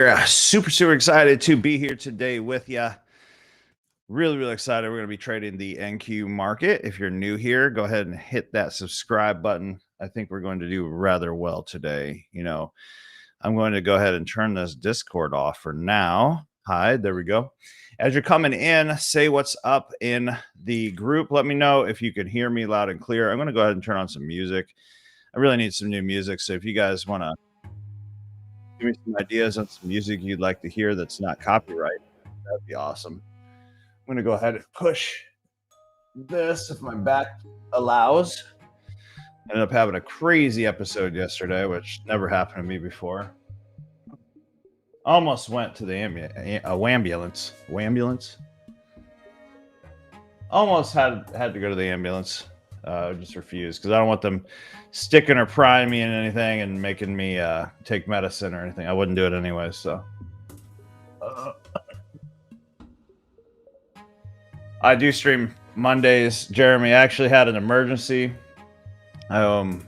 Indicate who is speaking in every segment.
Speaker 1: Yeah, super excited to be here today with you. Really excited. We're going to be trading the NQ market. If you're new here, go ahead and hit that subscribe button. I think we're going to do rather well today. I'm going to go ahead and turn this Discord off for now. Hi, there we go. As you're coming in, say what's up in the group. Let me know if you can hear me loud and clear. I'm going to go ahead and turn on some music. I really need some new music. So if you guys want to give me some ideas on some music you'd like to hear that's not copyright, that'd be awesome. I'm gonna go ahead and push this if my back allows. Ended up having a crazy episode yesterday, which never happened to me before. Almost went to the ambulance. Almost had to go to the ambulance. Just refused because I don't want them sticking or prying me in anything and making me take medicine or anything. I wouldn't do it anyway. So I do stream Mondays. Jeremy, I actually had an emergency. I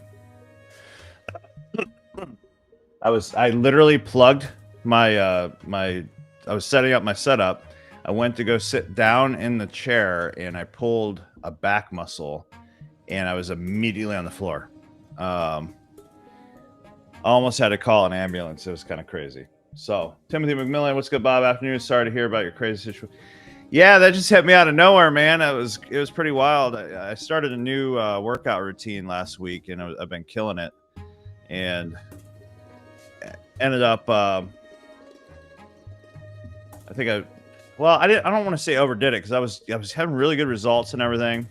Speaker 1: literally plugged my I was setting up my setup. I went to go sit down in the chair and I pulled a back muscle and I was immediately on the floor. Almost had to call an ambulance. It was kind of crazy. So Timothy McMillan, what's good, Bob? Afternoon. Sorry to hear about your crazy situation. Yeah, that just hit me out of nowhere, man. It was pretty wild. I started a new workout routine last week, and I've been killing it. And ended up, I don't want to say overdid it because I was having really good results and everything.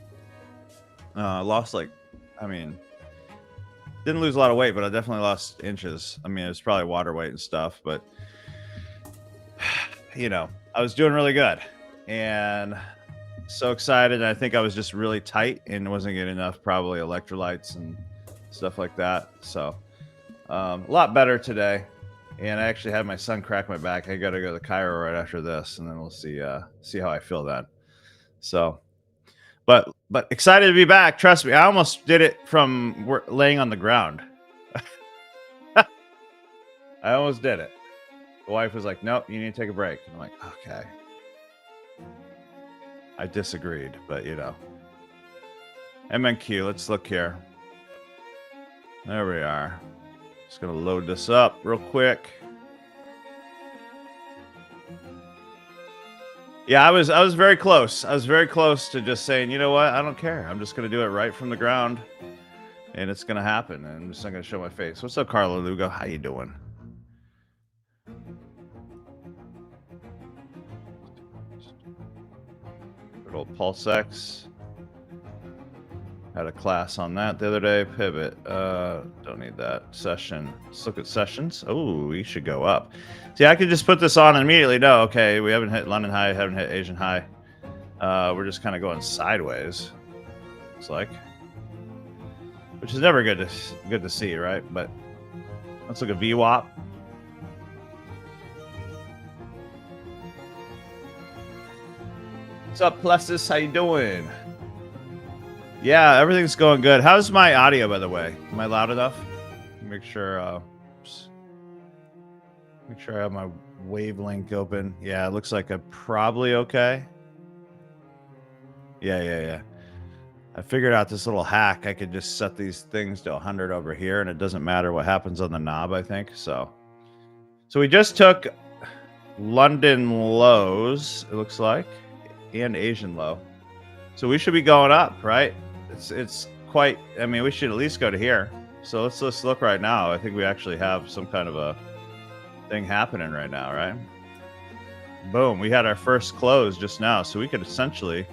Speaker 1: Lost didn't lose a lot of weight, but I definitely lost inches. I mean, it was probably water weight and stuff, but I was doing really good. And so excited. I think I was just really tight and wasn't getting enough probably electrolytes and stuff like that. So a lot better today. And I actually had my son crack my back. I got to go to the chiro right after this, and then we'll see how I feel then. So, but excited to be back. Trust me, I almost did it from laying on the ground. I almost did it. The wife was like, "Nope, you need to take a break." And I'm like, "Okay." I disagreed, but MNQ, let's look here. There we are. Just gonna load this up real quick. Yeah, I was very close. I was very close to just saying, you know what? I don't care. I'm just gonna do it right from the ground, and it's gonna happen. And I'm just not gonna show my face. What's up, Carla Lugo? How you doing? Good old Pulse X. Had a class on that the other day. Pivot. Don't need that. Session. Let's look at sessions. Oh, we should go up. See, I could just put this on and immediately know, okay, we haven't hit London high, haven't hit Asian high. We're just kind of going sideways. Looks like. Which is never good to see, right? But let's look at VWAP. What's up, Plessis? How you doing? Yeah, everything's going good. How's my audio, by the way? Am I loud enough? Make sure I have my wavelength open. Yeah, it looks like I'm probably okay. Yeah. I figured out this little hack. I could just set these things to 100 over here, and it doesn't matter what happens on the knob, I think. So we just took London lows, it looks like, and Asian low. So we should be going up, right? It's quite, I mean, we should at least go to here. So let's look right now. I think we actually have some kind of a thing happening right now, right? Boom, we had our first close just now. So we could essentially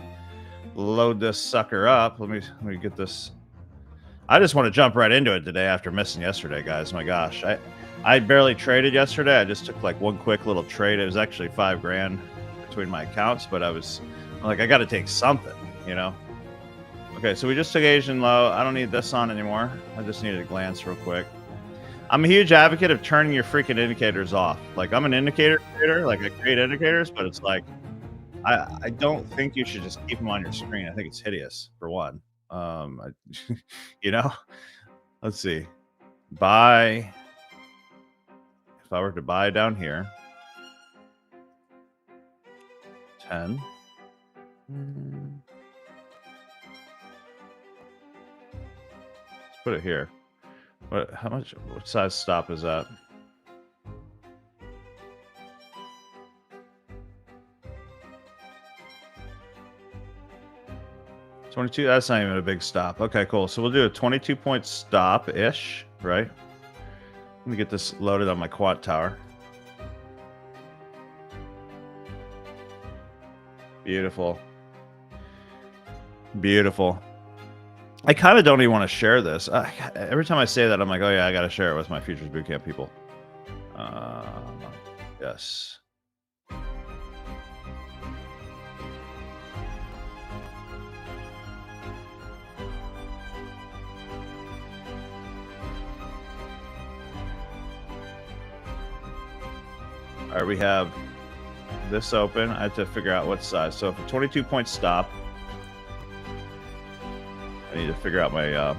Speaker 1: load this sucker up. Let me get this. I just want to jump right into it today after missing yesterday, guys. My gosh, I barely traded yesterday. I just took like one quick little trade. It was actually $5,000 between my accounts, but I'm like, I got to take something, Okay, so we just took Asian low. I don't need this on anymore. I just needed a glance real quick. I'm a huge advocate of turning your freaking indicators off. Like, I'm an indicator creator. Like, I create indicators, but it's like, I don't think you should just keep them on your screen. I think it's hideous, for one. Let's see. Buy If I were to buy down here, 10. Let's put it here. How much? What size stop is that? $22. That's not even a big stop. Okay, cool. So we'll do a 22-point stop-ish, right? Let me get this loaded on my quad tower. Beautiful. Beautiful. I kind of don't even want to share this. Every time I say that, I'm like, oh yeah, I got to share it with my Futures Bootcamp people. Yes. All right, we have this open. I have to figure out what size. So for 22-point stop, I need to figure out my I'm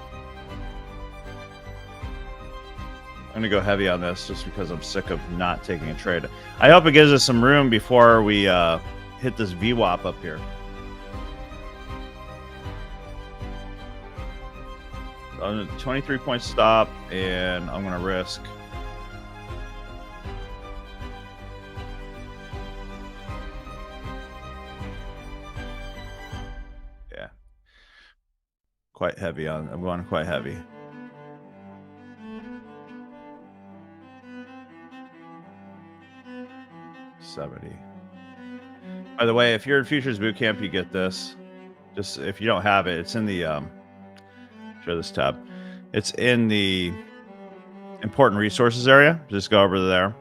Speaker 1: gonna go heavy on this just because I'm sick of not taking a trade. I hope it gives us some room before we hit this VWAP up here. So I'm gonna 23-point stop, and I'm gonna risk quite heavy on. I'm going quite heavy. $70. By the way, if you're in Futures Bootcamp, you get this. Just if you don't have it, it's in the share this tab. It's in the important resources area. Just go over there.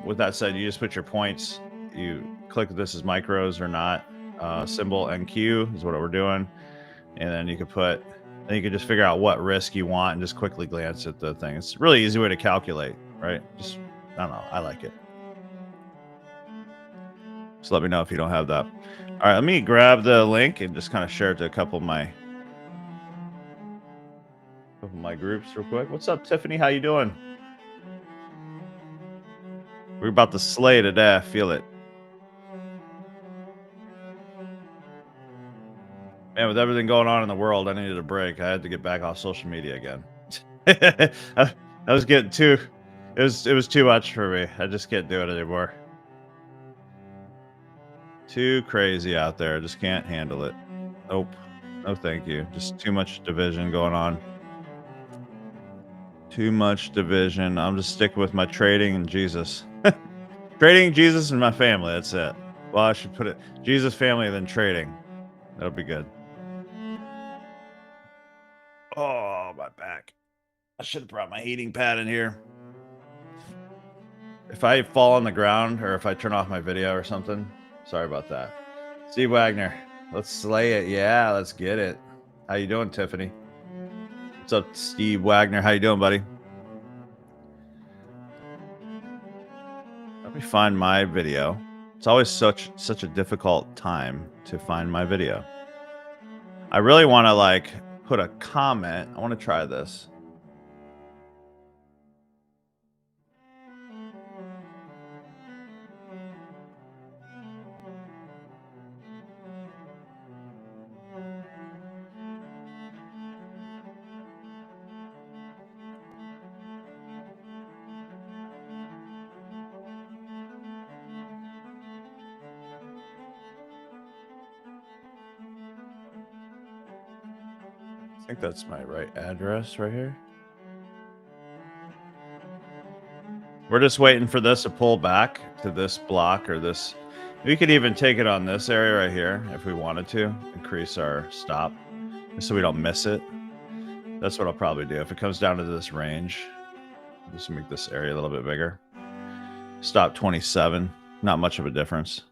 Speaker 1: With that said, you just put your points. You click this as micros or not. Symbol NQ is what we're doing. And then you could put, then you could just figure out what risk you want and just quickly glance at the thing. It's a really easy way to calculate, right? Just, I don't know. I like it. So let me know if you don't have that. All right, let me grab the link and just kind of share it to a couple of my groups real quick. What's up, Tiffany? How you doing? We're about to slay today. I feel it. Man, with everything going on in the world, I needed a break. I had to get back off social media again. I was getting too, it was too much for me. I just can't do it anymore. Too crazy out there. I just can't handle it. Nope. No, thank you. Just too much division going on. Too much division. I'm just sticking with my trading and Jesus. Trading, Jesus, and my family. That's it. Well, I should put it Jesus, family, then trading. That'll be good. Oh, my back. I should have brought my heating pad in here. If I fall on the ground or if I turn off my video or something, sorry about that. Steve Wagner, let's slay it. Yeah, let's get it. How you doing, Tiffany? What's up, Steve Wagner? How you doing, buddy? Let me find my video. It's always such a difficult time to find my video. I really want to like put a comment. I want to try this. I think that's my right address right here. We're just waiting for this to pull back to this block or this. We could even take it on this area right here if we wanted to increase our stop so we don't miss it. That's what I'll probably do. If it comes down to this range, just make this area a little bit bigger. Stop 27, not much of a difference.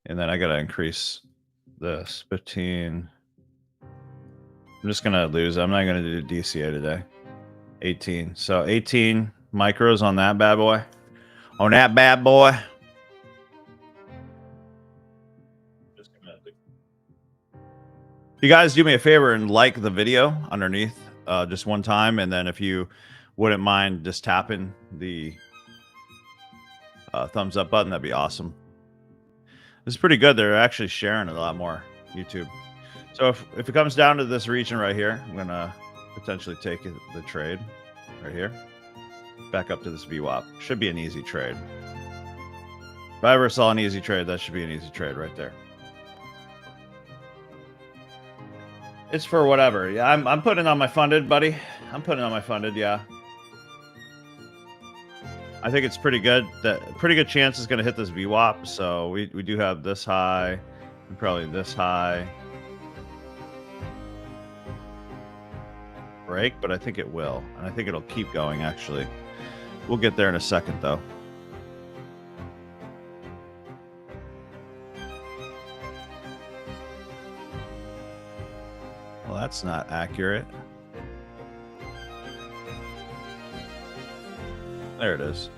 Speaker 1: And then I got to increase this 15. I'm just going to lose. I'm not going to do DCA today. 18. So 18 micros on that bad boy. On that bad boy. You guys do me a favor and like the video underneath just one time. And then if you wouldn't mind just tapping the thumbs up button, that'd be awesome. This is pretty good. They're actually sharing a lot more YouTube. So if it comes down to this region right here, I'm gonna potentially take the trade right here, back up to this VWAP. Should be an easy trade. If I ever saw an easy trade, that should be an easy trade right there. It's for whatever. Yeah, I'm putting on my funded, buddy. I'm putting on my funded. Yeah. I think it's pretty good. Pretty good chance is going to hit this VWAP. So we do have this high and probably this high break, but I think it will, and I think it'll keep going. Actually, we'll get there in a second, though. Well, that's not accurate. There it is.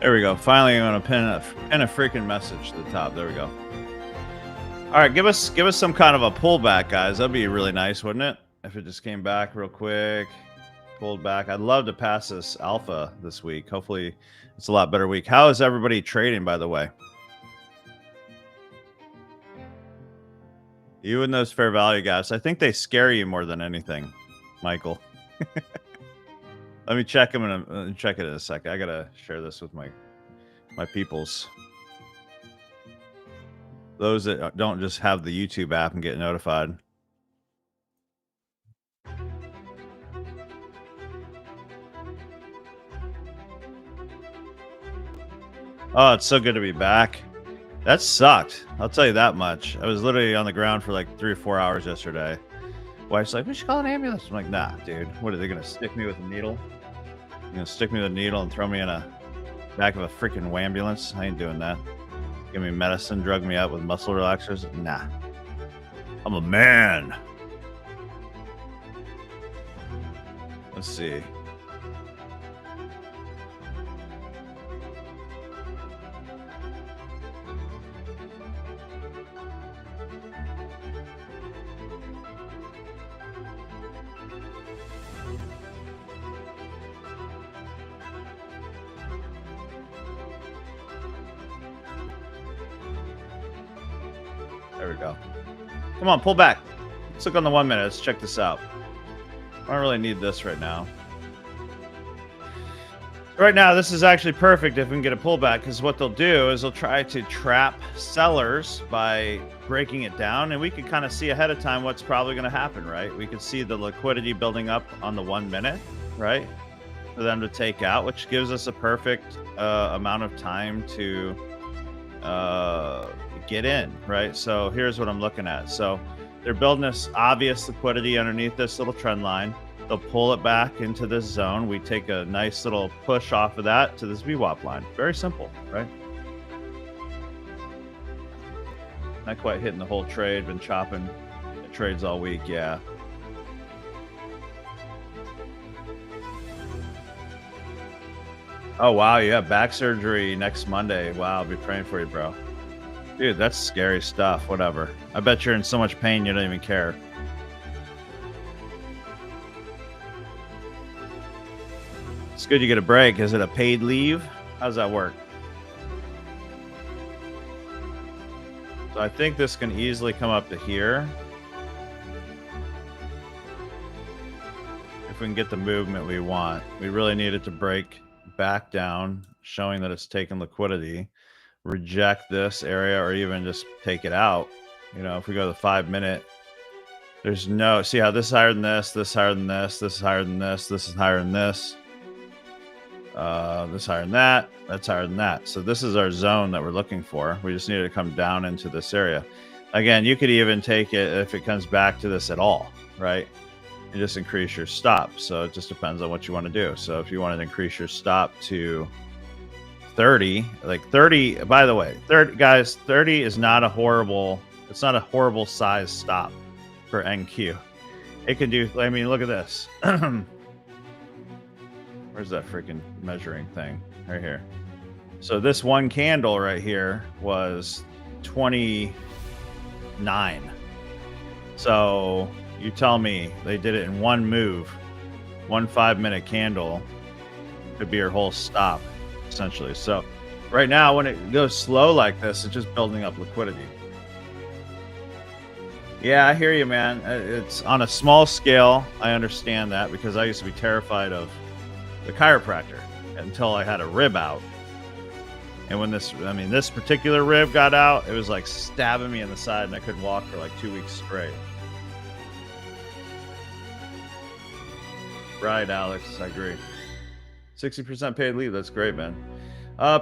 Speaker 1: There we go. Finally, I'm gonna pin a freaking message to the top. There we go. All right, give us some kind of a pullback, guys. That'd be really nice, wouldn't it? If it just came back real quick, pulled back. I'd love to pass this alpha this week. Hopefully, it's a lot better week. How is everybody trading, by the way? You and those fair value guys, I think they scare you more than anything, Michael. Let me check them and check it in a second. I gotta share this with my peoples. Those that don't just have the YouTube app and get notified. Oh, it's so good to be back. That sucked. I'll tell you that much. I was literally on the ground for like 3 or 4 hours yesterday. Wife's like, we should call an ambulance. I'm like, nah, dude. What, are they going to stick me with a needle? You're going to stick me with a needle and throw me in a back of a freaking wambulance? I ain't doing that. Give me medicine, drug me out with muscle relaxers? Nah. I'm a man. Let's see. There we go. Come on, pull back. Let's look on the 1 minute. Let's check this out. I don't really need this right now. Right now, this is actually perfect if we can get a pullback, because what they'll do is they'll try to trap sellers by breaking it down, and we can kind of see ahead of time what's probably going to happen, right? We can see the liquidity building up on the 1 minute, right, for them to take out, which gives us a perfect amount of time to get in, right? So here's what I'm looking at. So they're building this obvious liquidity underneath this little trend line. They'll pull it back into this zone. We take a nice little push off of that to this VWAP line. Very simple, right? Not quite hitting the whole trade. Been chopping the trades all week. Yeah. Oh, wow. You have back surgery next Monday. Wow. I'll be praying for you, bro. Dude, that's scary stuff. Whatever. I bet you're in so much pain you don't even care. It's good you get a break. Is it a paid leave? How does that work? So I think this can easily come up to here. If we can get the movement we want. We really need it to break back down, showing that it's taken liquidity. Reject this area or even just take it out. You know, if we go to the 5 minute, there's no, see how this is higher than this is higher than this is higher than this is higher than this. This higher than that, that's higher than that. So this is our zone that we're looking for. We just need to come down into this area. Again, you could even take it if it comes back to this at all, right? And just increase your stop. So it just depends on what you want to do. So if you wanted to increase your stop to 30, like 30, by the way, 30 guys, 30 is not a horrible, It's not a horrible size stop for NQ. It can do, I mean, look at this. Where's that freaking measuring thing? Right here. So this one candle right here was 29. So you tell me they did it in one move. 1 5-minute candle could be your whole stop, essentially. So right now, when it goes slow like this, it's just building up liquidity. Yeah, I hear you, man. It's on a small scale. I understand that because I used to be terrified of the chiropractor until I had a rib out. And when this particular rib got out, it was like stabbing me in the side and I couldn't walk for like 2 weeks straight. Right, Alex, I agree. 60% paid leave. That's great, man.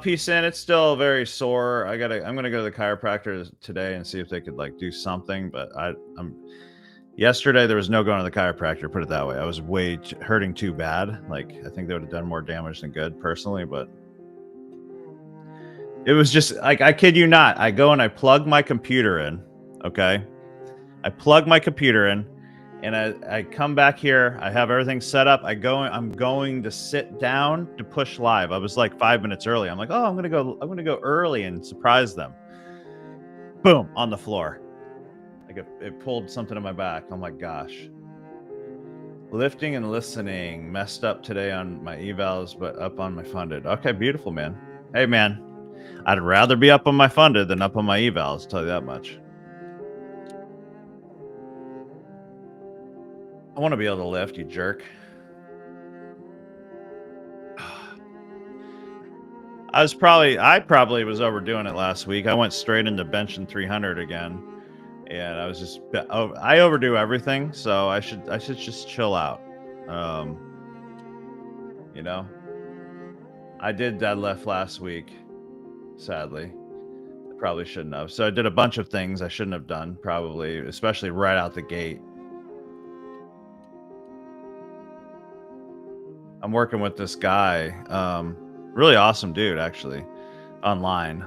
Speaker 1: Peace in. It's still very sore. I'm gonna go to the chiropractor today and see if they could like do something. But yesterday there was no going to the chiropractor. Put it that way. I was hurting too bad. Like I think they would have done more damage than good personally. But it was just like, I kid you not. I go and I plug my computer in. Okay, I plug my computer in. And I come back here. I have everything set up. I'm going to sit down to push live. I was like 5 minutes early. I'm like, oh, I'm gonna go early and surprise them. Boom, on the floor. Like it pulled something in my back. Oh my gosh. Lifting and listening messed up today on my evals, but up on my funded. Okay, beautiful, man. Hey, man, I'd rather be up on my funded than up on my evals. I'll tell you that much. I want to be able to lift, you jerk. I probably was overdoing it last week. I went straight into benching 300 again, and I was just I overdo everything, so I should just chill out. You know, I did deadlift last week. Sadly, I probably shouldn't have. So I did a bunch of things I shouldn't have done, probably, especially right out the gate. I'm working with this guy, really awesome dude, actually, online.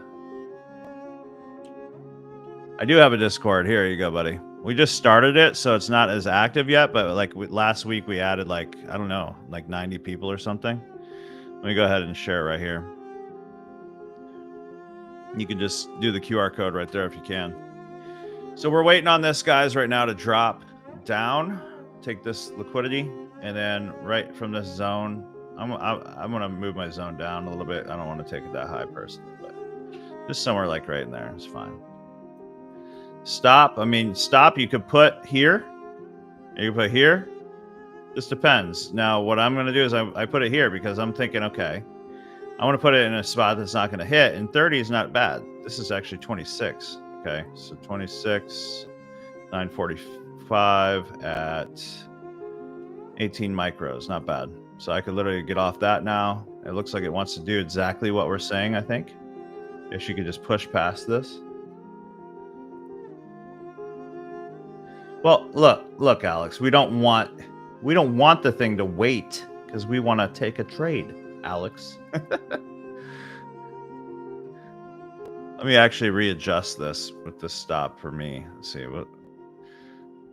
Speaker 1: I do have a Discord. Here you go, buddy. We just started it, so it's not as active yet, but like last week we added like, I don't know, like 90 people or something. Let me go ahead and share it right here. You can just do the QR code right there if you can. So we're waiting on this, guys, right now to drop down, take this liquidity. And then right from this zone, I'm going to move my zone down a little bit. I don't want to take it that high personally, but just somewhere like right in there is fine. Stop. I mean, stop. You could put here. You can put here. This depends. Now, what I'm going to do is I put it here because I'm thinking, okay, I want to put it in a spot that's not going to hit. And 30 is not bad. This is actually 26. Okay. So 26, 945 at 18 micros, not bad. So I could literally get off that now. It looks like it wants to do exactly what we're saying, I think. If she could just push past this. Well, look, Alex, we don't want the thing to wait because we want to take a trade, Alex. Let me actually readjust this with this stop for me. Let's see what.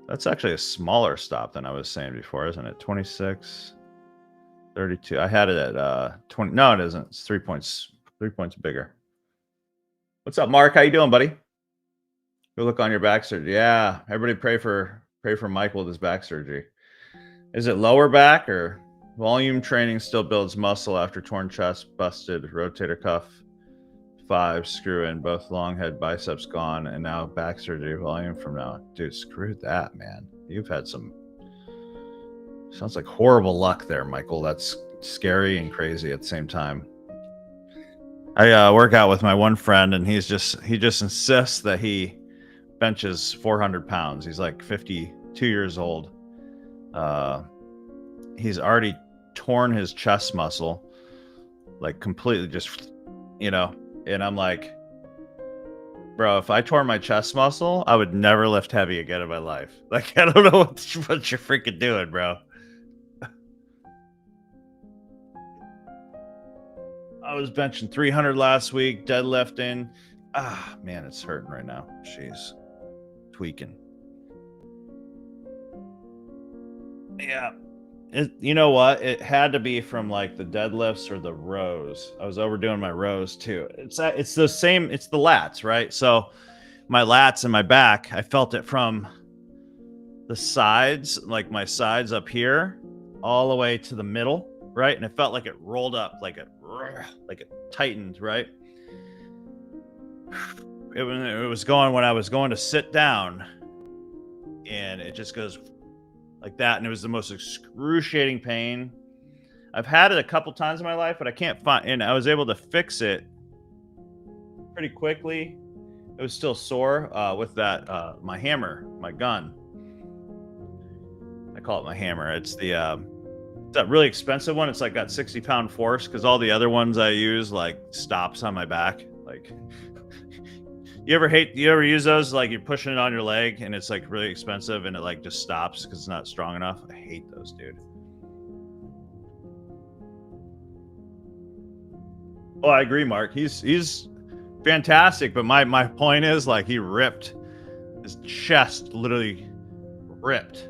Speaker 1: That's actually a smaller stop than I was saying before, isn't it? 26, 32. I had it at 20. No, it isn't. It's 3 points bigger. What's up, Mark? How you doing, buddy? Go look on your back surgery. Yeah, everybody pray for Michael with his back surgery. Is it lower back or volume training still builds muscle after torn chest, busted rotator cuff? 5 screw in, both long head biceps gone, and now back surgery volume from now. Dude, screw that, man. You've had some, sounds like horrible luck there, Michael. That's scary and crazy at the same time. I work out with my one friend, and he just insists that he benches 400 pounds. He's like 52 years old. He's already torn his chest muscle, like completely, just, you know. And I'm like, bro, if I tore my chest muscle, I would never lift heavy again in my life. Like, I don't know what you're freaking doing, bro. I was benching 300 last week, deadlifting. Ah, man, it's hurting right now. Jeez. tweaking. Yeah. You know what? It had to be from like the deadlifts or the rows. I was overdoing my rows too. It's the same. It's the lats, right? So my lats and my back, I felt it from the sides, like my sides up here, all the way to the middle, right? And it felt like it rolled up, like it tightened, right? It was going when I was going to sit down, and it just goes like that, and it was the most excruciating pain. I've had it a couple times in my life, but I can't find, and I was able to fix it pretty quickly. It was still sore with that my hammer, my gun. I call it my hammer. It's that really expensive one. It's like got 60-pound force, because all the other ones I use like stops on my back. Like, you ever use those? Like, you're pushing it on your leg and it's like really expensive and it like just stops because it's not strong enough. I hate those, dude. Oh, I agree, Mark. He's fantastic, but my point is, like, he ripped his chest, literally ripped.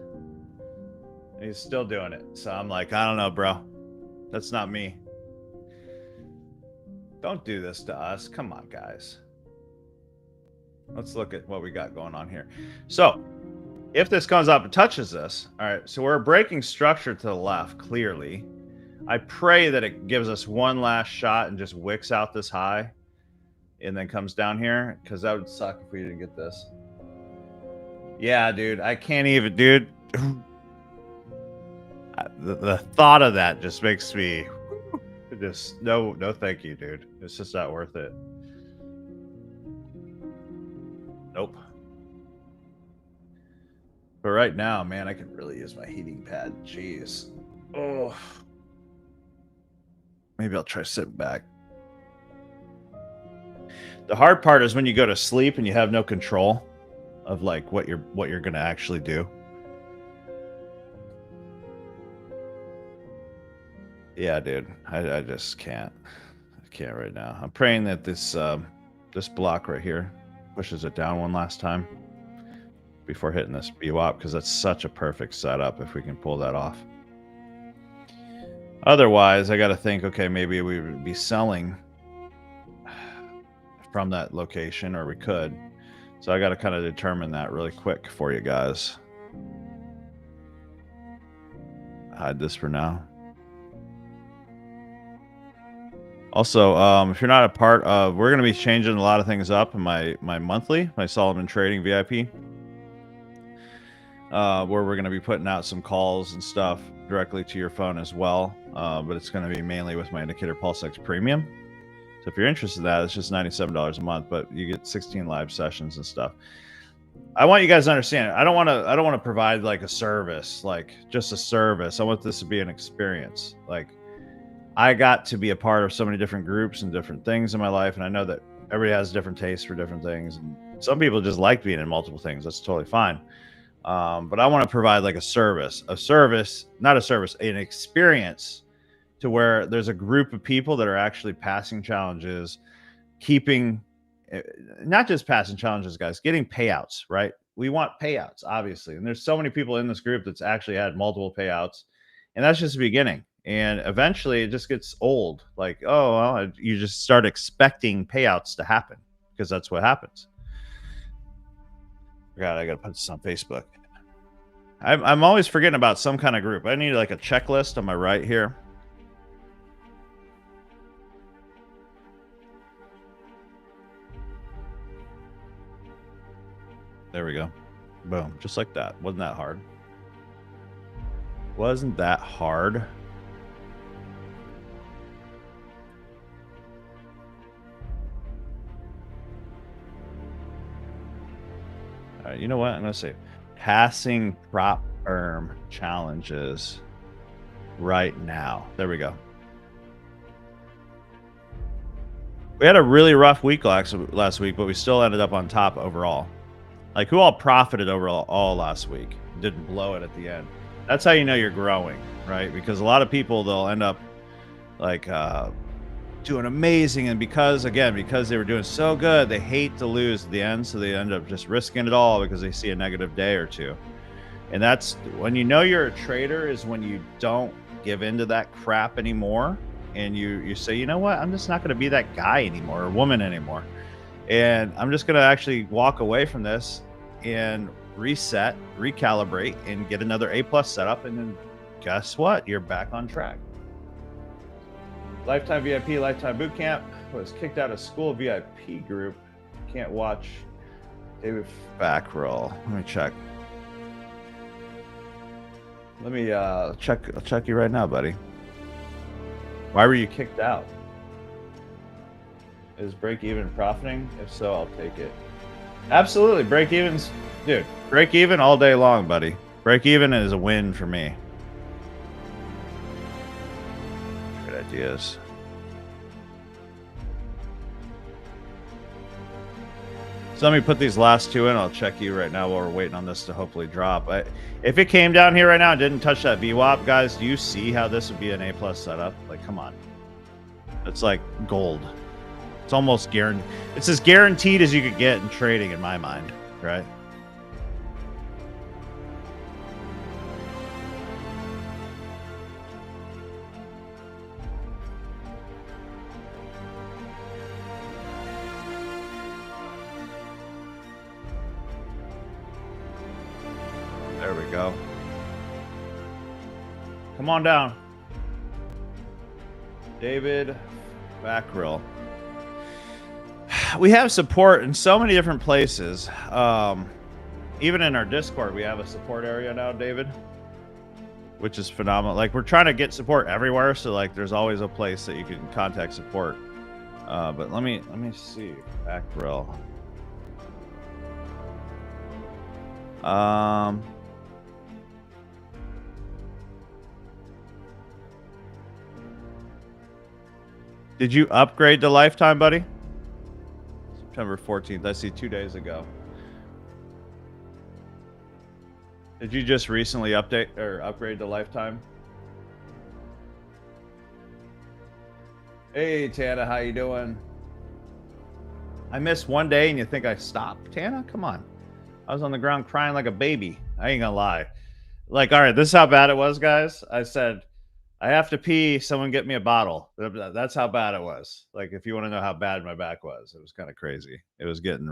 Speaker 1: And he's still doing it. So I'm like, I don't know, bro. That's not me. Don't do this to us. Come on, guys. Let's look at what we got going on here. So if this comes up and touches this, all right, so we're breaking structure to the left, clearly. I pray that it gives us one last shot and just wicks out this high and then comes down here, because that would suck if we didn't get this. Yeah, dude, I can't even, dude. The thought of that just makes me just, no thank you, dude. It's just not worth it. Nope. But right now, man, I could really use my heating pad. Jeez. Oh. Maybe I'll try sitting back. The hard part is when you go to sleep and you have no control of like what you're gonna actually do. Yeah, dude. I just can't. I can't right now. I'm praying that this block right here pushes it down one last time before hitting this BWAP, because that's such a perfect setup if we can pull that off. Otherwise, I got to think, okay, maybe we would be selling from that location, or we could. So I got to kind of determine that really quick for you guys. Hide this for now. Also, if you're not a part of, we're going to be changing a lot of things up in my monthly, my Solomon Trading VIP, where we're going to be putting out some calls and stuff directly to your phone as well. But it's going to be mainly with my Indicator Pulse X Premium. So if you're interested in that, it's just $97 a month, but you get 16 live sessions and stuff. I want you guys to understand, I don't want to provide like a service, like just a service. I want this to be an experience. Like, I got to be a part of so many different groups and different things in my life, and I know that everybody has different tastes for different things, and some people just like being in multiple things. That's totally fine. But I want to provide like an experience to where there's a group of people that are actually passing challenges, not just passing challenges, guys, getting payouts, right? We want payouts, obviously. And there's so many people in this group that's actually had multiple payouts, and that's just the beginning. And eventually it just gets old. Like, oh, well, you just start expecting payouts to happen because that's what happens. God, I got to put this on Facebook. I'm always forgetting about some kind of group. I need like a checklist on my right here. There we go. Boom. Just like that. Wasn't that hard? Wasn't that hard? All right, you know what? I'm going to say passing prop firm challenges right now. There we go. We had a really rough week last week, but we still ended up on top overall. Like, who all profited overall last week? Didn't blow it at the end. That's how you know you're growing, right? Because a lot of people, they'll end up like doing amazing, and because they were doing so good, they hate to lose at the end, so they end up just risking it all because they see a negative day or two. And that's when you know you're a trader, is when you don't give into that crap anymore, and you say, you know what, I'm just not going to be that guy anymore or woman anymore, and I'm just going to actually walk away from this and reset, recalibrate, and get another A+ setup, and then guess what, you're back on track. Lifetime VIP, lifetime boot camp. Was kicked out of school VIP group. Can't watch David back roll. Let me check. Let me check. I'll check you right now, buddy. Why were you kicked out? Is break even profiting? If so, I'll take it. Absolutely, break evens, dude. Break even all day long, buddy. Break even is a win for me. Good ideas. So let me put these last two in. I'll check you right now while we're waiting on this to hopefully drop. If it came down here right now and didn't touch that VWAP, guys, do you see how this would be an A+ setup? Like, come on. It's like gold. It's almost guaranteed. It's as guaranteed as you could get in trading in my mind, right? There we go. Come on down. David Backrell. We have support in so many different places. Even in our Discord, we have a support area now, David, which is phenomenal. Like, we're trying to get support everywhere, so like there's always a place that you can contact support. But let me see. Backrell. Did you upgrade to lifetime, buddy? September 14th. I see 2 days ago. Did you just recently update or upgrade to lifetime? Hey, Tana, how you doing? I missed one day and you think I stopped, Tana? Come on. I was on the ground crying like a baby. I ain't gonna lie. Like, all right, this is how bad it was, guys. I said, I have to pee. Someone get me a bottle. That's how bad it was. Like, if you want to know how bad my back was, it was kind of crazy. It was getting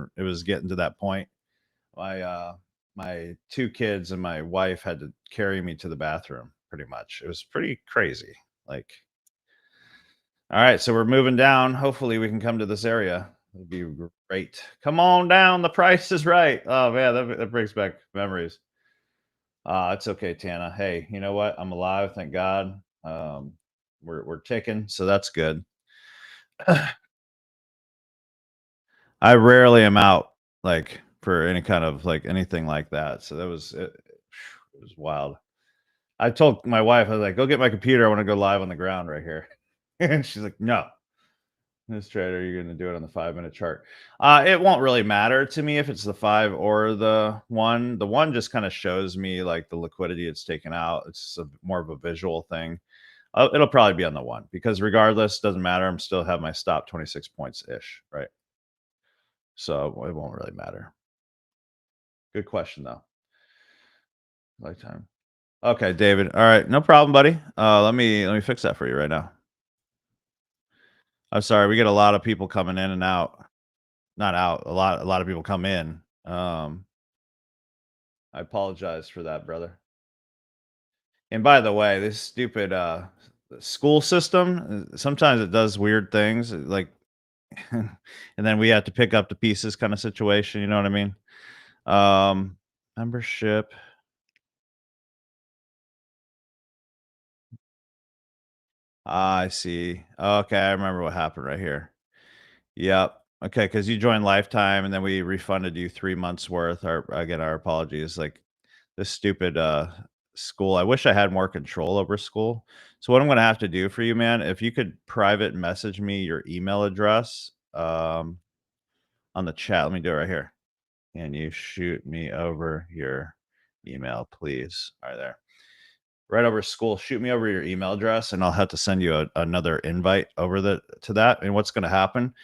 Speaker 1: to that point. My two kids and my wife had to carry me to the bathroom. Pretty much, it was pretty crazy. Like, all right, so we're moving down. Hopefully, we can come to this area. It'd be great. Come on down. The price is right. Oh man, that brings back memories. It's okay, Tana. Hey, you know what? I'm alive, thank God. We're ticking, so that's good. I rarely am out, like, for any kind of like anything like that. So that was it. It was wild. I told my wife, I was like, "Go get my computer. I want to go live on the ground right here," and she's like, "No, this trader, you're going to do it on the 5-minute chart." It won't really matter to me if it's the 5 or the 1. The 1 just kind of shows me like the liquidity it's taken out. It's more of a visual thing. It'll probably be on the 1 because regardless, doesn't matter. I'm still have my stop 26 points ish, right? So it won't really matter. Good question though. Lifetime. Okay, David. All right, no problem, buddy. Let me fix that for you right now. I'm sorry, we get a lot of people coming in and out. Not out. A lot of people come in. I apologize for that, brother. And by the way, this stupid school system, sometimes it does weird things like and then we have to pick up the pieces kind of situation, you know what I mean? Um Membership. I see. Okay, I remember what happened right here. Yep. Okay, because you joined Lifetime and then we refunded you 3 months worth. Our apologies. Like this stupid school. I wish I had more control over school. So what I'm gonna have to do for you, man, if you could private message me your email address on the chat. Let me do it right here. Can you shoot me over your email, please? All right, there. right over school. Shoot me over your email address, and I'll have to send you another invite over to that. And what's going to happen?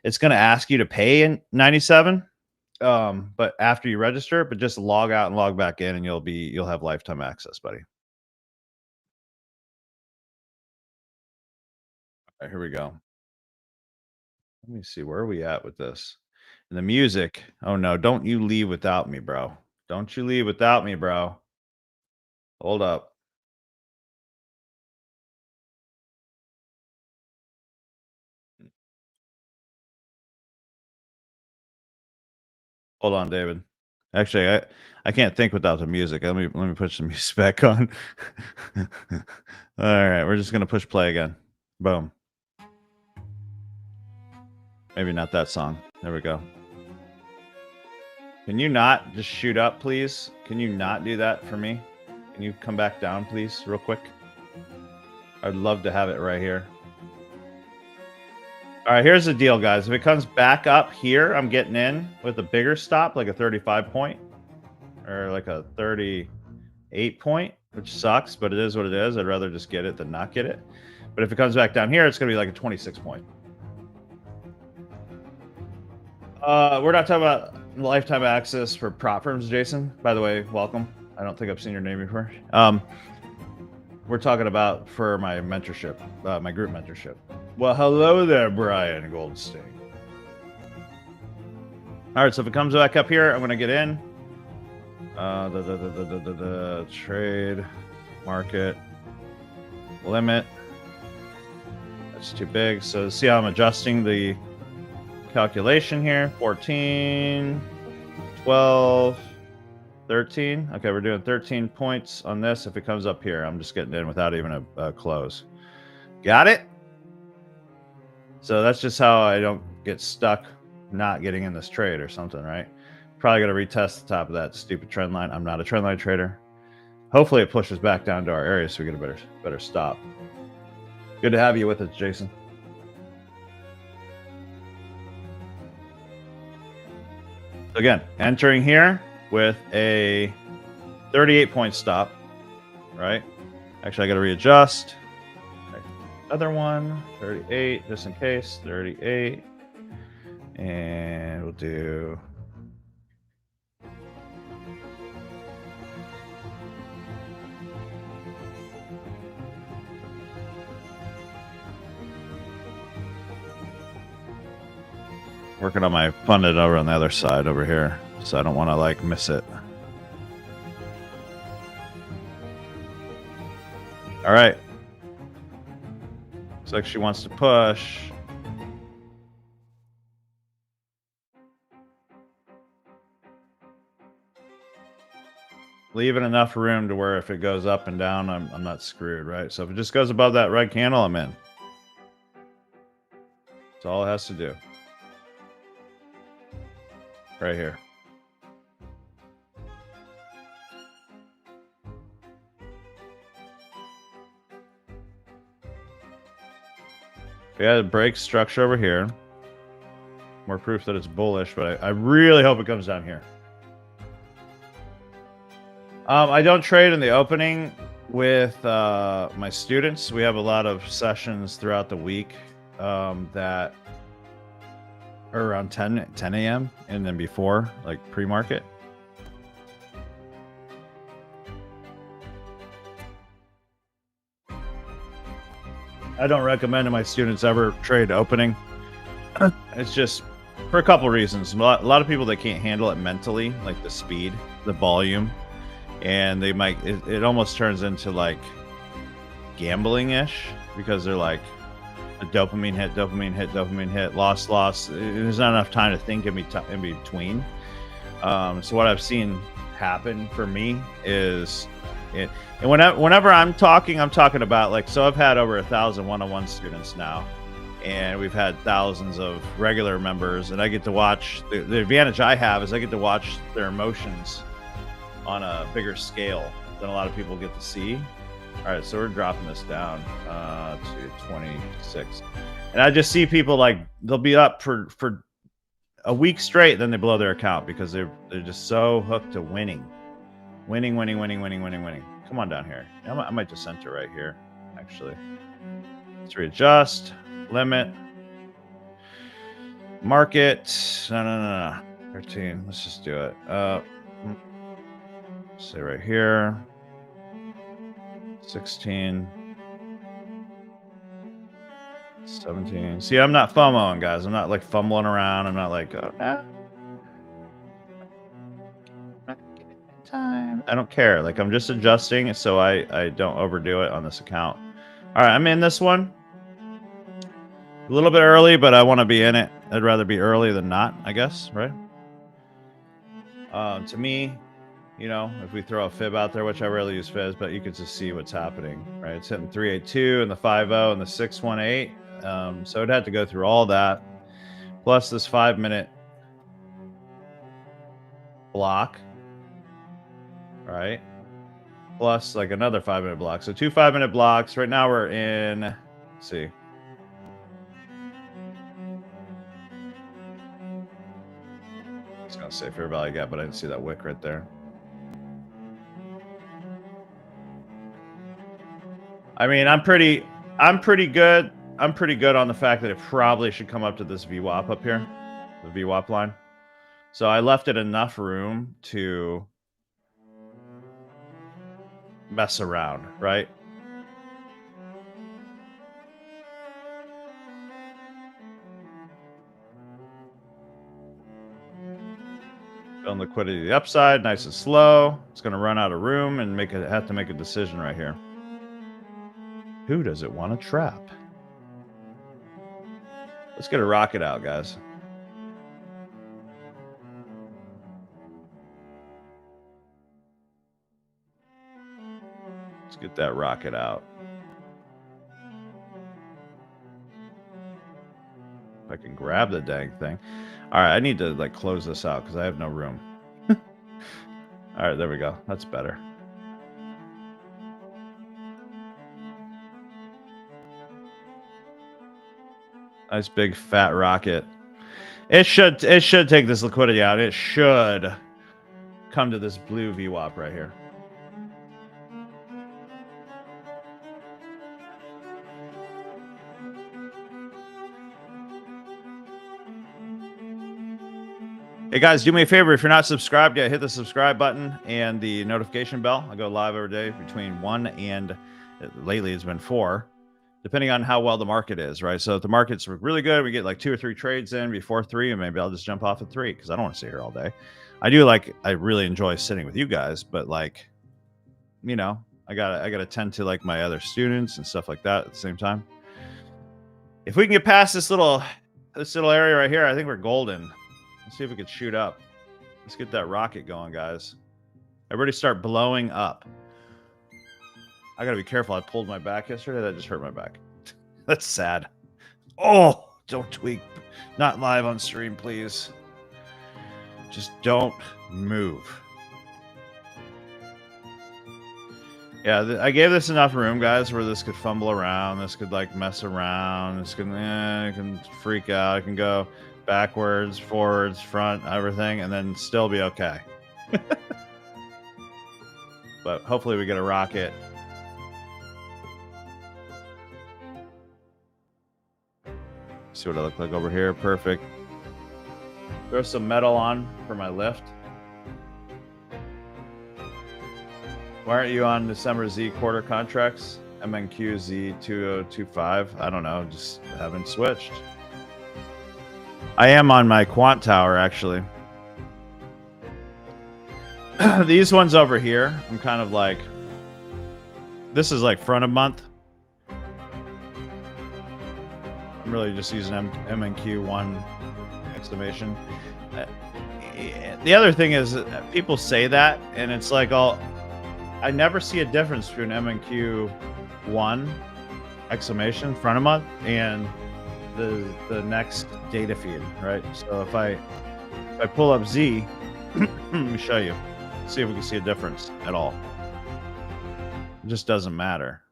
Speaker 1: It's going to ask you to pay in 97, but after you register, but just log out and log back in, and you'll have lifetime access, buddy. All right, here we go. Let me see, where are we at with this? And the music. Oh no, don't you leave without me, bro. Don't you leave without me, bro. Hold up. Hold on, David. Actually, I can't think without the music. Let me push the music back on. All right, we're just gonna push play again. Boom. Maybe not that song. There we go. Can you not just shoot up, please? Can you not do that for me? Can you come back down, please, real quick? I'd love to have it right here. All right, here's the deal, guys. If it comes back up here, I'm getting in with a bigger stop, like a 35 point or like a 38 point, which sucks, but it is what it is. I'd rather just get it than not get it. But if it comes back down here, it's going to be like a 26 point. We're not talking about lifetime access for prop firms, Jason. By the way, welcome. I don't think I've seen your name before. We're talking about for my mentorship, my group mentorship. Well, hello there, Brian Goldstein. All right, so if it comes back up here, I'm going to get in. The trade market limit. That's too big. So see how I'm adjusting the calculation here. 14, 12, 13. Okay, we're doing 13 points on this. If it comes up here, I'm just getting in without even a close. Got it? So that's just how I don't get stuck not getting in this trade or something, right? Probably going to retest the top of that stupid trend line. I'm not a trend line trader. Hopefully it pushes back down to our area so we get a better stop. Good to have you with us, Jason. Again, entering here with a 38 point stop, right? Actually, I got to readjust. Other one, 38, just in case, 38. And we'll do working on my funded over on the other side over here, so I don't want to like miss it. All right. Looks like she wants to push. Leaving enough room to where if it goes up and down, I'm not screwed, right? So if it just goes above that red candle, I'm in. That's all it has to do. Right here. We had a break structure over here. More proof that it's bullish, but I really hope it comes down here. I don't trade in the opening with my students. We have a lot of sessions throughout the week that are around 10 a.m. and then before, like pre-market. I don't recommend to my students ever trade opening. It's just for a couple reasons. A lot of people, they can't handle it mentally, like the speed, the volume, and they might, it almost turns into like gambling-ish because they're like a dopamine hit, dopamine hit, loss. There's not enough time to think in between. So what I've seen happen for me is and whenever I'm talking about like, so I've had over 1,000 one-on-one students now, and we've had thousands of regular members, and I get to watch, the advantage I have is I get to watch their emotions on a bigger scale than a lot of people get to see. All right, so we're dropping this down to 26, and I just see people like they'll be up for a week straight, then they blow their account because they're just so hooked to winning. Come on down here. I might just enter right here, actually. Let's readjust, limit, market. No. 13. Let's just do it. Say right here. 16. 17. See, I'm not FOMOing, guys. I'm not like fumbling around. I'm not like, oh, no. Time. I don't care. Like, I'm just adjusting so I don't overdo it on this account. All right, I'm in this one. A little bit early, but I want to be in it. I'd rather be early than not, I guess, right? To me, you know, if we throw a fib out there, which I rarely use fibs, but you can just see what's happening, right? It's hitting 382 and the 50 and the 618. So it had to go through all that, plus this 5-minute block, right? Plus like another 5-minute block. So 2 5-minute blocks. Right now we're in, let's see. I was gonna say fair value gap, but I didn't see that wick right there. I mean, I'm pretty good. I'm pretty good on the fact that it probably should come up to this VWAP up here, the VWAP line. So I left it enough room to mess around, right? Building liquidity to the upside, nice and slow. It's going to run out of room and have to make a decision right here. Who does it want to trap? Let's get a rocket out, guys. Let's get that rocket out. If I can grab the dang thing. All right, I need to like close this out because I have no room. All right, there we go. That's better. Nice big fat rocket. It should take this liquidity out. It should come to this blue VWAP right here. Hey guys, do me a favor. If you're not subscribed yet, hit the subscribe button and the notification bell. I go live every day between 1 and lately it's been 4, depending on how well the market is, right? So if the market's really good, we get like 2 or 3 trades in before 3, and maybe I'll just jump off at 3 because I don't want to sit here all day. I really enjoy sitting with you guys, but like, you know, I gotta tend to like my other students and stuff like that at the same time. If we can get past this little area right here, I think we're golden. Let's see if we could shoot up. Let's get that rocket going, guys. Everybody start blowing up. I gotta be careful. I pulled my back yesterday. That just hurt my back. That's sad. Oh, don't tweak. Not live on stream, please. Just don't move. Yeah, I gave this enough room, guys, where this could fumble around. This could like mess around. This could, it can freak out. It can go backwards, forwards, front, everything, and then still be okay. But hopefully we get a rocket. See what I look like over here. Perfect. Throw some metal on for my lift. Why aren't you on December Z quarter contracts? MNQ Z 2025. I don't know. Just haven't switched. I am on my quant tower, actually. These ones over here, I'm kind of like, this is like front of month. I'm really just using MNQ1 exclamation. The other thing is, people say that, and it's like, I never see a difference between MNQ1 exclamation front of month and the next data feed, right? So if I pull up Z, let me show you, see if we can see a difference at all. It just doesn't matter.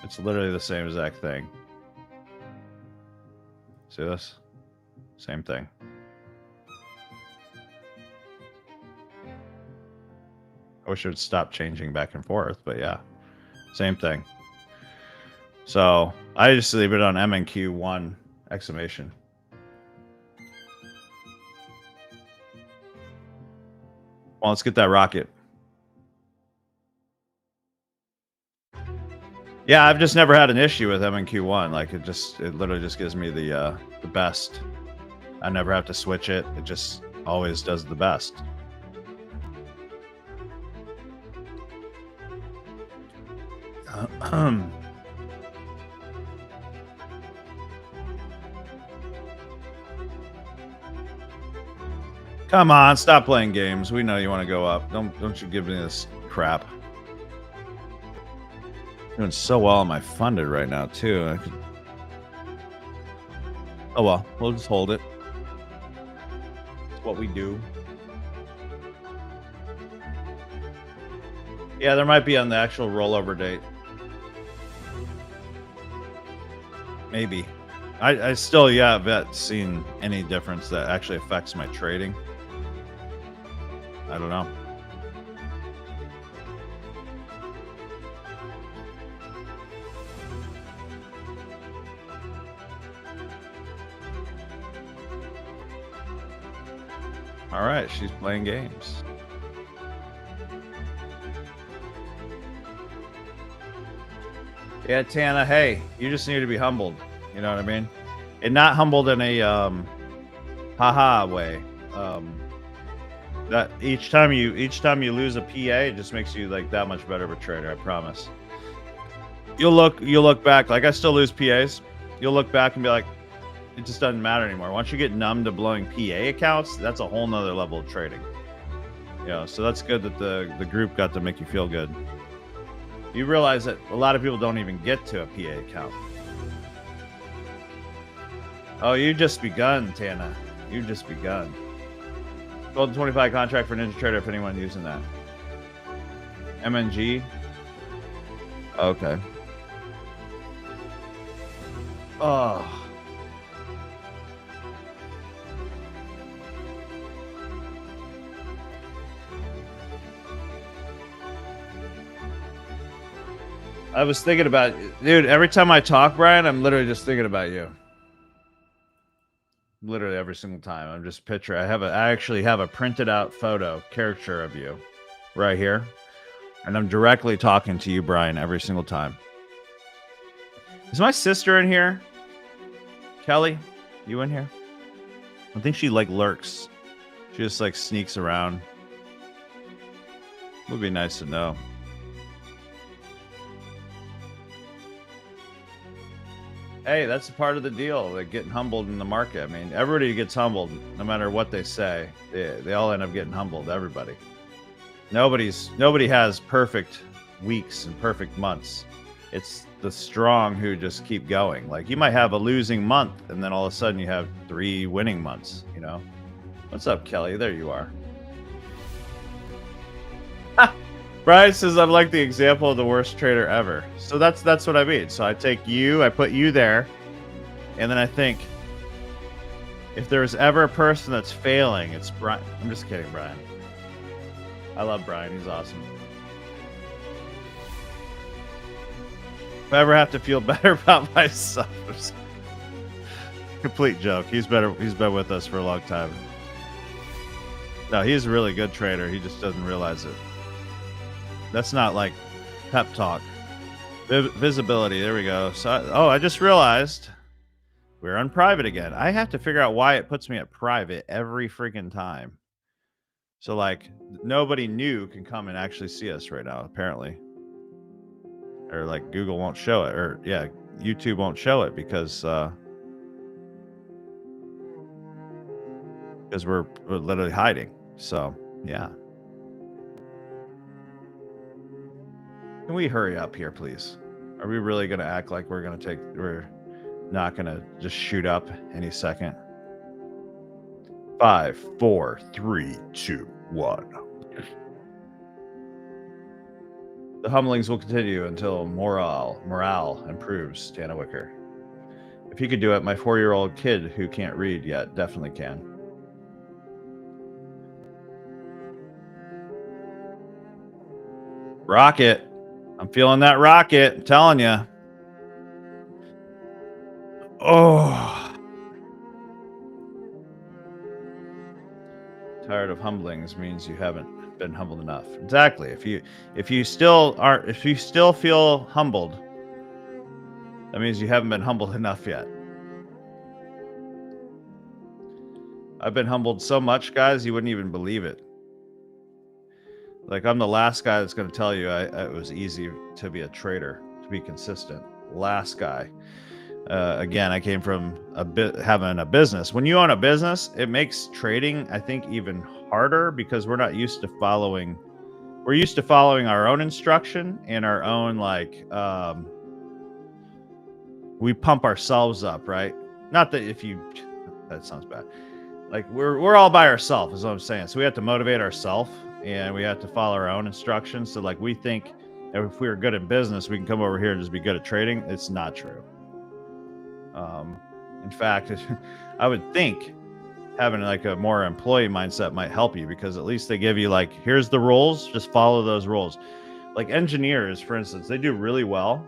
Speaker 1: It's literally the same exact thing. See this? Same thing. wish it would stop changing back and forth, but yeah, same thing. So I just leave it on MNQ1 exclamation. Well, let's get that rocket. Yeah, I've just never had an issue with MNQ1. Like it literally just gives me the best. I never have to switch it. It just always does the best. Come on, stop playing games. We know you want to go up. Don't you give me this crap. Doing so well on my funded right now too. Oh well, we'll just hold it. It's what we do. Yeah, there might be on the actual rollover date. Maybe. I still haven't seen any difference that actually affects my trading. I don't know. All right, she's playing games. Yeah, Tana, hey, you just need to be humbled. You know what I mean? And not humbled in a haha way. That each time you lose a PA, it just makes you like that much better of a trader, I promise. You'll look back, like I still lose PAs. You'll look back and be like, it just doesn't matter anymore. Once you get numb to blowing PA accounts, that's a whole nother level of trading. Yeah, so that's good that the group got to make you feel good. You realize that a lot of people don't even get to a PA account. Oh, you just begun, Tana. You just begun. Golden 25 contract for Ninja Trader if anyone using that. MNG. Okay. Oh. I was thinking about, dude, every time I talk, Brian, I'm literally just thinking about you. Literally every single time. I'm just picture. I actually have a printed out photo caricature of you right here. And I'm directly talking to you, Brian, every single time. Is my sister in here? Kelly, you in here? I think she like lurks. She just like sneaks around. Would be nice to know. Hey, that's a part of the deal, like getting humbled in the market. I mean, everybody gets humbled, no matter what they say. They all end up getting humbled. Everybody. Nobody has perfect weeks and perfect months. It's the strong who just keep going. Like you might have a losing month, and then all of a sudden you have 3 winning months. You know, what's up, Kelly? There you are. Brian says I'm like the example of the worst trader ever. So that's what I mean. So I take you, I put you there, and then I think if there's ever a person that's failing, it's Brian. I'm just kidding, Brian. I love Brian. He's awesome. If I ever have to feel better about myself, complete joke. He's been with us for a long time. No, he's a really good trader. He just doesn't realize it. That's not like pep talk. Visibility. There we go. So, I just realized we're on private again. I have to figure out why it puts me at private every freaking time. So like nobody new can come and actually see us right now, apparently. Or like Google won't show it, or yeah, YouTube won't show it because we're literally hiding. So yeah. Can we hurry up here, please? Are we really going to act like we're not going to just shoot up any second? 5, 4, 3, 2, 1. The humblings will continue until morale improves, Tana Wicker. If he could do it, my 4-year-old kid who can't read yet definitely can. Rocket. I'm feeling that rocket. I'm telling you. Oh. Tired of humblings means you haven't been humbled enough. Exactly. If you still feel humbled, that means you haven't been humbled enough yet. I've been humbled so much, guys, you wouldn't even believe it. Like, I'm the last guy that's going to tell you it was easy to be a trader, to be consistent. Last guy. Again, I came from having a business. When you own a business, it makes trading, I think, even harder because we're not used to following. We're used to following our own instruction and our own, like, we pump ourselves up, right? Not that that sounds bad. Like, we're all by ourselves, is what I'm saying. So we have to motivate ourselves and we have to follow our own instructions. So, like, we think if we were good in business, we can come over here and just be good at trading. It's not true. In fact, I would think having like a more employee mindset might help you, because at least they give you, like, here's the rules, just follow those rules. Like engineers, for instance, they do really well.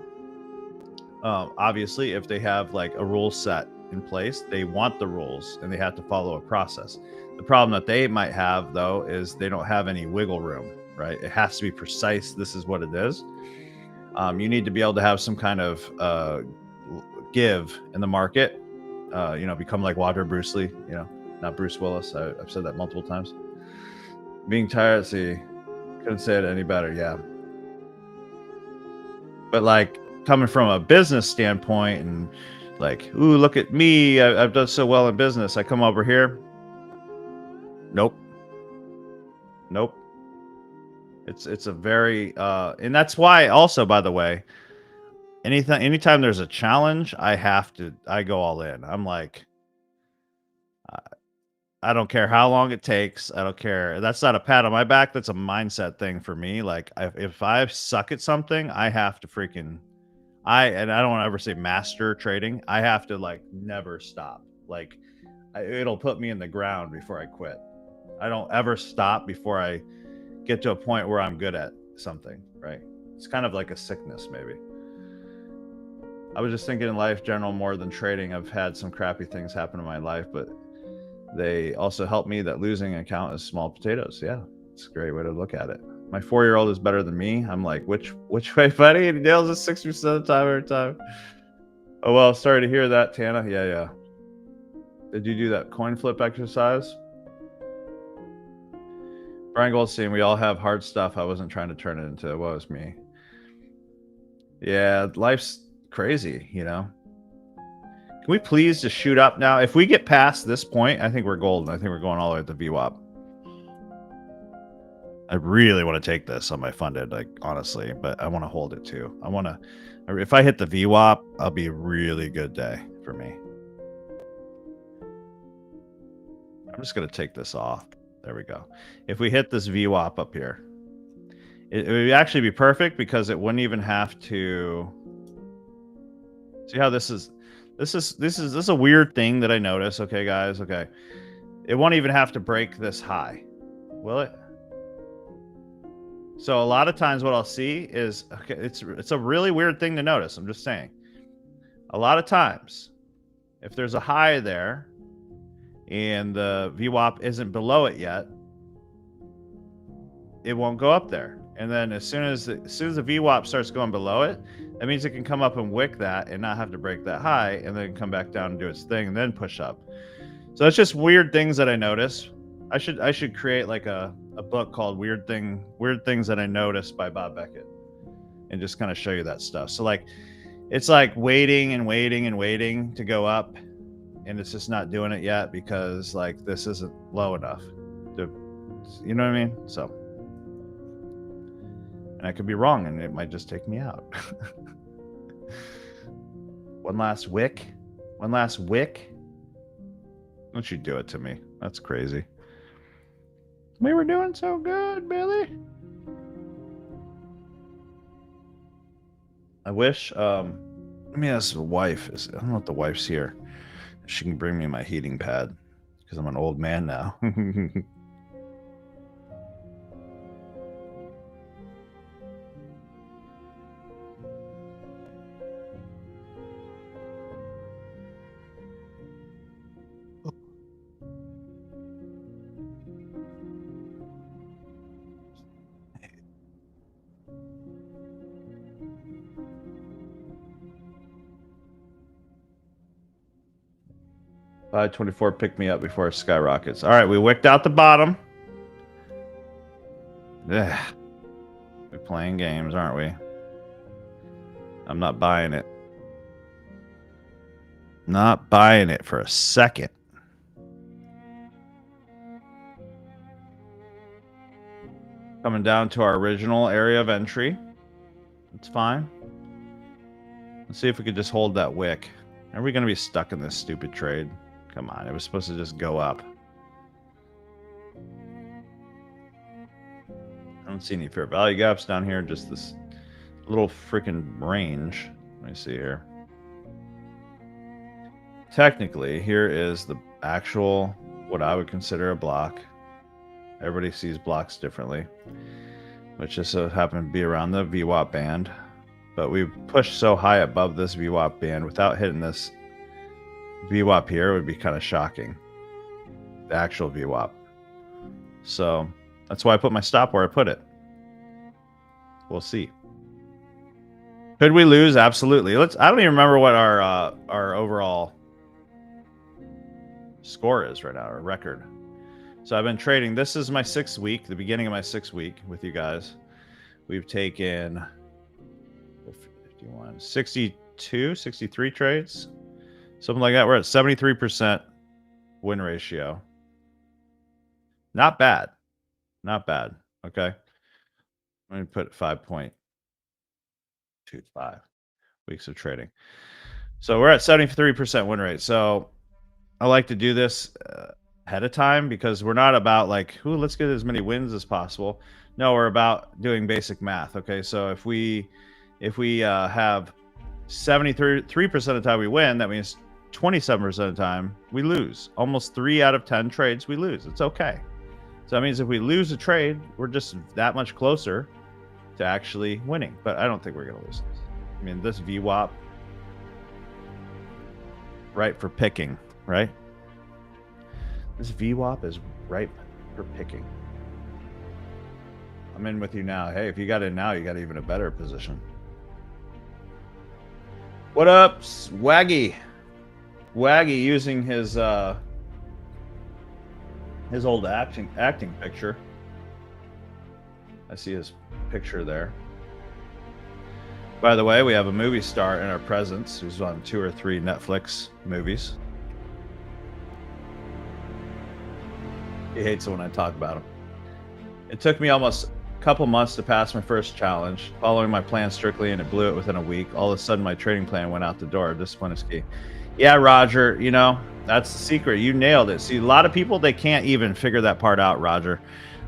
Speaker 1: Obviously, if they have like a rule set in place, they want the rules and they have to follow a process. The problem that they might have, though, is they don't have any wiggle room, right? It has to be precise. This is what it is. You need to be able to have some kind of give in the market. Become like Walter Bruce Lee, not Bruce Willis. I've said that multiple times. Being tired, see, couldn't say it any better. Yeah. But like coming from a business standpoint and like, ooh, look at me. I've done so well in business. I come over here. Nope. It's a very, and that's why also, by the way, anytime there's a challenge, I go all in. I'm like, I don't care how long it takes. I don't care. That's not a pat on my back. That's a mindset thing for me. Like, if I suck at something, I have to freaking, and I don't want to ever say master trading. I have to, like, never stop. Like, it'll put me in the ground before I quit. I don't ever stop before I get to a point where I'm good at something, right? It's kind of like a sickness, maybe. I was just thinking in life general more than trading. I've had some crappy things happen in my life, but they also helped me that losing an account is small potatoes. Yeah, it's a great way to look at it. My 4-year-old is better than me. I'm like, which way, buddy? And he nails it 60% of the time every time. Oh, well, sorry to hear that, Tana. Yeah. Did you do that coin flip exercise? Brian Goldstein, we all have hard stuff. I wasn't trying to turn it into what was me. Yeah, life's crazy, Can we please just shoot up now? If we get past this point, I think we're golden. I think we're going all the way to VWAP. I really want to take this on my funded, like, honestly, but I want to hold it too. If I hit the VWAP, I'll be a really good day for me. I'm just going to take this off. There we go. If we hit this VWAP up here, it would actually be perfect because it wouldn't even have to. See how this is a weird thing that I notice. Okay, guys. Okay. It won't even have to break this high. Will it? So a lot of times what I'll see is, okay, it's a really weird thing to notice. I'm just saying. A lot of times, if there's a high there and the VWAP isn't below it yet, it won't go up there. And then as soon as the VWAP starts going below it, that means it can come up and wick that and not have to break that high, and then come back down and do its thing and then push up. So it's just weird things that I notice. I should create like a book called Weird Things That I Noticed by Bob Beckett, and just kind of show you that stuff. So like, it's like waiting and waiting and waiting to go up, and it's just not doing it yet because like this isn't low enough. You know what I mean? So, and I could be wrong, and it might just take me out. One last wick. Don't you do it to me? That's crazy. We were doing so good, Billy. I wish. Let me ask the wife. I don't know if the wife's here. She can bring me my heating pad because I'm an old man now. 524 pick me up before it skyrockets. All right, we wicked out the bottom. Ugh. We're playing games, aren't we? I'm not buying it. Not buying it for a second. Coming down to our original area of entry. It's fine. Let's see if we could just hold that wick. Are we going to be stuck in this stupid trade? Come on, it was supposed to just go up. I don't see any fair value gaps down here, just this little freaking range. Let me see here. Technically, here is the actual, what I would consider a block. Everybody sees blocks differently, which just so happened to be around the VWAP band. But we pushed so high above this VWAP band without hitting this VWAP here would be kind of shocking. The actual VWAP. So that's why I put my stop where I put it. We'll see. Could we lose? Absolutely. I don't even remember what our overall score is right now, our record. So I've been trading. This is my 6th week, the beginning of my 6th week with you guys. We've taken 51, 62, 63 trades, something like that. We're at 73% win ratio. Not bad. Not bad. Okay. Let me put 5.25 weeks of trading. So we're at 73% win rate. So I like to do this ahead of time because we're not about like, ooh, let's get as many wins as possible. No, we're about doing basic math. Okay, so if we have 73% of the time we win, that means 27% of the time we lose. Almost 3 out of 10 trades we lose. It's okay. So that means if we lose a trade, we're just that much closer to actually winning. But I don't think we're going to lose this. I mean, this VWAP, right for picking, right? This VWAP is ripe for picking. I'm in with you now. Hey, if you got in now, you got even a better position. What up, Swaggy? Waggy using his old acting picture. I see his picture there. By the way, we have a movie star in our presence who's on 2 or 3 Netflix movies. He hates it when I talk about him. It took me almost a couple months to pass my first challenge, following my plan strictly, and it blew it within a week. All of a sudden, my trading plan went out the door. Discipline is key. Yeah, Roger, you know, that's the secret. You nailed it. See, a lot of people, they can't even figure that part out, Roger.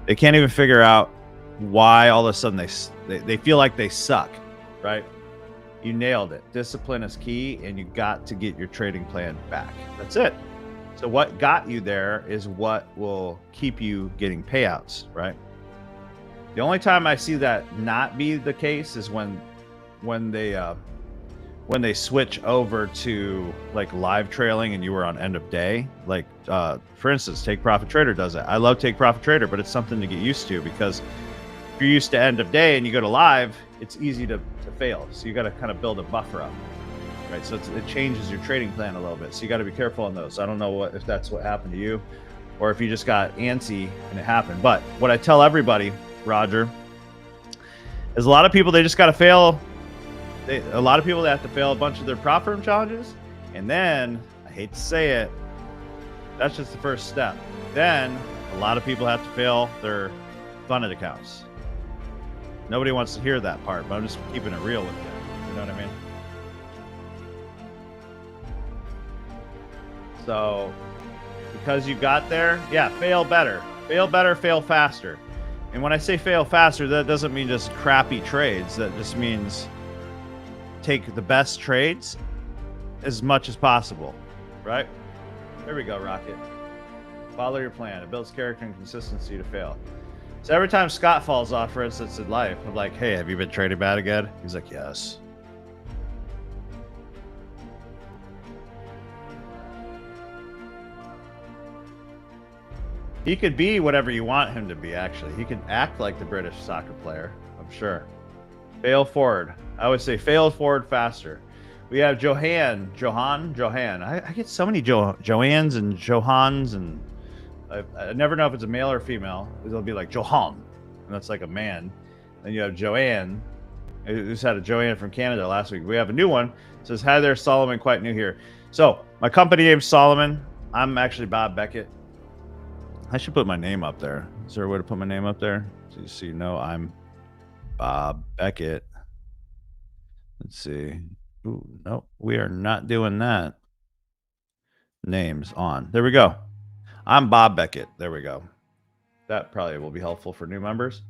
Speaker 1: They can't even figure out why all of a sudden they feel like they suck, right? You nailed it. Discipline is key, and you got to get your trading plan back. That's it. So what got you there is what will keep you getting payouts, right? The only time I see that not be the case is when they switch over to like live trailing and you were on end of day. Like for instance, Take Profit Trader does it. I love Take Profit Trader, but it's something to get used to because if you're used to end of day and you go to live, it's easy to fail. So you got to kind of build a buffer up. Right, so it changes your trading plan a little bit. So you got to be careful on those. I don't know if that's what happened to you, or if you just got antsy and it happened. But what I tell everybody, Roger, is a lot of people, they just got to fail. A lot of people, they have to fail a bunch of their prop firm challenges, and then I hate to say it, that's just the first step. Then a lot of people have to fail their funded accounts. Nobody wants to hear that part, but I'm just keeping it real with you. You know what I mean? So, because you got there, yeah, fail better. Fail better, fail faster. And when I say fail faster, that doesn't mean just crappy trades. That just means take the best trades as much as possible, right? There we go, Rocket. Follow your plan. It builds character and consistency to fail. So every time Scott falls off, for instance, in life, I'm like, hey, have you been trading bad again? He's like, yes. He could be whatever you want him to be, actually. He could act like the British soccer player, I'm sure. Fail forward. I would say fail forward faster. We have Johan. I get so many Joannes and Johans, and I never know if it's a male or female. It'll be like Johan, and that's like a man. Then you have Joanne. I just had a Joanne from Canada last week. We have a new one. It says, hi there, Solomon, quite new here. So my company name's Solomon. I'm actually Bob Beckett. I should put my name up there. Is there a way to put my name up there? So you know I'm Bob Beckett. Let's see. Ooh, no, we are not doing that. Names on. There we go. I'm Bob Beckett. There we go. That probably will be helpful for new members.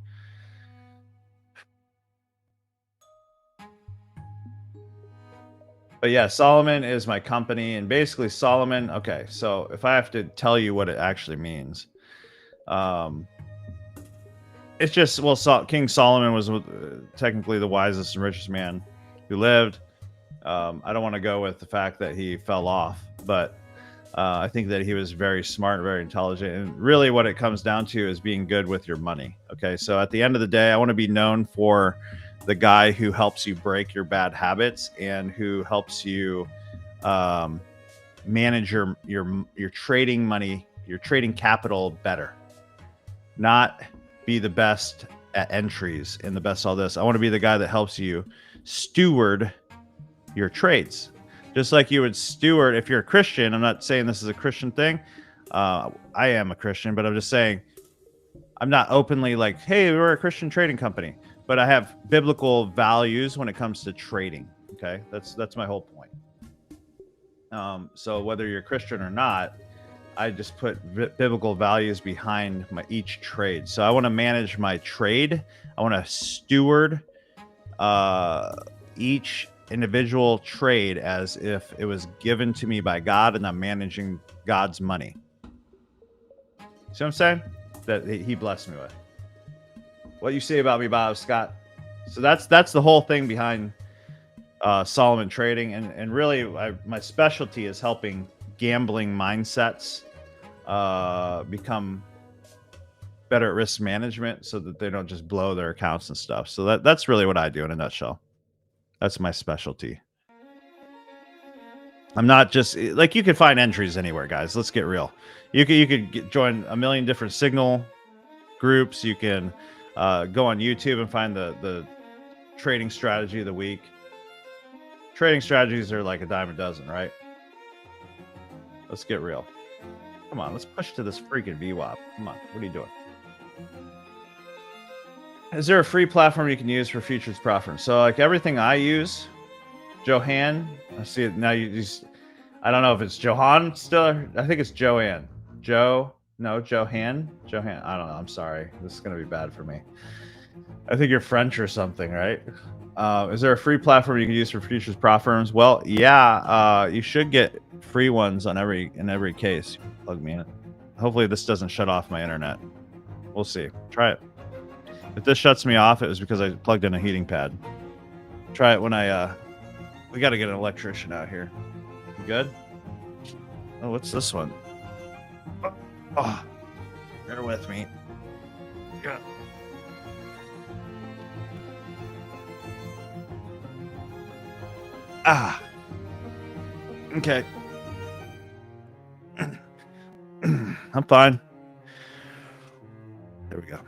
Speaker 1: But yeah, Solomon is my company, and basically Solomon. Okay, so if I have to tell you what it actually means, it's just, well, King Solomon was technically the wisest and richest man who lived. I don't want to go with the fact that he fell off, but I think that he was very smart, very intelligent, and really what it comes down to is being good with your money. Okay, so at the end of the day, I want to be known for the guy who helps you break your bad habits and who helps you manage your trading money, your trading capital better. Not be the best at entries and the best all this. I want to be the guy that helps you steward your trades, just like you would steward if you're a Christian. I'm not saying this is a Christian thing. I am a Christian, but I'm just saying I'm not openly like, hey, we're a Christian trading company, but I have biblical values when it comes to trading. Okay, that's my whole point. So whether you're a Christian or not, I just put biblical values behind each trade. So I want to manage my trade. I want to steward each individual trade as if it was given to me by God, and I'm managing God's money. See what I'm saying? That he blessed me with. What you say about me, Bob Scott? So that's the whole thing behind Solomon Trading, and really my specialty is helping gambling mindsets become better at risk management so that they don't just blow their accounts and stuff. So that's really what I do in a nutshell. That's my specialty. I'm not just like, you can find entries anywhere, guys. Let's get real. You could join a million different signal groups. You can go on YouTube and find the trading strategy of the week. Trading strategies are like a dime a dozen, right? Let's get real. Come on, let's push to this freaking VWAP. Come on, what are you doing? Is there a free platform you can use for futures preference? So like everything I use, Johan, I see it now. I don't know if it's Johan still. I think it's Joanne. Johan. I don't know. I'm sorry. This is gonna be bad for me. I think you're French or something, right? Is there a free platform you can use for futures prop firms? Well, yeah, you should get free ones on in every case. Plug me in. Hopefully this doesn't shut off my internet. We'll see. Try it. If this shuts me off, it was because I plugged in a heating pad. Try it when we got to get an electrician out here. You good? Oh, what's this one? Oh, bear with me. Yeah. Okay. I'm fine. There we go.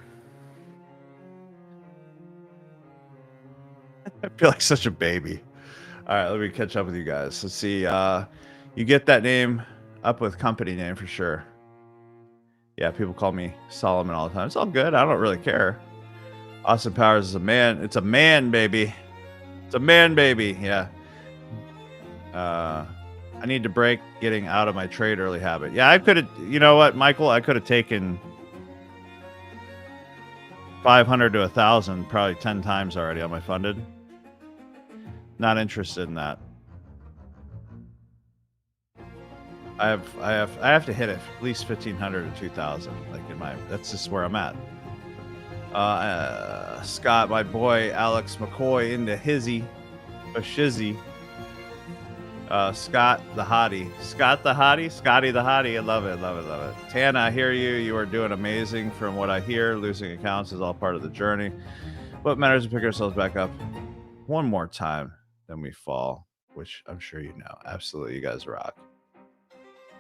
Speaker 1: I feel like such a baby. All right, let me catch up with you guys. Let's see. You get that name up with company name for sure. Yeah, people call me Solomon all the time. It's all good. I don't really care. Austin Powers is a man. It's a man, baby. It's a man, baby. Yeah. I need to break getting out of my trade early habit. Yeah, I could have, you know what, Michael? I could have taken 500 to 1,000 probably 10 times already on my funded. Not interested in that. I have to hit at least 1,500 to 2,000. Like that's just where I'm at. Scott, my boy, Alex McCoy into hizzy, a shizzy. Scott the hottie, Scotty the hottie. I love it. Tana, I hear you. You are doing amazing. From what I hear, losing accounts is all part of the journey. What matters is to pick ourselves back up one more time, then we fall. which I'm sure you know. Absolutely, you guys rock.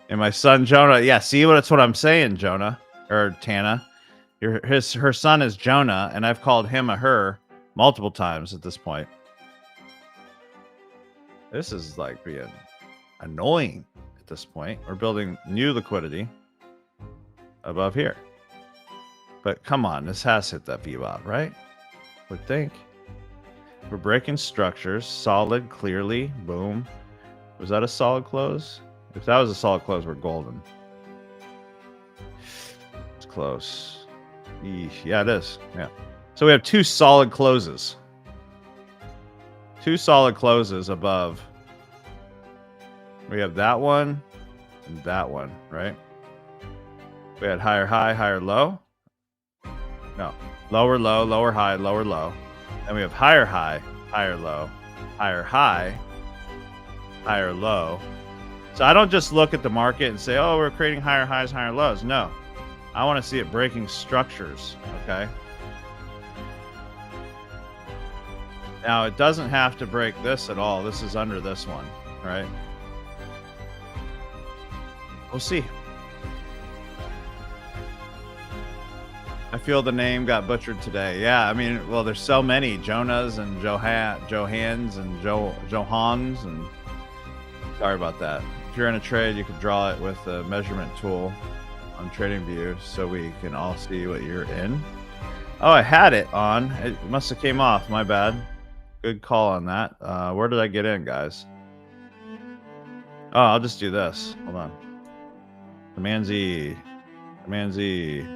Speaker 1: And my son Jonah, yeah, see that's what I'm saying, Jonah or Tana. Her son is Jonah, and I've called him a her multiple times at this point. This is like being annoying at this point. We're building new liquidity above here. But come on, this has hit that VWAP, right? Would think. We're breaking structures, solid, clearly, boom. Was that a solid close? If that was a solid close, we're golden. It's close. Eesh. Yeah, it is. Yeah. So we have two solid closes. Two solid closes above. We have that one and that one, right? We had higher high, higher low. No. Lower low, lower high, lower low. And we have higher high, higher low, higher high, higher low. So I don't just look at the market and say, oh, we're creating higher highs, higher lows. No. I want to see it breaking structures, okay? Now, it doesn't have to break this at all. This is under this one, right? We'll see. I feel the name got butchered today. Yeah, I mean, well, there's so many Jonahs and Johans and Johans, and sorry about that. If you're in a trade, you can draw it with the measurement tool on TradingView so we can all see what you're in. Oh, I had it on. It must have came off. My bad. Good call on that. Where did I get in, guys? Oh, I'll just do this. Hold on. Command Z. Command Z.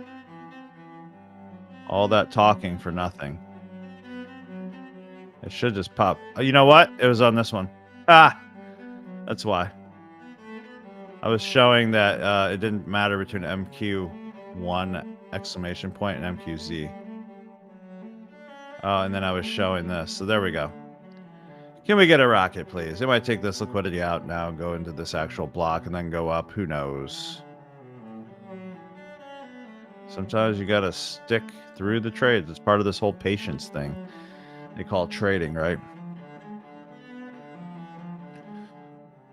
Speaker 1: All that talking for nothing. It should just pop. Oh, you know what? It was on this one. Ah! That's why. I was showing that it didn't matter between MQ1 exclamation point and MQZ. Oh, and then I was showing this. So there we go. Can we get a rocket, please? It might take this liquidity out now, go into this actual block, and then go up. Who knows? Sometimes you got to stick through the trades. It's part of this whole patience thing they call trading, right?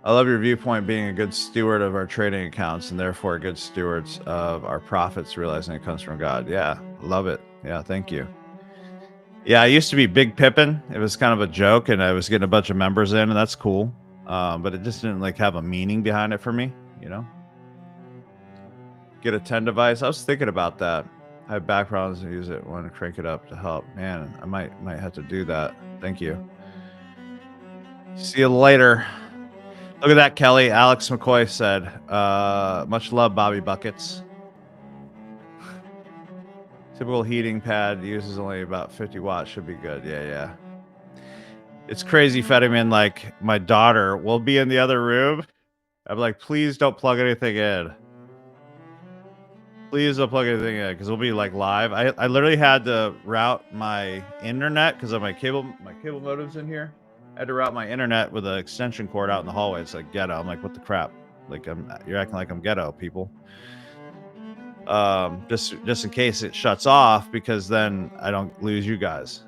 Speaker 1: I love your viewpoint being a good steward of our trading accounts and therefore good stewards of our profits, realizing it comes from God. Yeah, love it. Yeah, thank you. Yeah, I used to be Big Pippin. It was kind of a joke, and I was getting a bunch of members in, and that's cool. But it just didn't like have a meaning behind it for me, you know? Get a 10 device. I was thinking about that. I have back problems and use it. Want to crank it up to help. Man, I might have to do that. Thank you. See you later. Look at that, Kelly. Alex McCoy said, much love, Bobby Buckets. Typical heating pad uses only about 50 watts. Should be good. Yeah. It's crazy, Fetterman. Like, my daughter will be in the other room. I'm like, please don't plug anything in. Please don't plug anything in, because we'll be like live. I literally had to route my internet because of my cable modems in here. I had to route my internet with an extension cord out in the hallway. It's like ghetto. I'm like, what the crap? Like, you're acting like I'm ghetto, people. Just in case it shuts off, because then I don't lose you guys.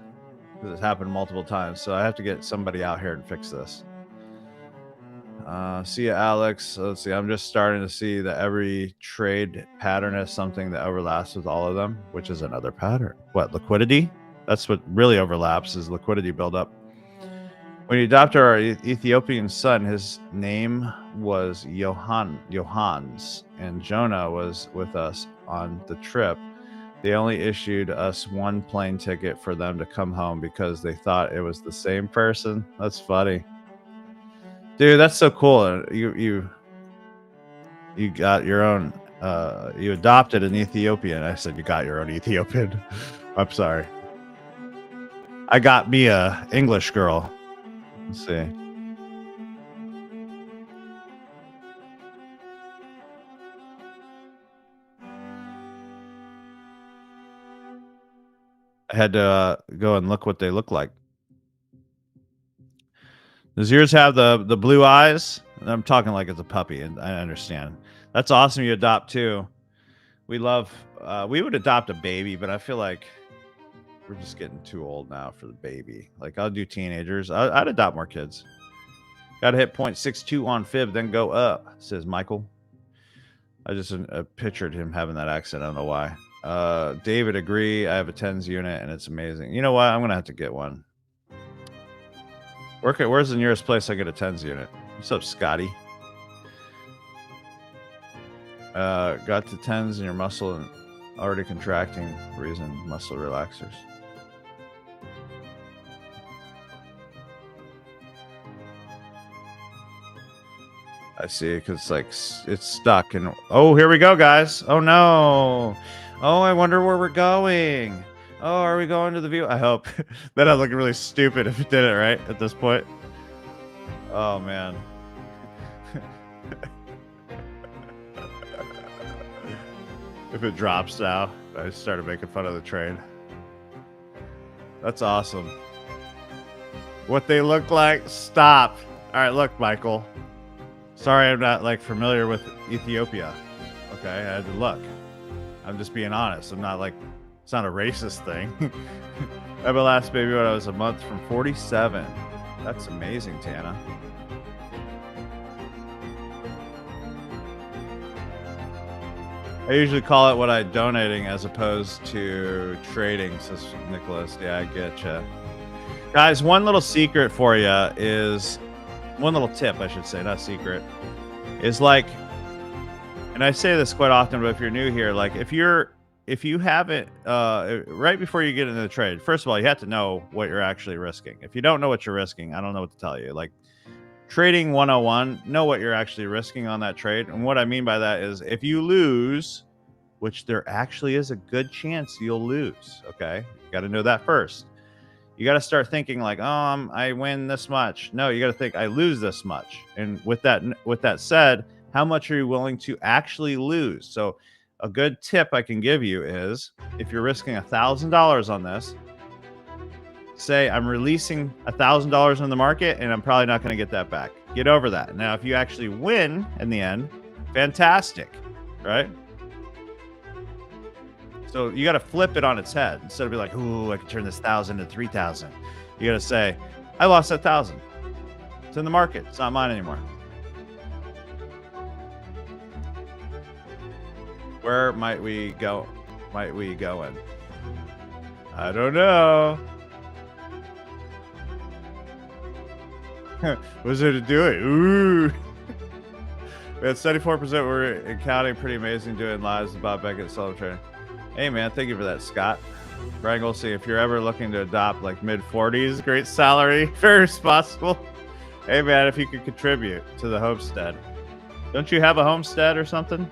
Speaker 1: Because it's happened multiple times. So I have to get somebody out here and fix this. See ya, Alex. Let's see. I'm just starting to see that every trade pattern has something that overlaps with all of them, which is another pattern. What, liquidity? That's what really overlaps, is liquidity buildup. When you adopted our Ethiopian son, his name was Johans, and Jonah was with us on the trip. They only issued us one plane ticket for them to come home because they thought it was the same person. That's funny. Dude, that's so cool. You got your own, you adopted an Ethiopian. I said you got your own Ethiopian. I'm sorry. I got me a English girl. Let's see. I had to go and look what they look like. Does yours have the blue eyes? I'm talking like it's a puppy, and I understand. That's awesome. You adopt too. We love. We would adopt a baby, but I feel like we're just getting too old now for the baby. Like, I'll do teenagers. I'd adopt more kids. Got to hit 0.62 on fib, then go up, says Michael. I just pictured him having that accent. I don't know why. David, agree. I have a tens unit, and it's amazing. You know what? I'm going to have to get one. Where's the nearest place I get a tens unit? What's up, Scotty? Got to tens in your muscle and already contracting. Reason muscle relaxers. I see, because it's like it's stuck. And oh, here we go, guys. Oh no. Oh, I wonder where we're going. Oh, are we going to the view? I hope. That I'd look really stupid if it did it right at this point. Oh man. If it drops now, I started making fun of the train. That's awesome. What they look like? Stop. All right, look, Michael. Sorry, I'm not like familiar with Ethiopia. Okay, I had to look. I'm just being honest. I'm not like, it's not a racist thing. I had my last baby when I was a month from 47. That's amazing, Tana. I usually call it what I'm donating as opposed to trading, says Nicholas. Yeah, I get you. Guys, one little secret for you is, one little tip, I should say, not secret, is like, and I say this quite often, but if you're new here, like if you haven't, right before you get into the trade, first of all, you have to know what you're actually risking. If you don't know what you're risking, I don't know what to tell you. Like trading 101, know what you're actually risking on that trade. And what I mean by that is if you lose, which there actually is a good chance you'll lose, okay? You got to know that first. You got to start thinking like, I win this much. No, you got to think I lose this much. And with that said, how much are you willing to actually lose? So a good tip I can give you is if you're risking $1,000 on this, say I'm releasing $1,000 in the market and I'm probably not going to get that back. Get over that. Now, if you actually win in the end, fantastic, right? So you got to flip it on its head. Instead of be like, ooh, I can turn this 1,000 to 3,000. You got to say, I lost that 1,000. It's in the market. It's not mine anymore. Where might we go? Might we go in? I don't know. What's there to do it? Ooh. We had 74% were accounting. Pretty amazing doing lives about Beckett solo trading. Hey man, thank you for that, Scott. Brian Goldstein, if you're ever looking to adopt like mid-40s, great salary, very responsible. Hey man, if you could contribute to the homestead. Don't you have a homestead or something?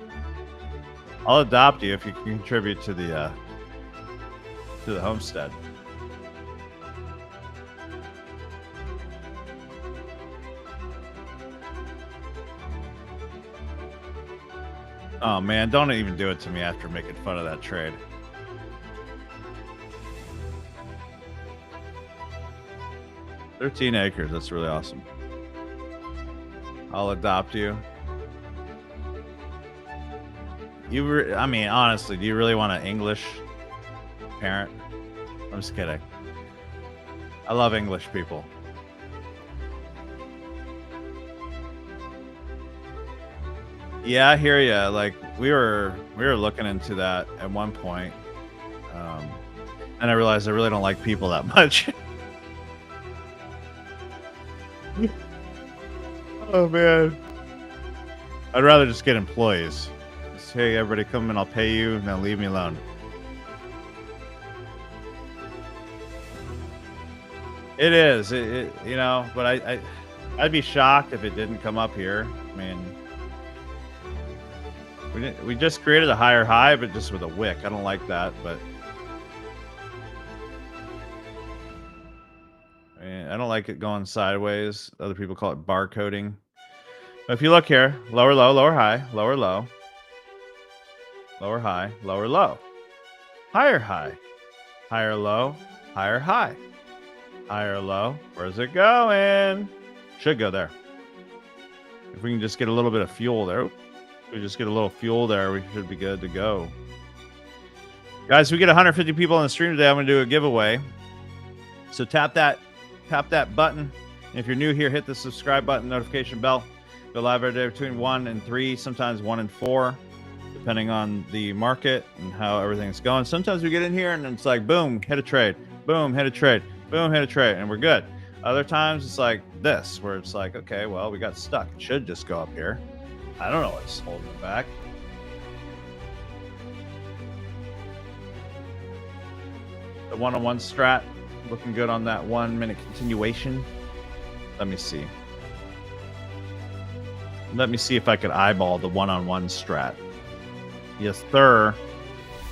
Speaker 1: I'll adopt you if you can contribute to the homestead. Oh man, don't even do it to me after making fun of that trade. "13 acres, that's really awesome. I'll adopt you." I mean, honestly, do you really want an English parent? I'm just kidding. I love English people. Yeah, I hear ya. Like we were looking into that at one point, and I realized I really don't like people that much. Oh man, I'd rather just get employees. Just, hey, everybody, come and I'll pay you, and then leave me alone. It is, you know, but I'd be shocked if it didn't come up here. I mean. We just created a higher high, but just with a wick. I don't like that, but I mean, I don't like it going sideways. Other people call it barcoding. But if you look here, lower low, lower high, lower low, lower high, lower low, higher high, higher low, higher high, higher low. Where's it going? Should go there. If we can just get a little bit of fuel there. We just get a little fuel there, we should be good to go. Guys, we get 150 people on the stream today. I'm going to do a giveaway. So tap that button And if you're new here, hit the subscribe button, notification bell. Go live every day between 1 and 3, sometimes 1 and 4, depending on the market and how everything's going. Sometimes we get in here and it's like, boom, hit a trade, boom, hit a trade, boom, hit a trade, and we're good. Other times it's like this, where it's like, okay, well, we got stuck. It should just go up here. I don't know what's holding it back. The one-on-one strat, looking good on that 1 minute continuation. Let me see. Let me see if I could eyeball the one-on-one strat. Yes, sir.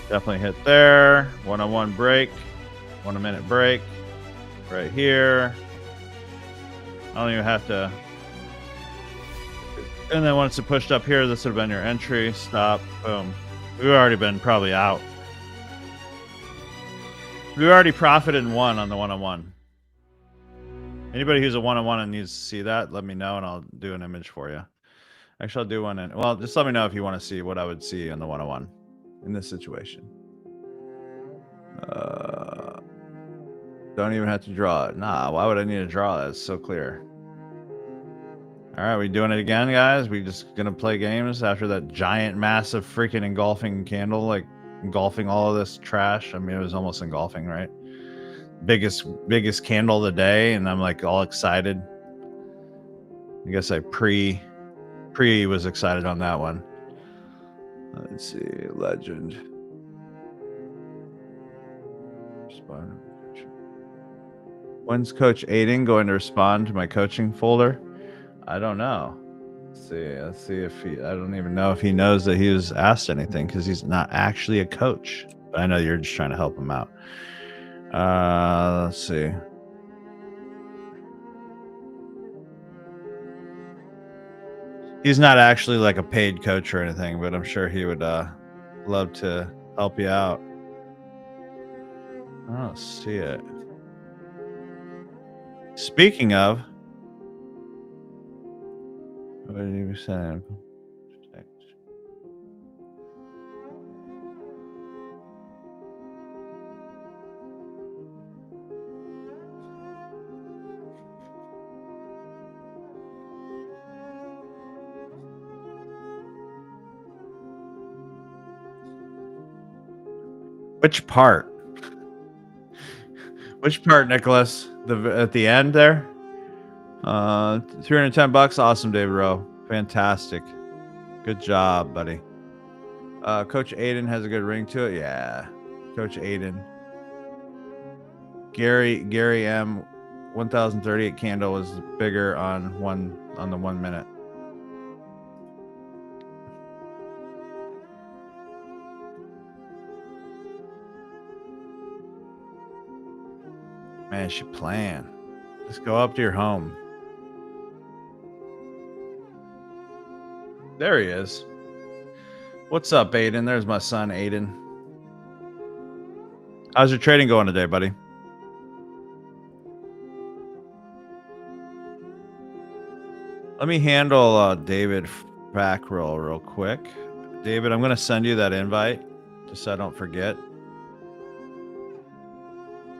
Speaker 1: Definitely hit there. One-on-one break. 1 minute break. Right here. I don't even have to. And then once it pushed up here, this would have been your entry. Stop. Boom. We've already been probably out. We already profited and won on the one-on-one. Anybody who's a one-on-one and needs to see that, let me know and I'll do an image for you. Actually, I'll do one in. Well, just let me know if you want to see what I would see on the one-on-one in this situation. Don't even have to draw it. Nah, why would I need to draw that? It's so clear. All right, we doing it again, guys? We just gonna play games after that giant, massive, freaking engulfing candle, like engulfing all of this trash. I mean, it was almost engulfing, right? Biggest candle of the day, and I'm like all excited. I guess I pre was excited on that one. Let's see, legend. When's Coach Aiden going to respond to my coaching folder? I don't know. Let's see if he. I don't even know if he knows that he was asked anything because he's not actually a coach. But I know you're just trying to help him out. Let's see. He's not actually like a paid coach or anything, but I'm sure he would love to help you out. I don't see it. Speaking of, what did you say? Which part? Which part, Nicholas? At the end there? $310. Awesome, David Rowe. Fantastic. Good job, buddy. Coach Aiden has a good ring to it. Yeah. Coach Aiden. Gary M. 1038 candle was bigger on the 1 minute. Man, she playing. Just go up to your home. There he is. What's up, Aiden? There's my son, Aiden. How's your trading going today, buddy? Let me handle David back real quick. David, I'm going to send you that invite just so I don't forget.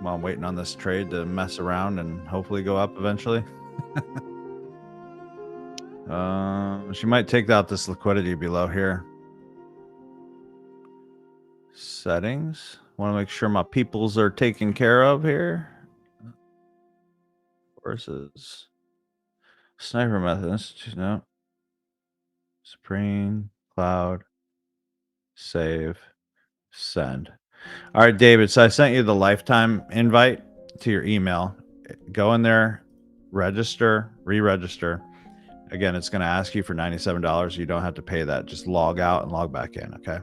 Speaker 1: While I'm waiting on this trade to mess around and hopefully go up eventually. She might take out this liquidity below here. Settings. Want to make sure my peoples are taken care of here. Versus sniper methods. No. Supreme, cloud, save, send. All right, David. So I sent you the lifetime invite to your email. Go in there, register, re-register. Again, it's going to ask you for $97. You don't have to pay that. Just log out and log back in, okay?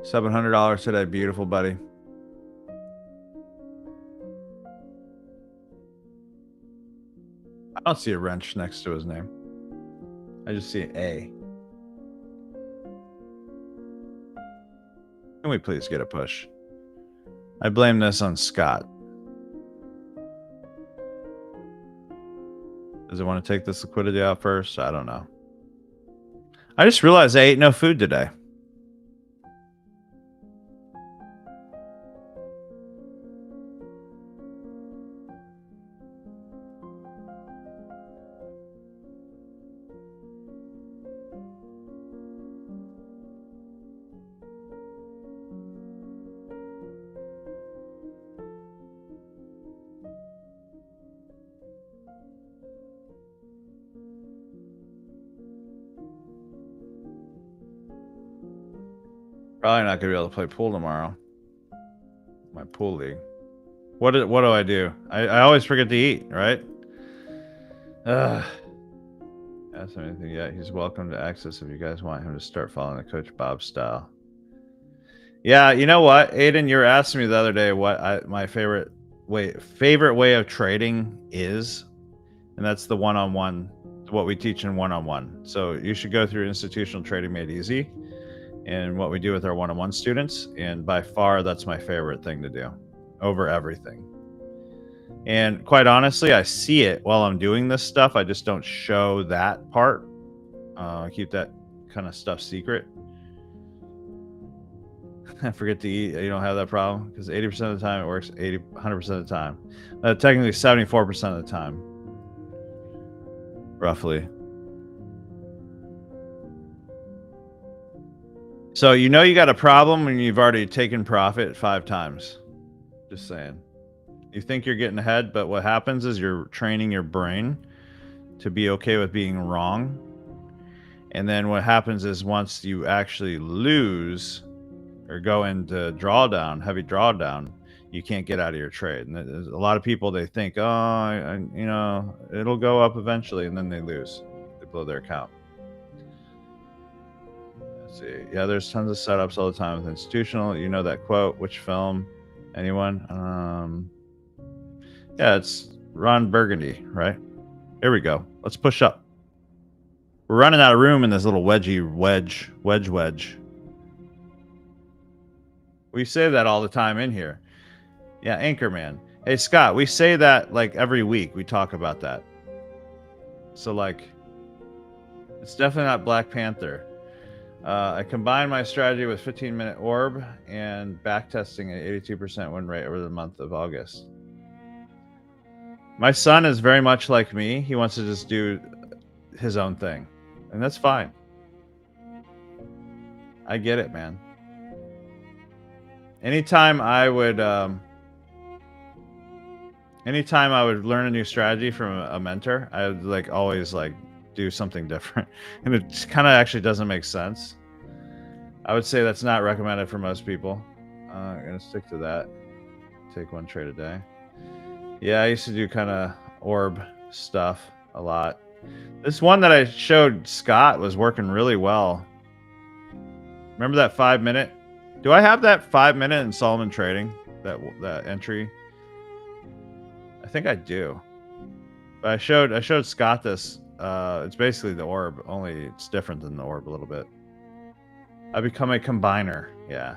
Speaker 1: $700 today. Beautiful, buddy. I don't see a wrench next to his name. I just see an A. Can we please get a push? I blame this on Scott. Does it want to take this liquidity out first? I don't know. I just realized I ate no food today. Probably not gonna be able to play pool tomorrow. My pool league. What do I do? I always forget to eat, right? Ask him anything yet. He's welcome to access if you guys want him to start following the Coach Bob style. Yeah, you know what, Aiden, you were asking me the other day what my favorite way of trading is, and that's the one-on-one, what we teach in one-on-one. So you should go through Institutional Trading Made Easy and what we do with our one-on-one students, and by far that's my favorite thing to do over everything. And quite honestly, I see it while I'm doing this stuff. I just don't show that part. I keep that kind of stuff secret. I forget to eat. You don't have that problem because 80% of the time it works. 100% of the time. Technically 74% of the time, roughly. So you know you got a problem when you've already taken profit 5 times. Just saying. You think you're getting ahead, but what happens is you're training your brain to be okay with being wrong. And then what happens is once you actually lose or go into drawdown, heavy drawdown, you can't get out of your trade. And there's a lot of people, they think, oh, you know, it'll go up eventually, and then they lose. They blow their account. Let's see. Yeah, there's tons of setups all the time with institutional. You know that quote? Which film? Anyone? Yeah, it's Ron Burgundy, right? Here we go. Let's push up. We're running out of room in this little wedge. We say that all the time in here. Yeah, Anchorman. Hey, Scott, we say that like every week. We talk about that. So like, it's definitely not Black Panther. I combined my strategy with 15-minute orb and backtesting at 82% win rate over the month of August. My son is very much like me. He wants to just do his own thing, and that's fine. I get it, man. Anytime I would learn a new strategy from a mentor, I would like always like do something different, and it kind of actually doesn't make sense. I would say that's not recommended for most people. I'm gonna stick to that. Take 1 trade a day. Yeah, I used to do kind of orb stuff a lot. This one that I showed Scott was working really well. Remember that 5-minute? Do I have that 5-minute in Solomon Trading? That entry? I think I do. But I showed Scott this. It's basically the orb, only it's different than the orb a little bit. I become a combiner. Yeah.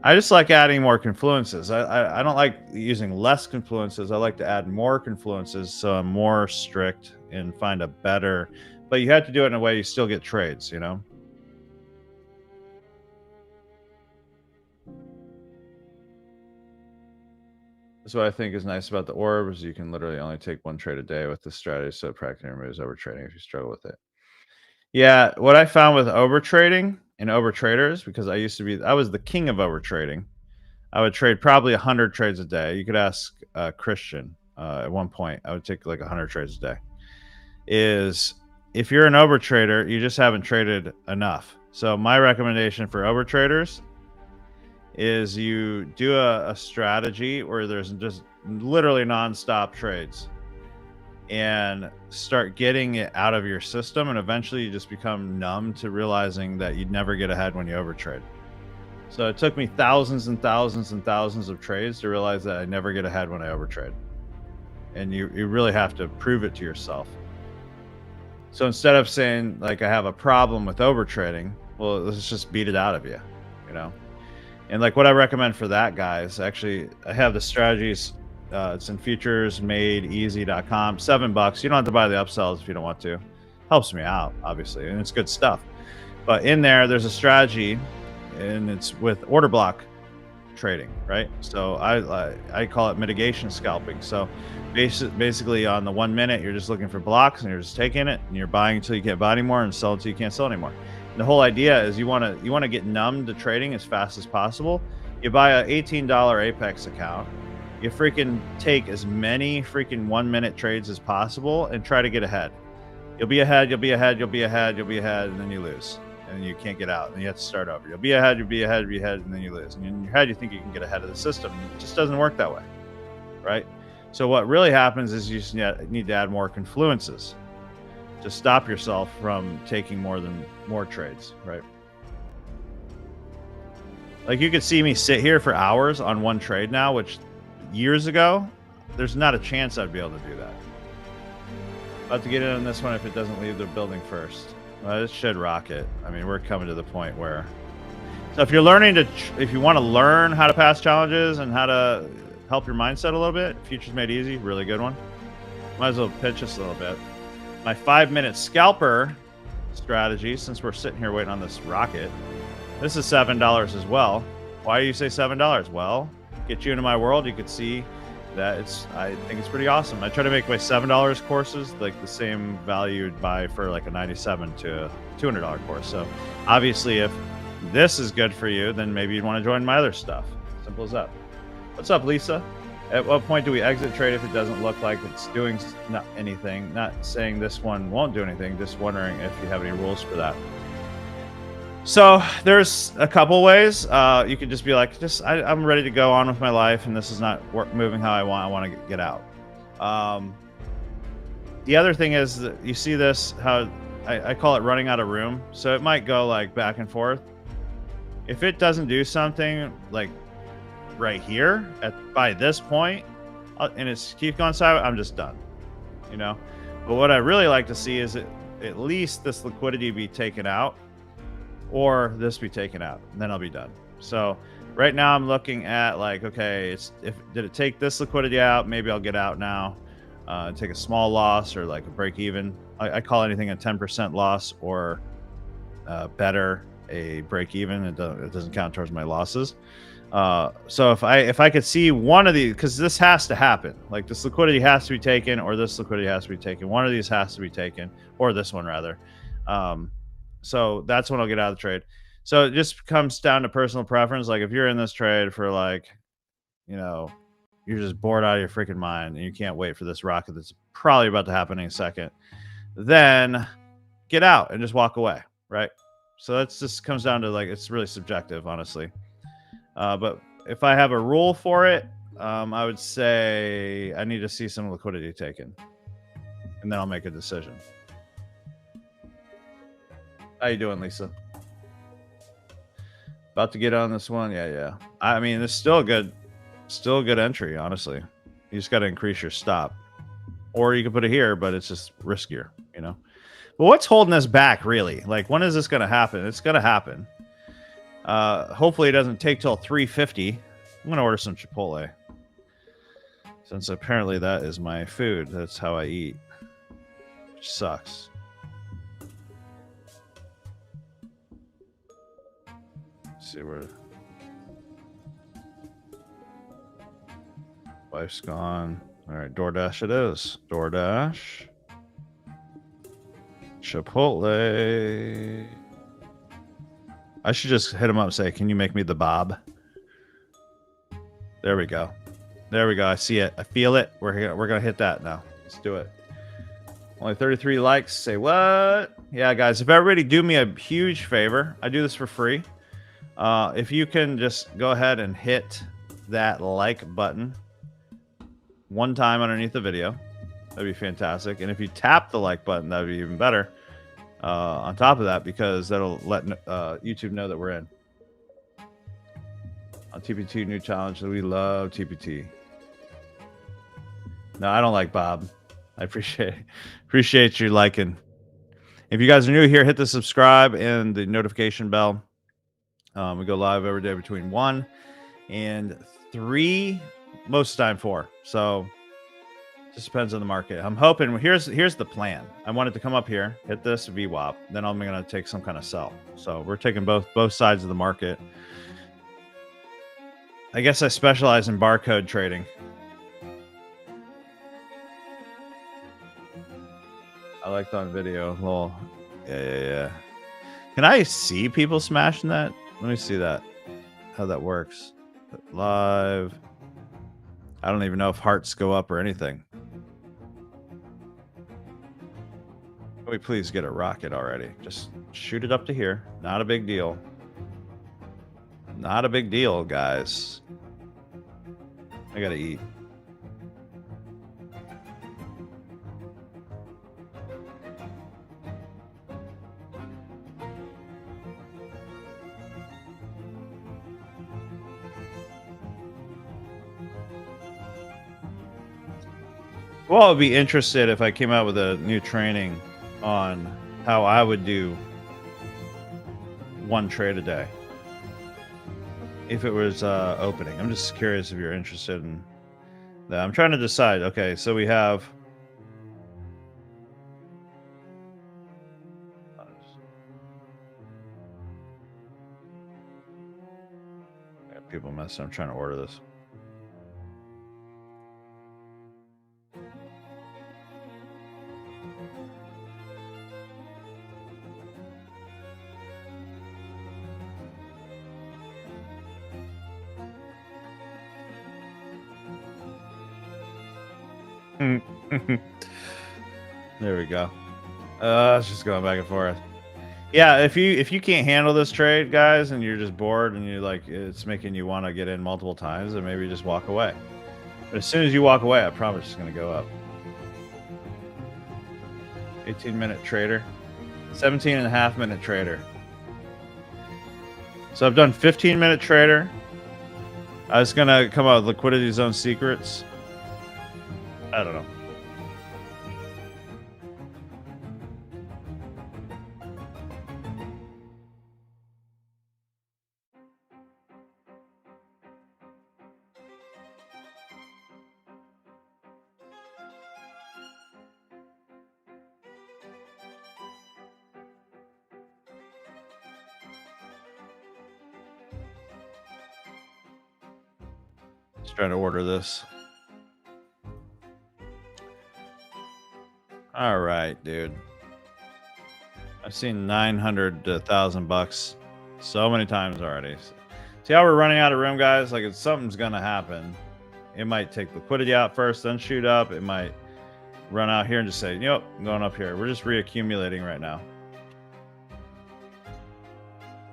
Speaker 1: I just like adding more confluences. I don't like using less confluences. I like to add more confluences so I'm more strict and find a better, but you have to do it in a way you still get trades, you know? That's what I think is nice about the orb is you can literally only take 1 trade a day with this strategy, so it practically removes overtrading if you struggle with it. Yeah, what I found with overtrading and overtraders, because I was the king of overtrading. I would trade probably 100 trades a day. You could ask Christian at one point. I would take like 100 trades a day. Is if you're an overtrader, you just haven't traded enough. So my recommendation for overtraders is you do a strategy where there's just literally nonstop trades and start getting it out of your system, and eventually you just become numb to realizing that you'd never get ahead when you overtrade. So it took me thousands and thousands and thousands of trades to realize that I never get ahead when I overtrade. And you really have to prove it to yourself. So instead of saying like I have a problem with overtrading, well, let's just beat it out of you, you know? And like what I recommend for that, guys, actually I have the strategies. It's in futuresmadeeasy.com. $7. You don't have to buy the upsells if you don't want to. Helps me out, obviously, and it's good stuff. But in there, there's a strategy, and it's with order block trading, right? So I call it mitigation scalping. So basically, on the 1 minute, you're just looking for blocks, and you're just taking it, and you're buying until you can't buy anymore, and sell until you can't sell anymore. And the whole idea is you want to get numb to trading as fast as possible. You buy a $18 Apex account. You freaking take as many freaking 1 minute trades as possible and try to get ahead. You'll be ahead, you'll be ahead, you'll be ahead, you'll be ahead, and then you lose. and you can't get out, and you have to start over. You'll be ahead, and then you lose. And in your head, you think you can get ahead of the system. It just doesn't work that way, right? So what really happens is you just need to add more confluences to stop yourself from taking more trades, right? Like you could see me sit here for hours on one trade now, which years ago, there's not a chance I'd be able to do that. About to get in on this one if it doesn't leave the building first. Well, it should rock it. I mean, we're coming to the point where... So if you're learning if you want to learn how to pass challenges and how to help your mindset a little bit, Futures Made Easy, really good one. Might as well pitch this a little bit. My 5-minute scalper strategy, since we're sitting here waiting on this rocket, this is $7 as well. Why do you say $7? Well, get you into my world, you could see that I think it's pretty awesome. I try to make my $7 courses like the same value you'd buy for like a $97 to a $200 course. So obviously if this is good for you, then maybe you'd want to join my other stuff. Simple as that. What's up, Lisa? At what point do we exit trade if it doesn't look like it's doing anything? Not saying this one won't do anything, just wondering if you have any rules for that. So there's a couple ways. You could just be like, I'm ready to go on with my life, and this is not moving how I want to get out. The other thing is that you see this, how I call it running out of room. So it might go like back and forth. If it doesn't do something like right here by this point, and it's keep going sideways, I'm just done, you know. But what I really like to see is at least this liquidity be taken out, or this be taken out, and then I'll be done. So right now I'm looking at like, okay, did it take this liquidity out? Maybe I'll get out now, take a small loss or like a break even. I call anything a 10% loss or better a break even. It doesn't count towards my losses. So if I could see one of these, because this has to happen, like this liquidity has to be taken, or this liquidity has to be taken. One of these has to be taken, or this one rather. So that's when I'll get out of the trade. So it just comes down to personal preference. Like if you're in this trade for like, you know, you're just bored out of your freaking mind and you can't wait for this rocket that's probably about to happen in a second, then get out and just walk away, right? So that's just comes down to like, it's really subjective, honestly. But if I have a rule for it, I would say I need to see some liquidity taken, and then I'll make a decision. How you doing, Lisa? About to get on this one? Yeah. I mean, it's still a good entry, honestly. You just got to increase your stop, or you can put it here, but it's just riskier, you know. But what's holding us back, really? Like, when is this going to happen? It's going to happen. Hopefully it doesn't take till 3:50. I'm gonna order some Chipotle, since apparently that is my food. That's how I eat, which sucks. Let's see where wife's gone. All right, DoorDash it is. DoorDash, Chipotle. I should just hit him up and say, can you make me the Bob? There we go. There we go. I see it. I feel it. We're gonna hit that now. Let's do it. Only 33 likes. Say what? Yeah, guys, if everybody do me a huge favor, I do this for free. If you can just go ahead and hit that like button one time underneath the video, that'd be fantastic. And if you tap the like button, that'd be even better. On top of that, because that'll let YouTube know that we're in on TPT new challenge. We love TPT. No, I don't like Bob. I appreciate you liking. If you guys are new here, hit the subscribe and the notification bell. We go live every day between 1 and 3, most of the time 4. So just depends on the market. I'm hoping here's the plan. I want it to come up here, hit this VWAP, then I'm gonna take some kind of sell. So we're taking both sides of the market. I guess I specialize in barcode trading. I liked on video. Well, yeah. Can I see people smashing that? Let me see that. How that works. Live. I don't even know if hearts go up or anything. Can we please get a rocket already? Just shoot it up to here. Not a big deal. Not a big deal, guys. I gotta eat. Well, I'd be interested if I came out with a new training on how I would do one trade a day. If it was opening. I'm just curious if you're interested in that. I'm trying to decide. Okay, so we have people messing. I'm trying to order this. There we go. It's just going back and forth. Yeah, if you can't handle this trade, guys, and you're just bored and you're like it's making you want to get in multiple times, then maybe just walk away. But as soon as you walk away, I promise it's going to go up. 18-minute trader, 17.5-minute trader. So I've done 15-minute trader. I was gonna come out with liquidity zone secrets. I don't know. Just trying to order this. All right, dude. I've seen 900 to 1,000 bucks so many times already. See how we're running out of room, guys? Like, something's gonna happen. It might take liquidity out first, then shoot up. It might run out here and just say, "Yep, I'm going up here." We're just reaccumulating right now.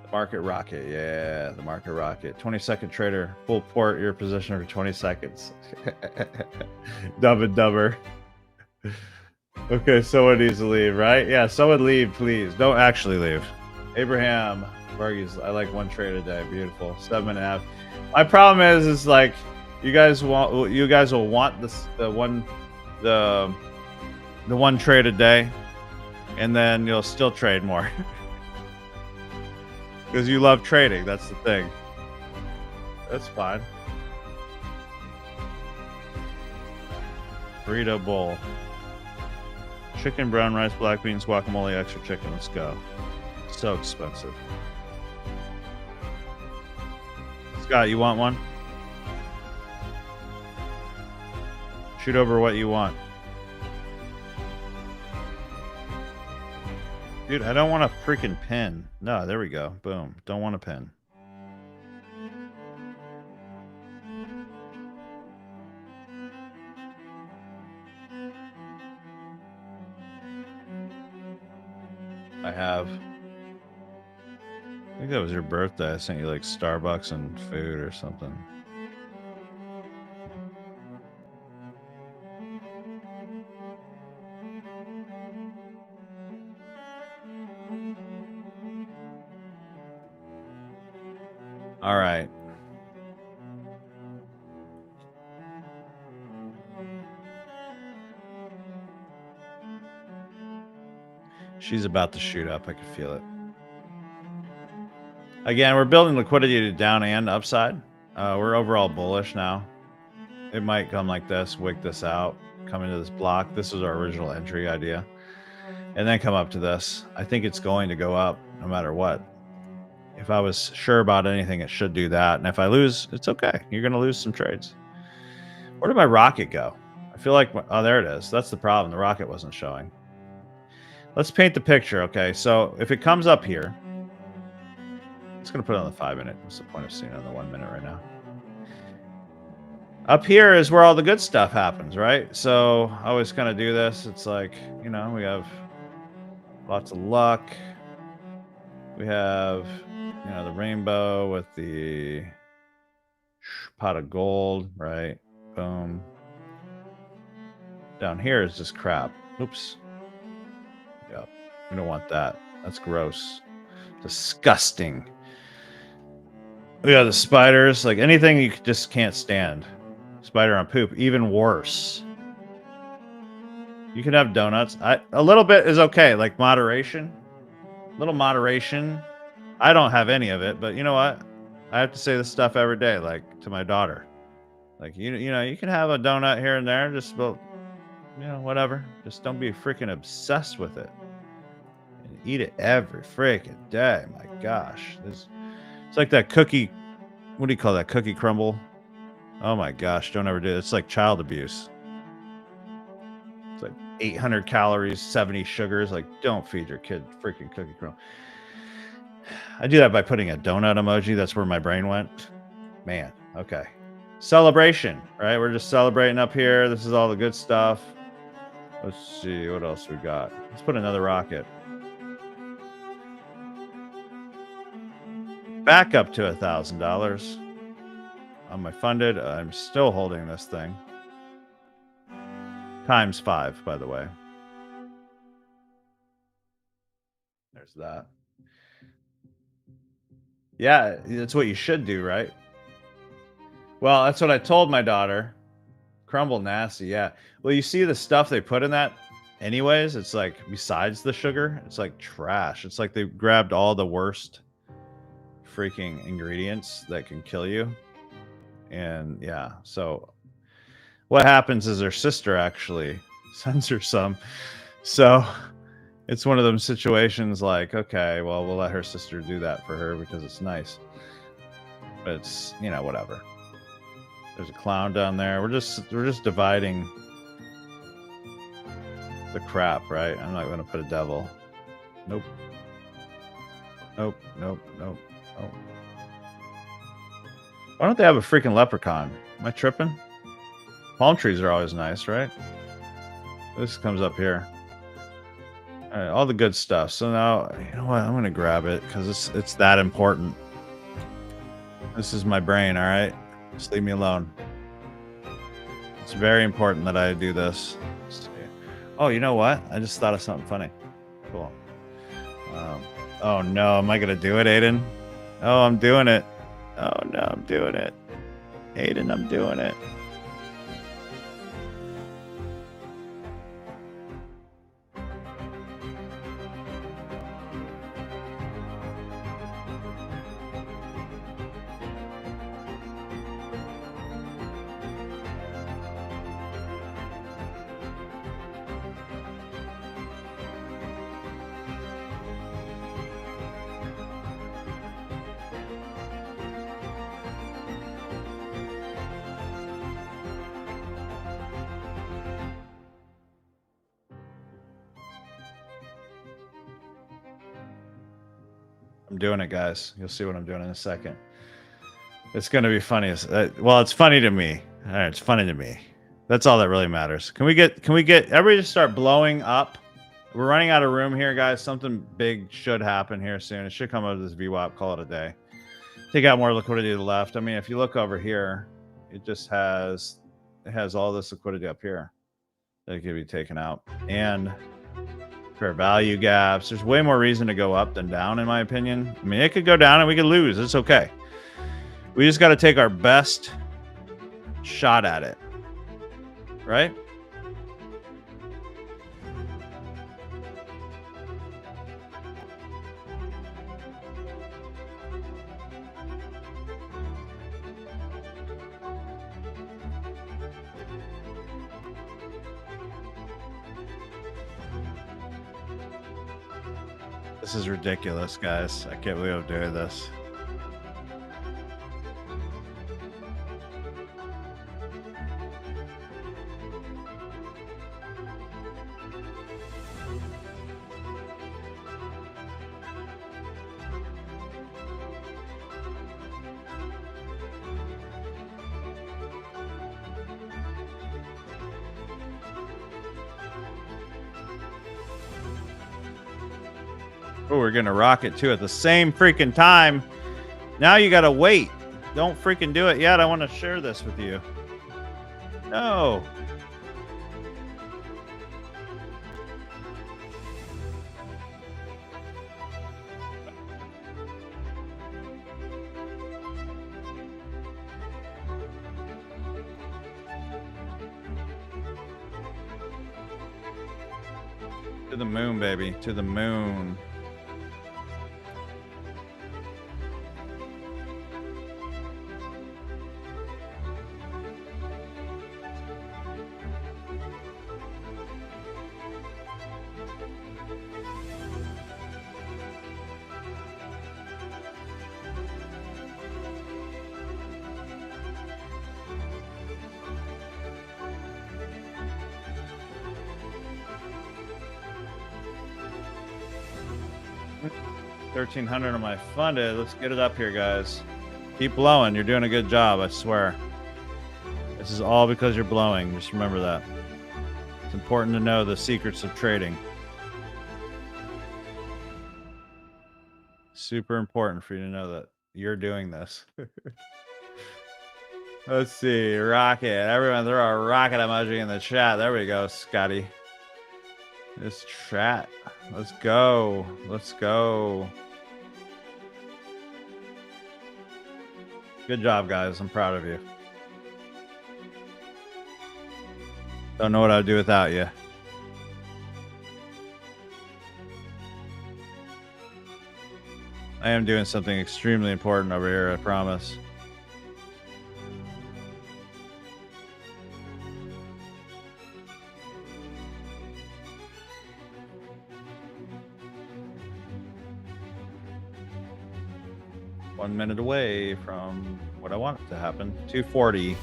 Speaker 1: The market rocket, yeah, the market rocket. 20-second trader, full port your position for 20 seconds. Dumb and dumber. Okay, someone needs to leave, right? Yeah, someone leave, please. Don't actually leave. Abraham Vargas, I like one trade a day. Beautiful. 7.5. My problem is like you guys will want this the one trade a day, and then you'll still trade more. Because you love trading, that's the thing. That's fine. Burrito bowl. Chicken, brown rice, black beans, guacamole, extra chicken. Let's go. So expensive. Scott, you want one? Shoot over what you want. Dude, I don't want a freaking pin. No, there we go. Boom. Don't want a pin. I think that was your birthday. I sent you like Starbucks and food or something. All right. She's about to shoot up. I can feel it. Again, we're building liquidity to down and upside. We're overall bullish now. It might come like this, wick this out, come into this block. This was our original entry idea. And then come up to this. I think it's going to go up no matter what. If I was sure about anything, it should do that. And if I lose, it's okay. You're going to lose some trades. Where did my rocket go? I feel like, oh, there it is. That's the problem. The rocket wasn't showing. Let's paint the picture, okay? So if it comes up here, it's going to put it on the 5-minute. What's the point of seeing it on the 1 minute right now? Up here is where all the good stuff happens, right? So I always kind of do this. It's like, you know, we have Lots of luck. We have, you know, the rainbow with the pot of gold, right? Boom. Down here is just crap. Oops. Yep. We don't want that. That's gross. Disgusting. We got the spiders. Like anything you just can't stand. Spider on poop. Even worse. You can have donuts. A little bit is okay. Like moderation. Little moderation. I don't have any of it, but you know what? I have to say this stuff every day, like to my daughter. Like you know, you can have a donut here and there, just about, you know, whatever. Just don't be freaking obsessed with it. And eat it every freaking day. My gosh, it's like that cookie. What do you call that? Cookie crumble. Oh my gosh, don't ever do it. It's like child abuse. It's like 800 calories, 70 sugars. Like, don't feed your kid freaking cookie crumble. I do that by putting a donut emoji. That's where my brain went. Man, okay. Celebration, right? We're just celebrating up here. This is all the good stuff. Let's see what else we got. Let's put another rocket. Back up to $1,000 on my funded. I'm still holding this thing. Times 5, by the way. There's that. Yeah, that's what you should do, right? Well, that's what I told my daughter. Crumble nasty, yeah. Well, you see the stuff they put in that anyways, it's like, besides the sugar, it's like trash. It's like they grabbed all the worst freaking ingredients that can kill you. And yeah, so what happens is her sister actually sends her some. So it's one of them situations like, okay, well, we'll let her sister do that for her because it's nice. But it's, you know, whatever. There's a clown down there. We're just dividing the crap, right? I'm not going to put a devil. Nope. Nope. Nope. Nope. Nope. Why don't they have a freaking leprechaun? Am I tripping? Palm trees are always nice, right? This comes up here. All right, all the good stuff. So now, you know what? I'm going to grab it because it's that important. This is my brain, all right? Just leave me alone. It's very important that I do this. Oh, you know what? I just thought of something funny. Cool. Oh no, am I gonna do it, Aiden? Oh, I'm doing it. Oh no, I'm doing it. Aiden, I'm doing it. I'm doing it, guys. You'll see what I'm doing in a second. It's going to be funny. Well, it's funny to me. All right, it's funny to me. That's all that really matters. Can we get everybody to start blowing up? We're running out of room here, guys. Something big should happen here soon. It should come out of this VWAP. Call it a day. Take out more liquidity to the left. I mean, if you look over here, it just has all this liquidity up here that could be taken out. And fair value gaps. There's way more reason to go up than down, in my opinion. I mean, it could go down and we could lose. It's okay. We just got to take our best shot at it. Right? This is ridiculous, guys. I can't believe I'm doing this. Oh, we're gonna rocket too at the same freaking time. Now you gotta wait. Don't freaking do it yet. I want to share this with you. No. To the moon, baby. To the moon. $1,300 on my funded. Let's get it up here, guys. Keep blowing. You're doing a good job, I swear. This is all because you're blowing. Just remember that. It's important to know the secrets of trading. Super important for you to know that you're doing this. Let's see. Rocket. Everyone throw a rocket emoji in the chat. There we go, Scotty. This chat. Let's go. Let's go. Good job, guys. I'm proud of you. Don't know what I'd do without you. I am doing something extremely important over here, I promise. One minute away from what I want to happen. 240.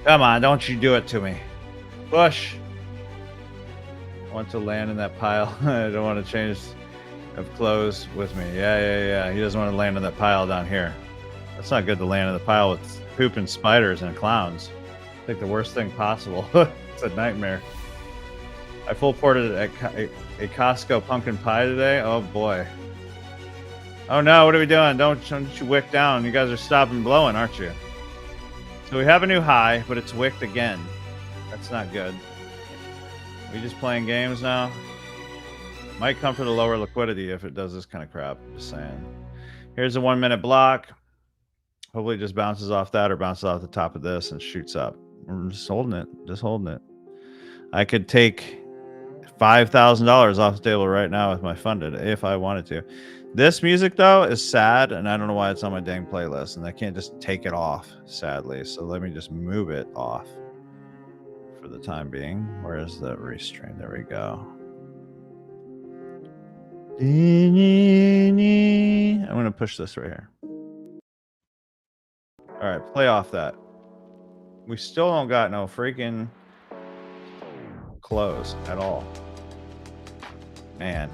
Speaker 1: Come on, don't you do it to me. Push. I want to land in that pile. I don't want to change of clothes with me. Yeah. He doesn't want to land in that pile down here. That's not good to land in the pile with pooping spiders and clowns. It's like the worst thing possible. It's a nightmare. I full ported a Costco pumpkin pie today. Oh boy. Oh no, what are we doing? Don't you wick down. You guys are stopping blowing, aren't you? So we have a new high, but it's wicked again. That's not good. We just playing games now? Might come for the lower liquidity if it does this kind of crap. Just saying. Here's a 1 minute block. Hopefully it just bounces off that or bounces off the top of this and shoots up. I'm just holding it. Just holding it. I could take $5,000 off the table right now with my funded if I wanted to. This music, though, is sad, and I don't know why it's on my dang playlist, and I can't just take it off, sadly. So let me just move it off for the time being. Where is the restrain? There we go. I'm going to push this right here. All right, play off that. We still don't got no freaking close at all. Man.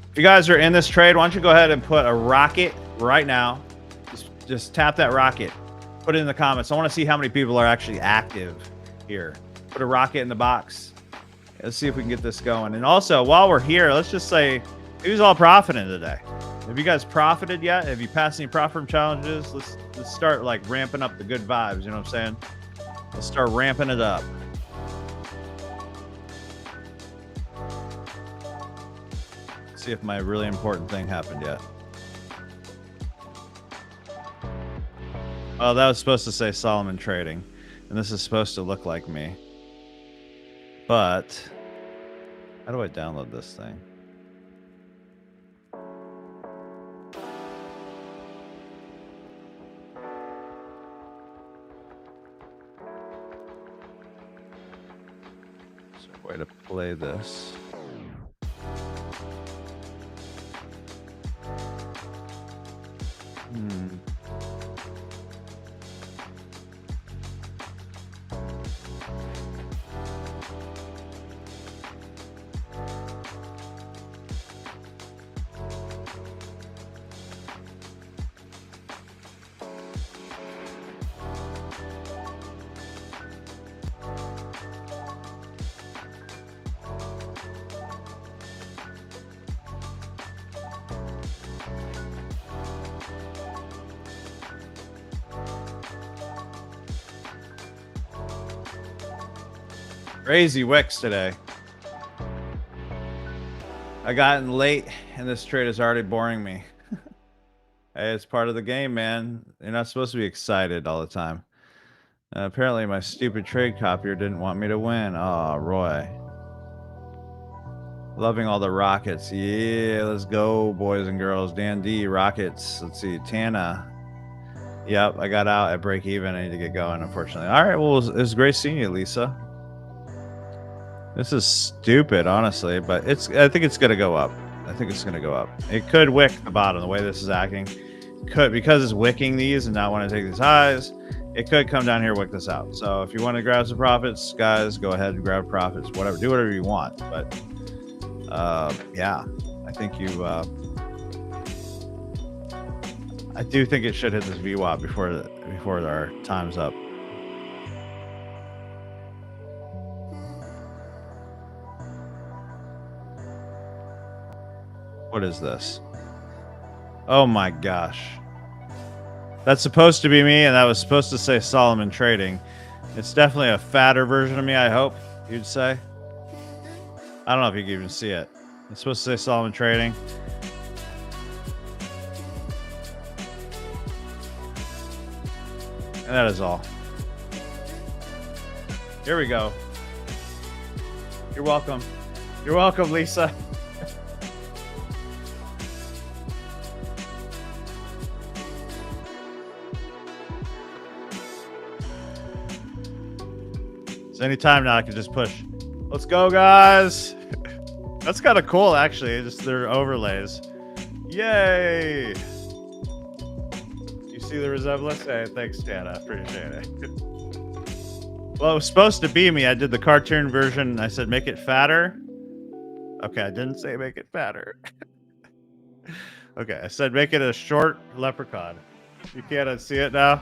Speaker 1: If you guys are in this trade, why don't you go ahead and put a rocket right now. Just tap that rocket. Put it in the comments. I want to see how many people are actually active here. Put a rocket in the box. Let's see if we can get this going. And also, while we're here, let's just say, who's all profiting today? Have you guys profited yet? Have you passed any profit challenges? Let's start like ramping up the good vibes. You know what I'm saying? Let's start ramping it up. See if my really important thing happened yet. Oh, that was supposed to say Solomon Trading, and this is supposed to look like me. But how do I download this thing? Is there a way to play this? Crazy wicks today. I got in late, and this trade is already boring me. Hey, it's part of the game, man. You're not supposed to be excited all the time. Apparently, my stupid trade copier didn't want me to win. Oh, Roy. Loving all the rockets. Yeah, let's go, boys and girls. Dan D, rockets. Let's see, Tana. Yep, I got out at break even. I need to get going, unfortunately. All right, well, it was great seeing you, Lisa. This is stupid, honestly, but I think it's gonna go up. I think it's gonna go up. It could wick the bottom the way this is acting. Could, because it's wicking these and not want to take these highs, it could come down here, wick this out. So if you want to grab some profits, guys, go ahead and grab profits. Whatever, do whatever you want. But yeah, I think you. I do think it should hit this VWAP before our time's up. What is this? Oh my gosh. That's supposed to be me, and that was supposed to say Solomon Trading. It's definitely a fatter version of me, I hope you'd say. I don't know if you can even see it. It's supposed to say Solomon Trading. And that is all. Here we go. You're welcome. You're welcome, Lisa. So anytime now I can just push. Let's go, guys. That's kind of cool, actually. Just their overlays. Yay! You see the resemblance? Hey, thanks, Tana. Appreciate it. Well, it was supposed to be me. I did the cartoon version. I said make it fatter. Okay, I didn't say make it fatter. Okay, I said make it a short leprechaun. You can't unsee it now.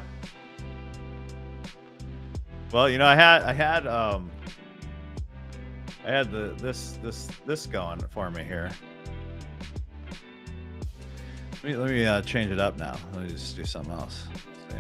Speaker 1: Well, you know, I had this going for me here. Let me change it up now. Let me just do something else. Let's see.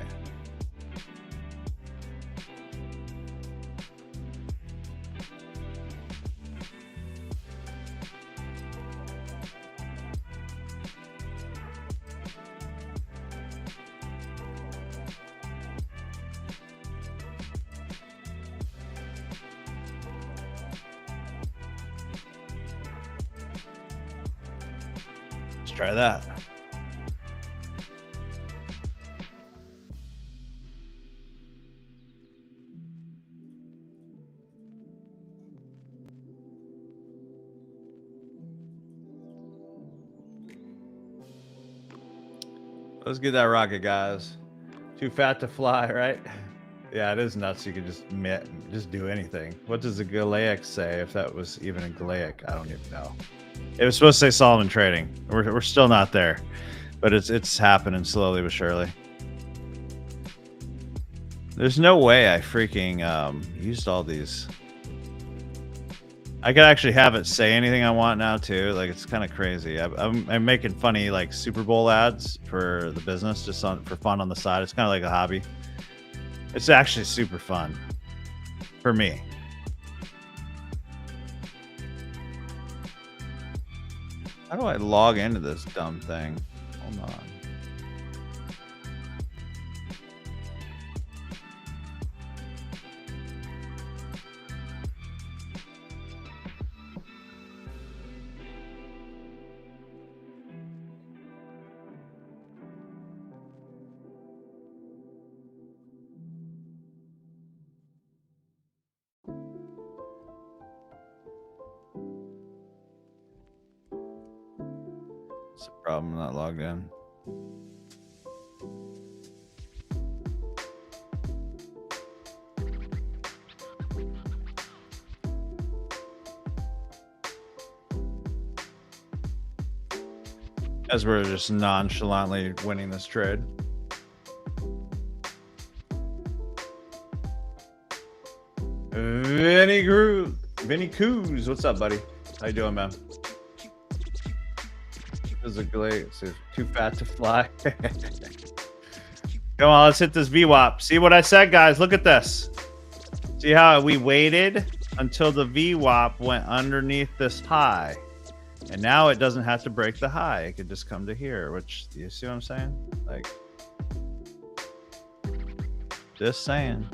Speaker 1: Let's try that. Let's get that rocket, guys. Too fat to fly, right? Yeah, it is nuts. You can just do anything. What does the Galaic say? If that was even a Galaic, I don't even know. It was supposed to say Solomon Trading. We're still not there, but it's happening slowly but surely. There's no way I freaking used all these. I could actually have it say anything I want now too. Like, it's kind of crazy. I'm making funny like Super Bowl ads for the business, just for fun on the side. It's kind of like a hobby. It's actually super fun for me. How do I log into this dumb thing? Hold on. It's a problem, I'm not logged in. As we're just nonchalantly winning this trade. Vinny Coos, what's up, buddy? How you doing, man? This is a glade. It's too fat to fly. Come on, let's hit this VWAP. See what I said, guys? Look at this. See how we waited until the VWAP went underneath this high. And now it doesn't have to break the high. It could just come to here, which, you see what I'm saying? Like, just saying.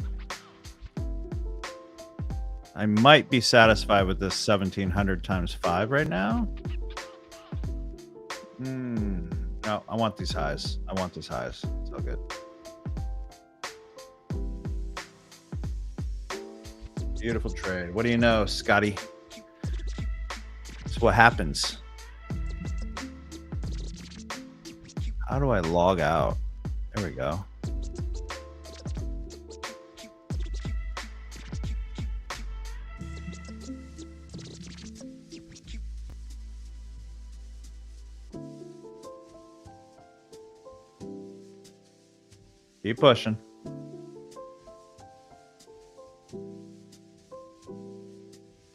Speaker 1: I might be satisfied with this 1700 times 5 right now. No, I want these highs. I want these highs. It's all good. Beautiful trade. What do you know, Scotty? It's what happens. How do I log out? There we go. Keep pushing.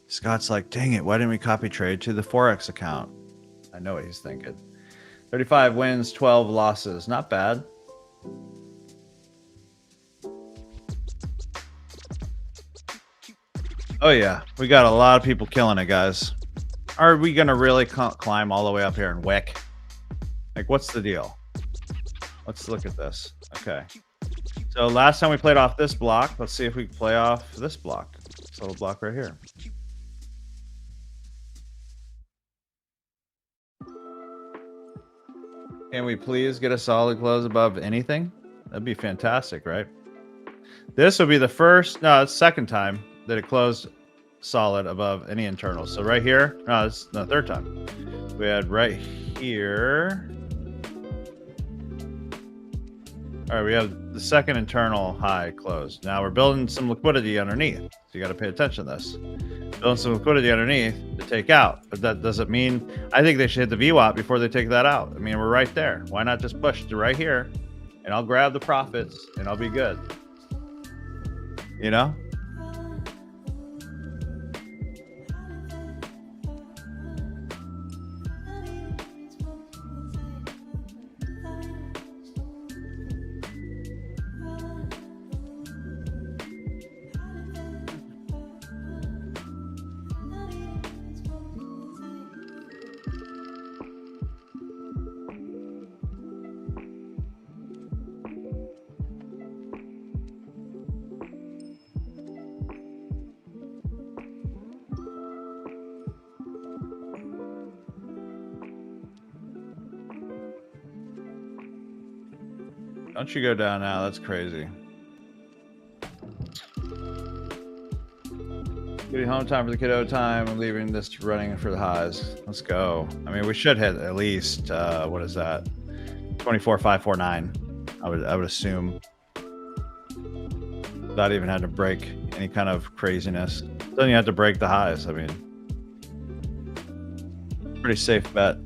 Speaker 1: Scott's like, dang it, why didn't we copy trade to the Forex account? I know what he's thinking. 35 wins, 12 losses. Not bad. Oh, yeah. We got a lot of people killing it, guys. Are we going to really climb all the way up here and wick? Like, what's the deal? Let's look at this. Okay. So last time we played off this block. Let's see if we can play off this block. This little block right here. Can we please get a solid close above anything? That'd be fantastic, right? This will be the first, no, it's second time that it closed solid above any internal. So right here, no, it's the third time. We had right here. All right, we have the second internal high closed. Now we're building some liquidity underneath. So you got to pay attention to this. Building some liquidity underneath to take out. But that doesn't mean, I think they should hit the VWAP before they take that out. I mean, we're right there. Why not just push to right here and I'll grab the profits and I'll be good. You know? Don't you go down now? That's crazy. Getting home time for the kiddo time. I'm leaving this running for the highs. Let's go. I mean, we should hit at least what is that? 24,549. I would assume. Without even having to break any kind of craziness. Doesn't even have to break the highs. I mean, pretty safe bet.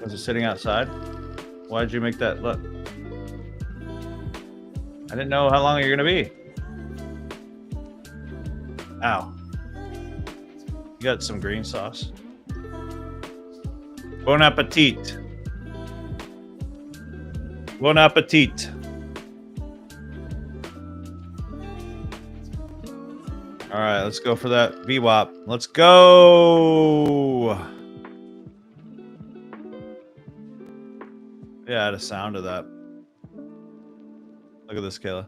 Speaker 1: Was it sitting outside? Why did you make that look? I didn't know how long you're gonna be. Ow. You got some green sauce. Bon appetit. Bon appetit. All right, let's go for that VWAP. Let's go. Yeah, I had a sound of that. Look at this, Kayla.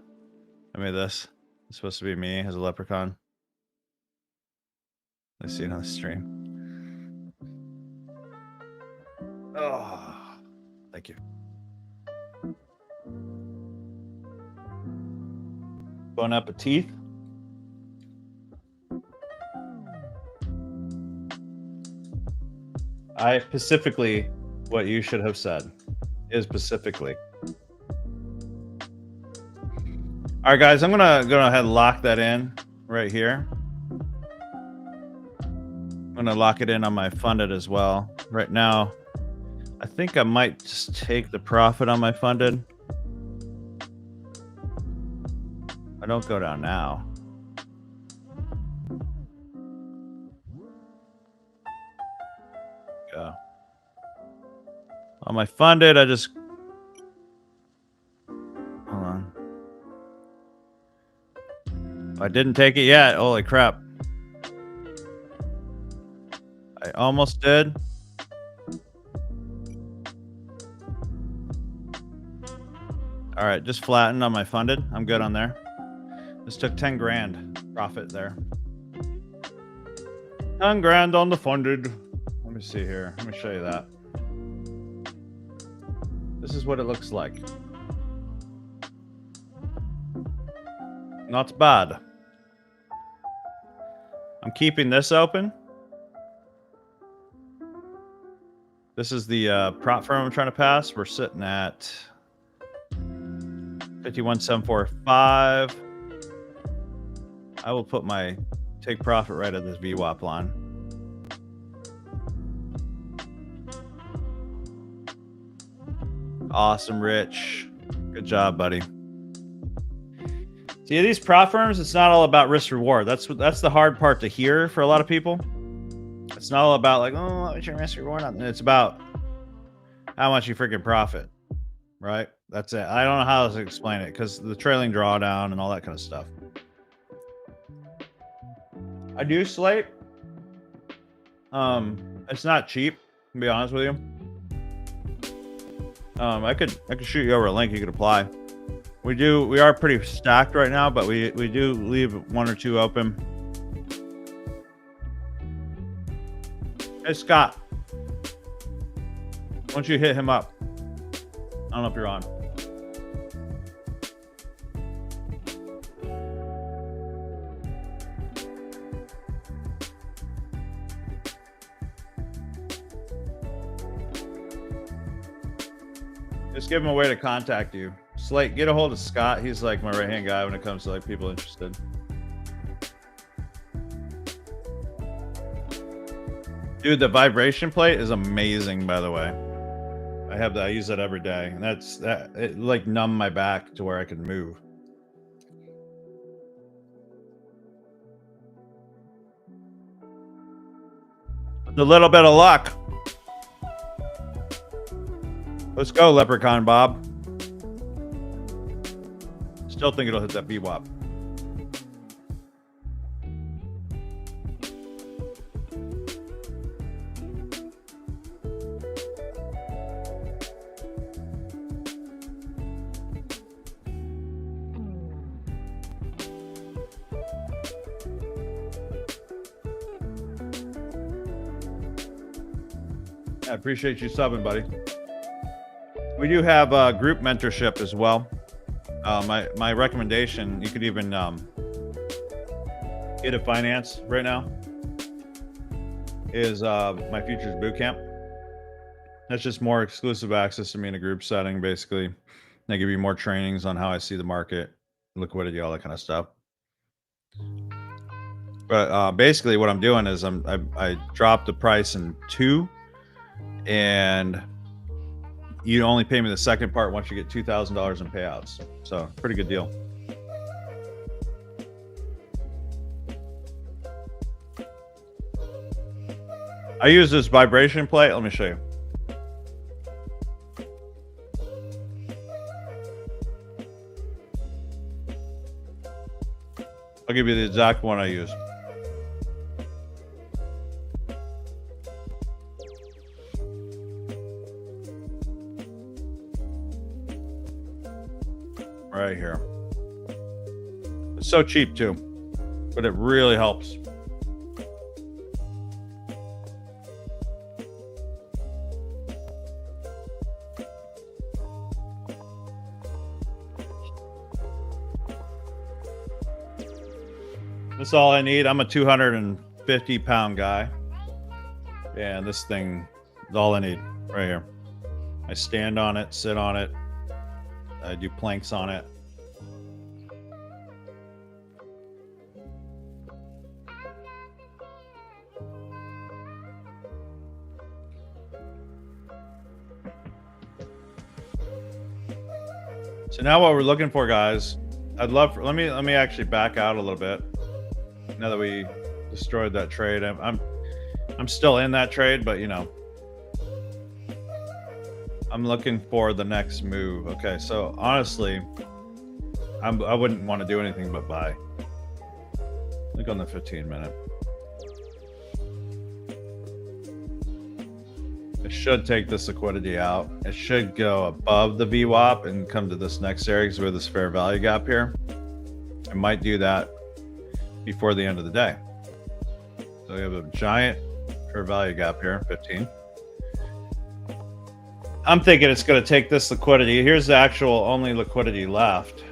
Speaker 1: I made this. It's supposed to be me as a leprechaun. Let's see it on the stream. Oh, thank you. Bon appetit. I specifically what you should have said is specifically. All right, guys, I'm gonna go ahead and lock that in right here. I'm gonna lock it in on my funded as well. Right now, I think I might just take the profit on my funded. I don't go down now. Go. On my funded, I just hold on. I didn't take it yet. Holy crap. I almost did. All right, just flattened on my funded. I'm good on there. This took 10 grand profit there. 10 grand on the funded. Let me see here. Let me show you that. This is what it looks like. Not bad. I'm keeping this open. This is the prop firm I'm trying to pass. We're sitting at 51,745. I will put my take profit right at this VWAP line. Awesome, Rich. Good job, buddy. See, these prop firms, it's not all about risk reward. That's the hard part to hear for a lot of people. It's not all about like, oh, what's your risk reward on? It's about how much you freaking profit, right? That's it. I don't know how to explain it because the trailing drawdown and all that kind of stuff. I do slate. It's not cheap, to be honest with you. I could shoot you over a link. You could apply. We are pretty stacked right now, but we do leave one or two open. Hey Scott, why don't you hit him up? I don't know if you're on. Just give him a way to contact you. Slate, get a hold of Scott. He's like my right-hand guy when it comes to like people interested. Dude, the vibration plate is amazing, by the way. I use that every day, and it like numbed my back to where I can move. With a little bit of luck. Let's go, Leprechaun Bob. Still think it'll hit that VWAP. I appreciate you subbing, buddy. We do have group mentorship as well. My recommendation, you could even get a finance right now, is my Futures Bootcamp. That's just more exclusive access to me in a group setting, basically. They give you more trainings on how I see the market, liquidity, all that kind of stuff. But basically what I'm doing is I dropped the price in 2, and you only pay me the second part once you get $2,000 in payouts. So pretty good deal. I use this vibration plate. Let me show you. I'll give you the exact one I use. Right here. It's so cheap too, but it really helps. That's all I need. I'm a 250-pound guy, and this thing is all I need right here. I stand on it, sit on it. I do planks on it. So now what we're looking for, guys, I'd love for, let me actually back out a little bit. Now that we destroyed that trade, I'm still in that trade, but you know, I'm looking for the next move. Okay, so honestly, I wouldn't want to do anything but buy. Look on the 15-minute. It should take this liquidity out. It should go above the VWAP and come to this next area because we're this fair value gap here. It might do that before the end of the day. So we have a giant fair value gap here, 15. I'm thinking it's going to take this liquidity. Here's the actual only liquidity left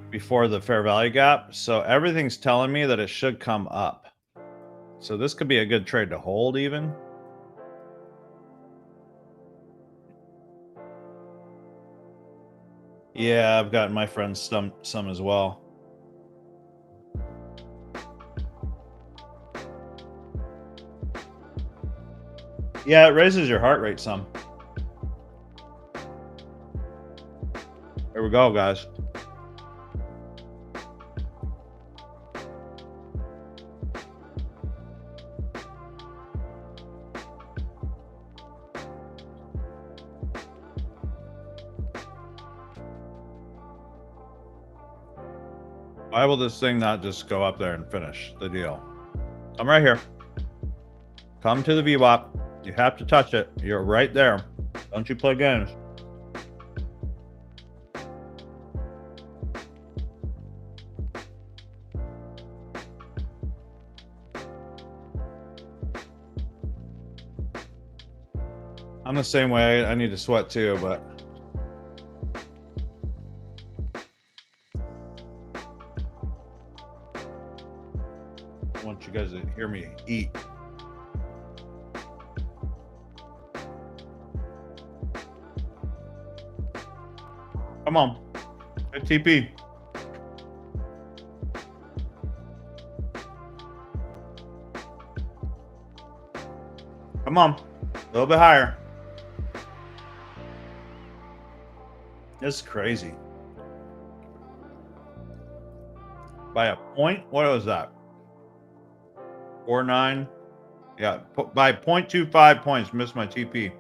Speaker 1: before the fair value gap. So everything's telling me that it should come up. So this could be a good trade to hold even. Yeah, I've gotten my friends some as well. Yeah, it raises your heart rate some. Here we go, guys. Why will this thing not just go up there and finish the deal? I'm right here. Come to the VWAP. You have to touch it. You're right there. Don't you play games. I'm the same way. I need to sweat too, but I want you guys to hear me eat. Come on. Good TP. Come on. A little bit higher. This is crazy. By a point? What was that? 4.9? Yeah, by 0.25 points, missed my TP.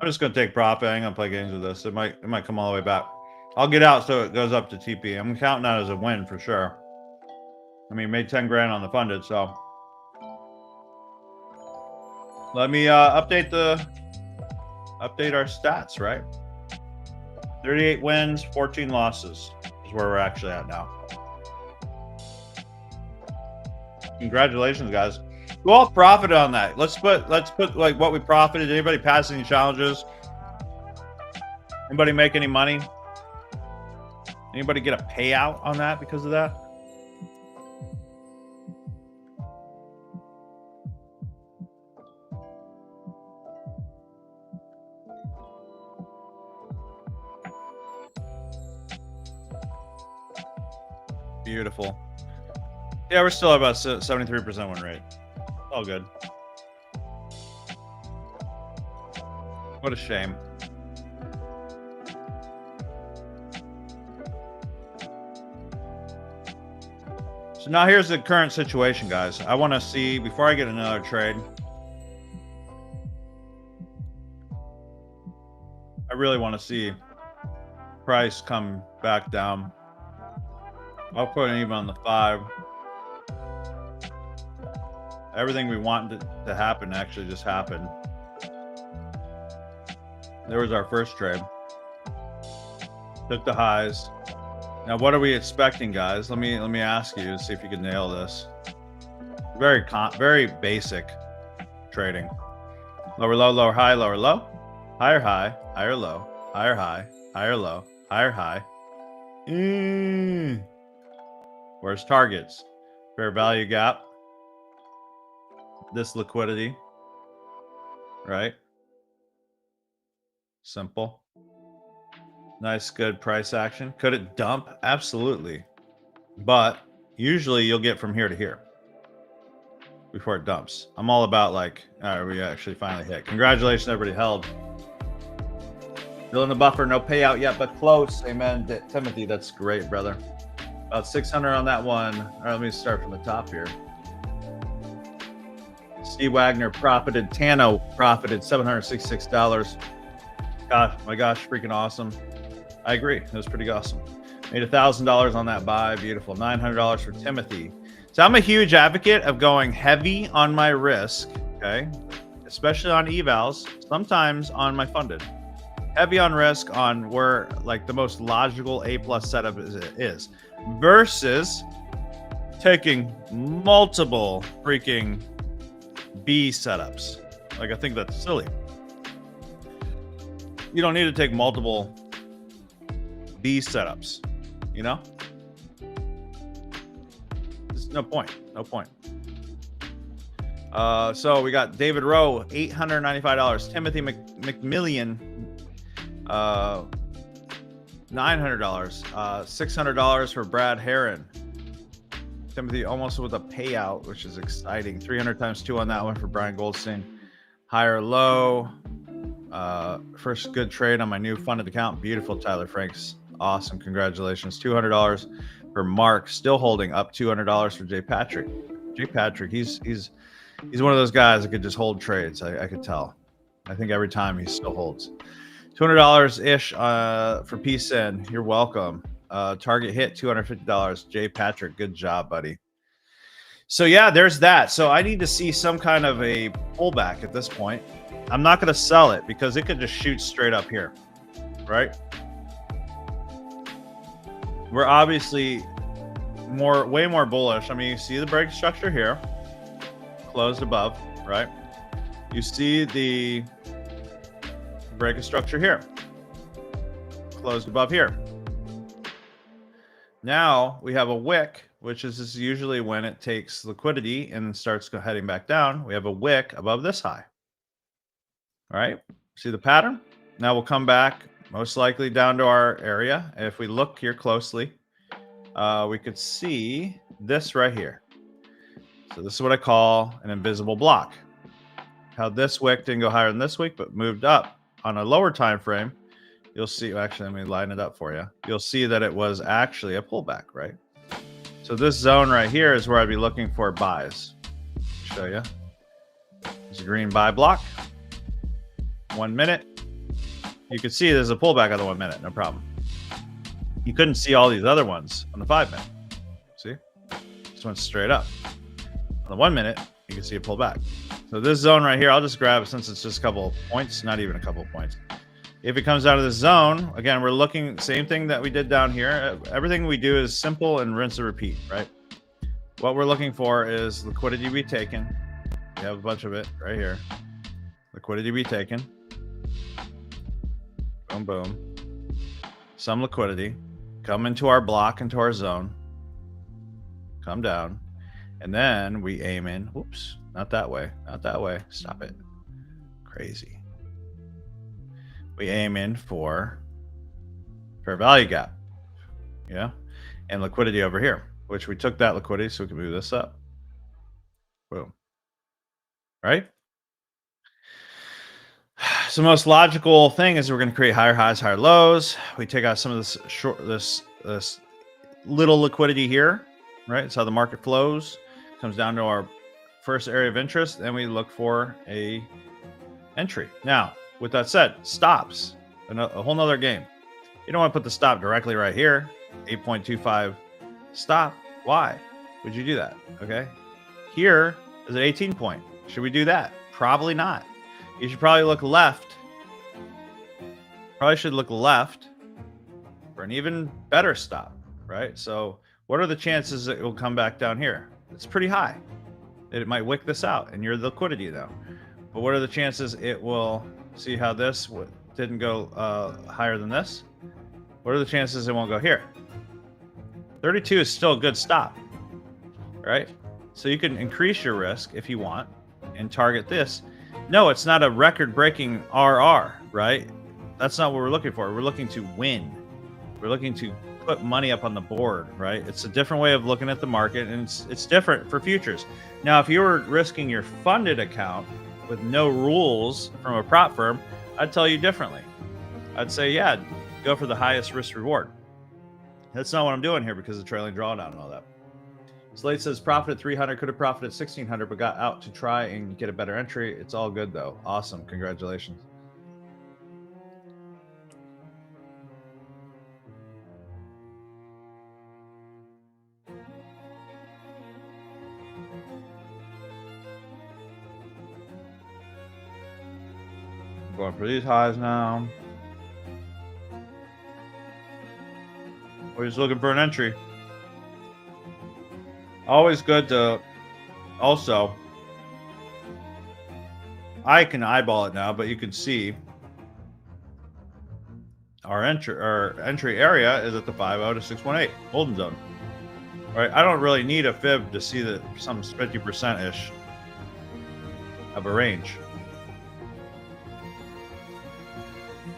Speaker 1: I'm just gonna take profit. I ain't gonna play games with this. It might come all the way back. I'll get out so it goes up to TP. I'm counting that as a win for sure. I mean, made 10 grand on the funded, so let me update our stats, right? 38 wins, 14 losses is where we're actually at now. Congratulations, guys. Who all profited on that? Let's put like what we profited. Anybody pass any challenges? Anybody make any money? Anybody get a payout on that because of that? Beautiful. Yeah, we're still at about 73% win rate. All good. What a shame. So now here's the current situation, guys. I want to see, before I get another trade, I really want to see price come back down. I'll put an even on the 5. Everything we wanted to happen actually just happened. There was our first trade. Took the highs. Now, what are we expecting, guys? Let me ask you, see if you can nail this. Very basic trading. Lower low, lower high, lower low, higher high, higher low, higher high, higher low, higher high. Where's targets? Fair value gap. This liquidity, right? Simple. Nice, good price action. Could it dump? Absolutely. But usually you'll get from here to here before it dumps. I'm all about like, all right, we actually finally hit. Congratulations, everybody held. Still in the buffer, no payout yet, but close. Amen, Timothy. That's great, brother. About 600 on that one. All right, let me start from the top here. C. Wagner profited. Tano profited $766. Gosh, my gosh, freaking awesome. I agree. It was pretty awesome. Made $1,000 on that buy. Beautiful. $900 for Timothy. So I'm a huge advocate of going heavy on my risk, okay? Especially on evals, sometimes on my funded. Heavy on risk on where like the most logical A+ setup is versus taking multiple freaking B setups. Like, I think that's silly. You don't need to take multiple B setups, you know? There's no point. No point. So we got David Rowe, $895. Timothy McMillian, $900. $600 for Brad Heron. Timothy almost with a payout, which is exciting. 300 times 2 on that one for Brian Goldstein. Higher low. First good trade on my new funded account. Beautiful, Tyler Franks. Awesome. Congratulations. $200 for Mark. Still holding up. $200 for Jay Patrick. Jay Patrick, he's one of those guys that could just hold trades. I could tell. I think every time he still holds. $200 ish for PSN. You're welcome. Target hit $250. Jay Patrick, good job, buddy. So yeah, there's that. So I need to see some kind of a pullback at this point. I'm not going to sell it because it could just shoot straight up here, right? We're obviously way more bullish. I mean, you see the break structure here, closed above, right? You see the break structure here, closed above here. Now we have a wick, which is usually when it takes liquidity and starts heading back down. We have a wick above this high. All right, see the pattern? Now we'll come back most likely down to our area. If we look here closely, we could see this right here. So this is what I call an invisible block. How this wick didn't go higher than this wick, but moved up on a lower time frame. You'll see, actually, let me line it up for you. You'll see that it was actually a pullback, right? So this zone right here is where I'd be looking for buys. Show you. There's a green buy block. 1 minute. You can see there's a pullback on the 1 minute, no problem. You couldn't see all these other ones on the 5 minute. See? Just went straight up. On the 1 minute, you can see a pullback. So this zone right here, I'll just grab it since it's just a couple of points, not even a couple of points. If it comes out of this zone, again, we're looking, same thing that we did down here. Everything we do is simple and rinse and repeat, right? What we're looking for is liquidity to be taken. We have a bunch of it right here. Liquidity to be taken. Boom, boom. Some liquidity. Come into our block, into our zone. Come down. And then we aim in. Whoops. Not that way. Not that way. Stop it. Crazy. We aim in for fair value gap. Yeah. And liquidity over here, which we took that liquidity so we can move this up. Boom. Right? So the most logical thing is we're going to create higher highs, higher lows. We take out some of this this little liquidity here, right? It's how the market flows. Comes down to our first area of interest, and we look for a entry. Now, with that said, stops, a whole nother game. You don't want to put the stop directly right here. 8.25 stop. Why would you do that? Okay. Here is an 18 point. Should we do that? Probably not. You should probably look left. Probably should look left for an even better stop, right? So what are the chances that it will come back down here? It's pretty high. It might wick this out and you're the liquidity though. But what are the chances it will, see how this didn't go higher than this? What are the chances it won't go here? 32 is still a good stop, right? So you can increase your risk if you want and target this. No, it's not a record-breaking RR, right? That's not what we're looking for. We're looking to win. We're looking to put money up on the board, right? It's a different way of looking at the market, and it's different for futures. Now, if you were risking your funded account with no rules from a prop firm, I'd tell you differently. I'd say, yeah, go for the highest risk reward. That's not what I'm doing here because of trailing drawdown and all that. Slate says profited 300, could have profited 1600, but got out to try and get a better entry. It's all good though. Awesome. Congratulations. Going for these highs now. We're just looking for an entry. Always good to also, I can eyeball it now, but you can see our entry area is at the 50 to 618 holding zone. All right, I don't really need a fib to see that some 50% ish of a range.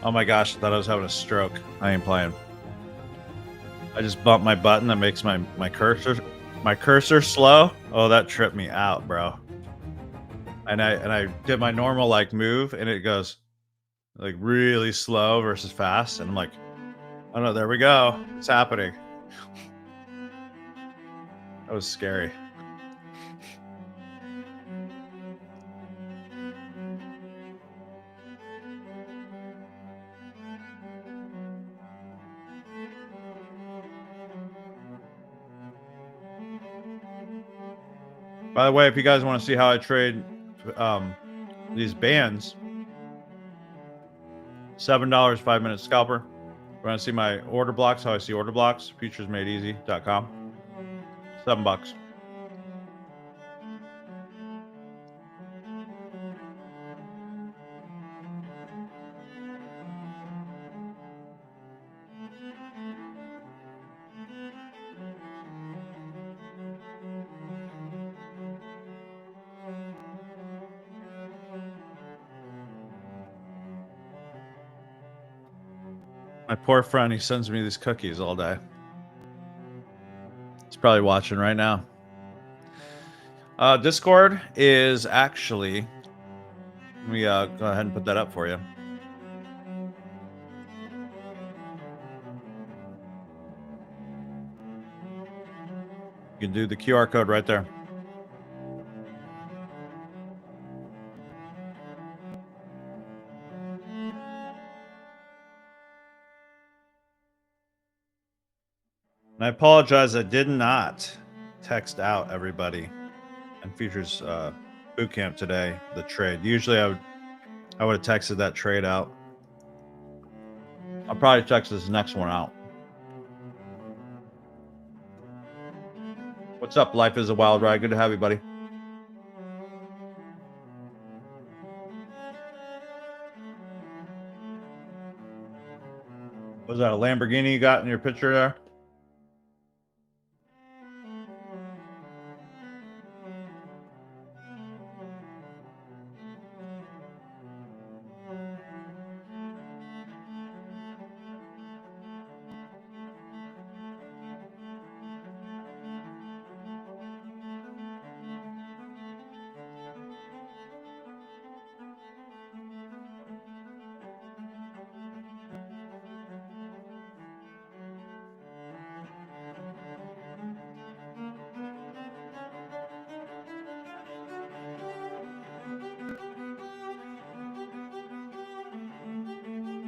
Speaker 1: Oh my gosh, I thought I was having a stroke. I ain't playing. I just bumped my button that makes my cursor slow. Oh, that tripped me out, bro. And I did my normal like move, and it goes like really slow versus fast, and I'm like, oh no, there we go. It's happening. That was scary. By the way, if you guys want to see how I trade these bands, $7, 5-minute scalper. Want to see my order blocks, how I see order blocks? Futuresmadeeasy.com. $7. My poor friend, he sends me these cookies all day. He's probably watching right now. Discord is actually, let me go ahead and put that up for you. You can do the QR code right there. And I apologize, I did not text out everybody in Futures Bootcamp today, the trade. Usually I would have texted that trade out. I'll probably text this next one out. What's up? Life is a wild ride. Good to have you, buddy. Was that a Lamborghini you got in your picture there?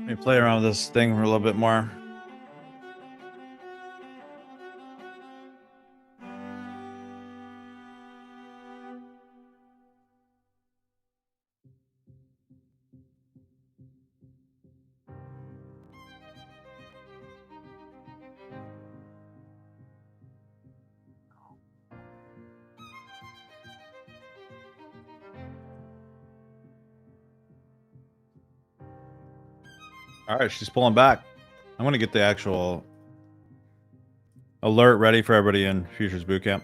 Speaker 1: Let me play around with this thing for a little bit more. All right, she's pulling back. I'm going to get the actual alert ready for everybody in Futures Bootcamp.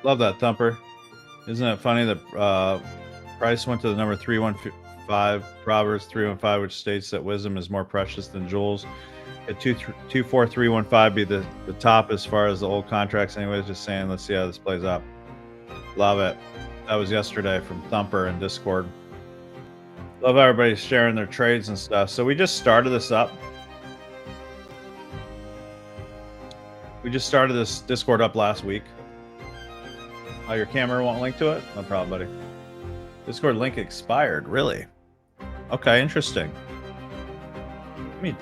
Speaker 1: Love that thumper. Isn't it funny that price went to the number 315, Proverbs 315, which states that wisdom is more precious than jewels. At 24315 be the top as far as the old contracts. Anyways, just saying, let's see how this plays out. Love it. That was yesterday from Thumper in Discord. Love everybody sharing their trades and stuff. So we just started this up. We just started this Discord up last week. Oh, your camera won't link to it? No problem, buddy. Discord link expired. Really? Okay, interesting. I'm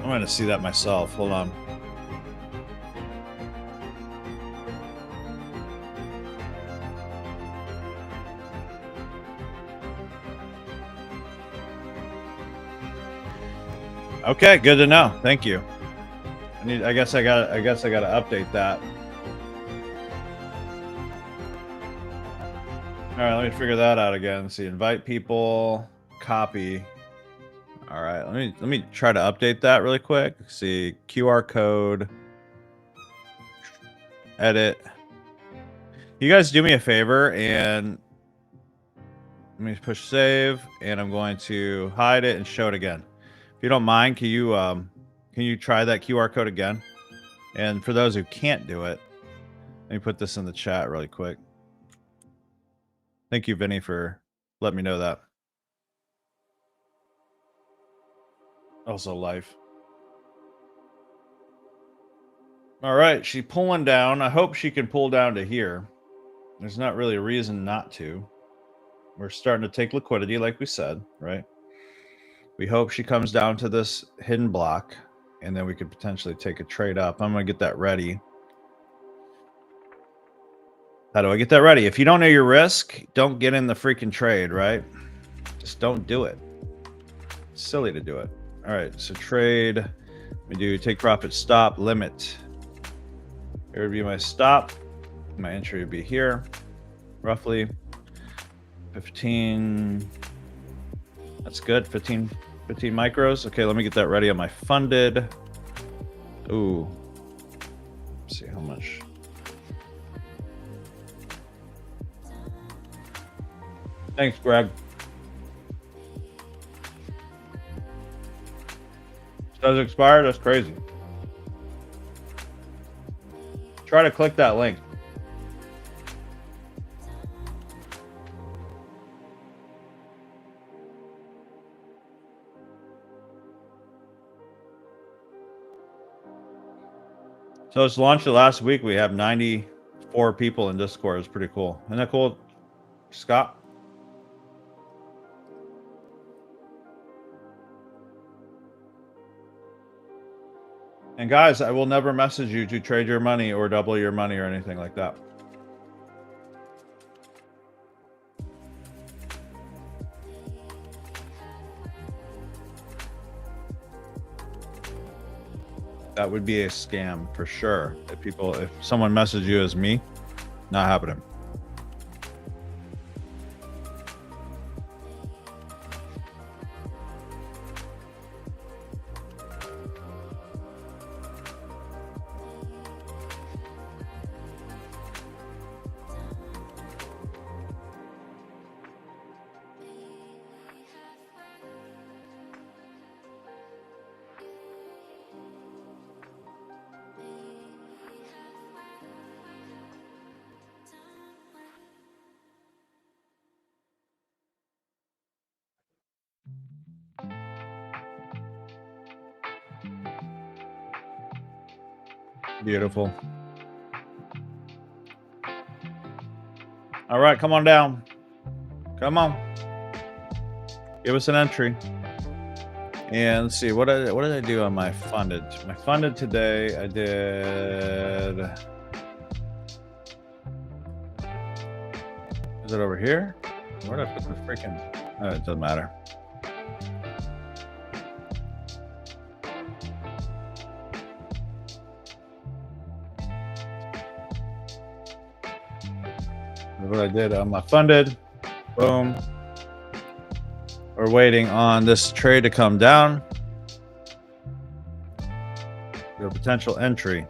Speaker 1: gonna see that myself. Hold on. Okay, good to know. Thank you. I guess I gotta update that. All right, let me figure that out again. See, invite people, copy. All right, let me try to update that really quick. See, QR code, edit. You guys do me a favor and let me push save, and I'm going to hide it and show it again. If you don't mind, can you try that QR code again? And for those who can't do it, let me put this in the chat really quick. Thank you, Vinny, for letting me know that. Also life. All right, she's pulling down. I hope she can pull down to here. There's not really a reason not to. We're starting to take liquidity, like we said, right? We hope she comes down to this hidden block, and then we could potentially take a trade up. I'm going to get that ready. How do I get that ready? If you don't know your risk, don't get in the freaking trade, right? Just don't do it. It's silly to do it. All right, so trade. We do take profit, stop, limit. Here would be my stop. My entry would be here, roughly 15. That's good. 15 micros. Okay, let me get that ready on my funded. Ooh. Let's see how much. Thanks, Greg. Does it expire? That's crazy. Try to click that link. So it's launched last week. We have 94 people in Discord. It's pretty cool. Isn't that cool, Scott? And guys, I will never message you to trade your money or double your money or anything like that. That would be a scam for sure. If someone messages you as me, not happening. Beautiful. All right, come on down. Come on. Give us an entry. And let's see, what did I do on my funded? My funded today, I did. Is it over here? Where did I put the freaking? Oh, it doesn't matter. What I did on my funded, boom. We're waiting on this trade to come down. Your potential entry.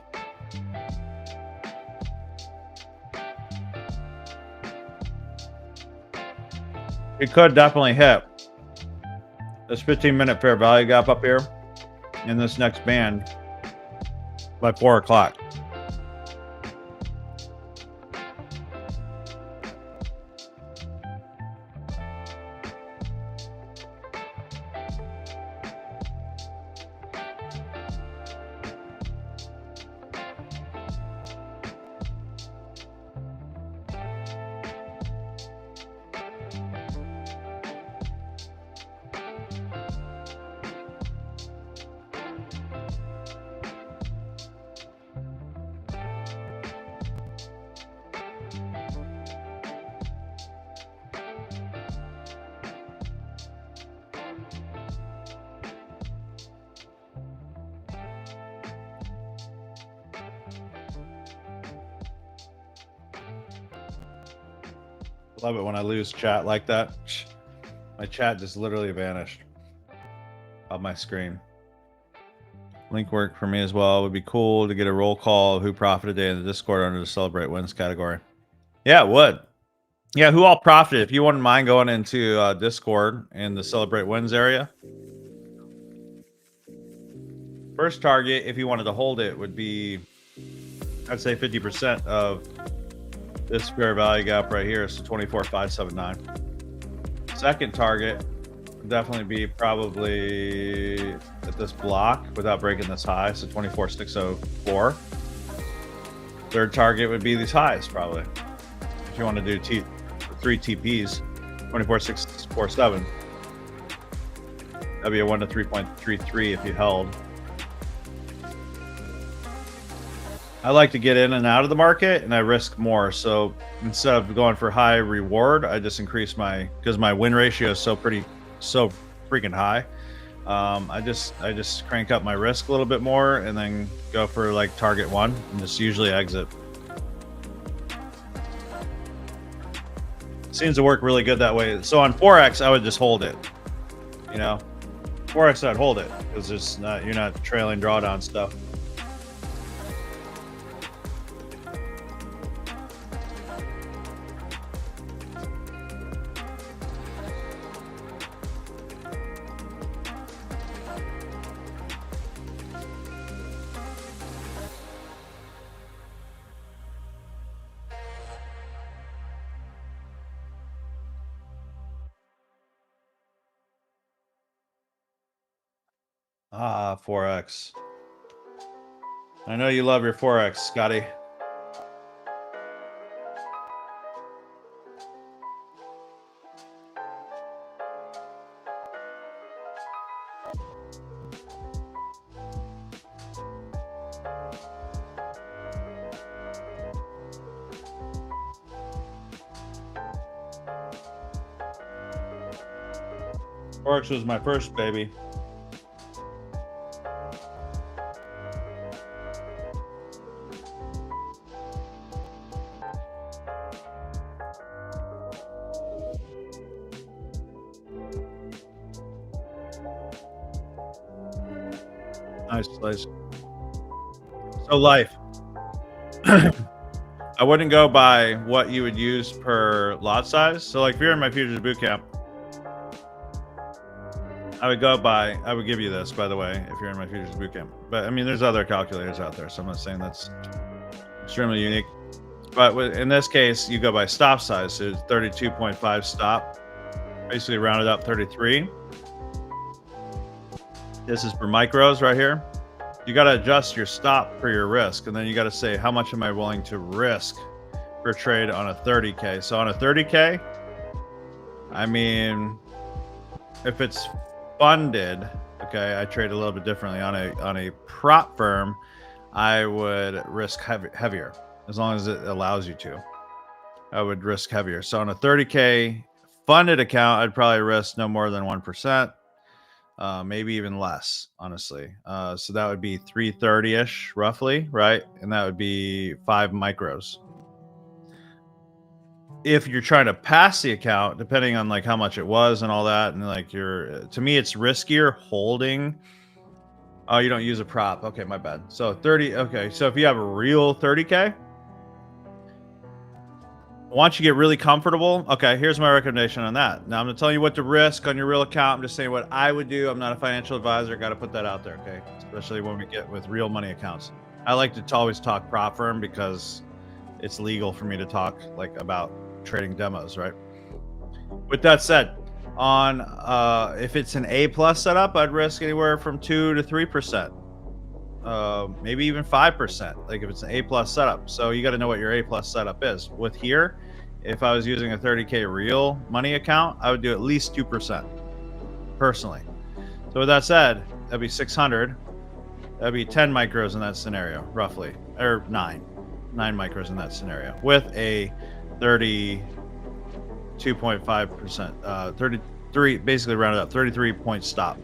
Speaker 1: It could definitely hit this 15-minute fair value gap up here in this next band by 4 o'clock. Love it when I lose chat like that. My chat just literally vanished off my screen. Link work for me as well. It would be cool to get a roll call of who profited today in the Discord under the Celebrate Wins category. Yeah, it would. Yeah, who all profited? If you wouldn't mind going into Discord in the Celebrate Wins area. First target, if you wanted to hold it, would be, I'd say 50% of this fair value gap right here. So 24,579. Second target would definitely be probably at this block without breaking this high. So 24,604. Third target would be these highs probably. If you want to do 3 TPs, 24,647. That'd be a 1 to 3.33 if you held. I like to get in and out of the market, and I risk more. So instead of going for high reward, I just increase because my win ratio is so freaking high. I just crank up my risk a little bit more, and then go for like target 1, and just usually exit. Seems to work really good that way. So on Forex, I would just hold it. You know, Forex, I'd hold it because you're not trailing drawdown stuff. Ah, Forex. I know you love your Forex, Scotty. Forex was my first baby. Nice slice. So life. I wouldn't go by what you would use per lot size. So like if you're in my futures bootcamp, I would give you this, by the way, if you're in my futures bootcamp. But I mean, there's other calculators out there, so I'm not saying that's extremely unique. But in this case, you go by stop size. So 32.5 stop, basically rounded up 33. This is for micros right here. You got to adjust your stop for your risk, and then you got to say, how much am I willing to risk for a trade on a 30K? So on a 30K, I mean, if it's funded, okay, I trade a little bit differently. On a prop firm, I would risk heavier as long as it allows you to. I would risk heavier. So on a 30K funded account, I'd probably risk no more than 1%. Maybe even less, honestly. So that would be 330-ish roughly, right? And that would be 5 micros. If you're trying to pass the account, depending on like how much it was and all that, and like to me, it's riskier holding. Oh, you don't use a prop. Okay, my bad. So 30. Okay, so if you have a real 30K, once you get really comfortable, okay, here's my recommendation on that. Now I'm gonna tell you what to risk on your real account. I'm just saying what I would do. I'm not a financial advisor. Got to put that out there, okay? Especially when we get with real money accounts. I like to always talk prop firm because it's legal for me to talk like about trading demos, right? With that said, on if it's an A+ setup, I'd risk anywhere from 2 to 3%. Maybe even 5%, like if it's an A+ setup. So you got to know what your A+ setup is. With here, if I was using a 30K real money account, I would do at least 2% personally. So with that said, that'd be 600. That'd be 10 micros in that scenario, roughly, or 9 micros in that scenario with a 32.5%, 33, basically rounded up, 33 point stop.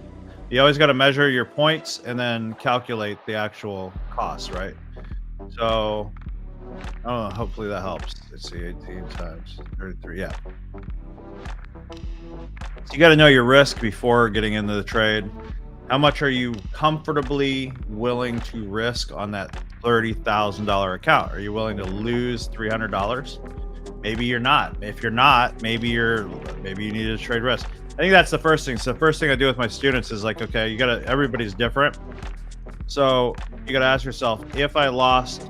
Speaker 1: You always got to measure your points and then calculate the actual cost, right? So Oh, hopefully that helps. Let's see, 18 times 33. Yeah. So you got to know your risk before getting into the trade. How much are you comfortably willing to risk on that $30,000 account? Are you willing to lose $300? Maybe you're not. If you're not, maybe you need to trade risk. I think that's the first thing. So the first thing I do with my students is like, okay, everybody's different. So you gotta ask yourself, if I lost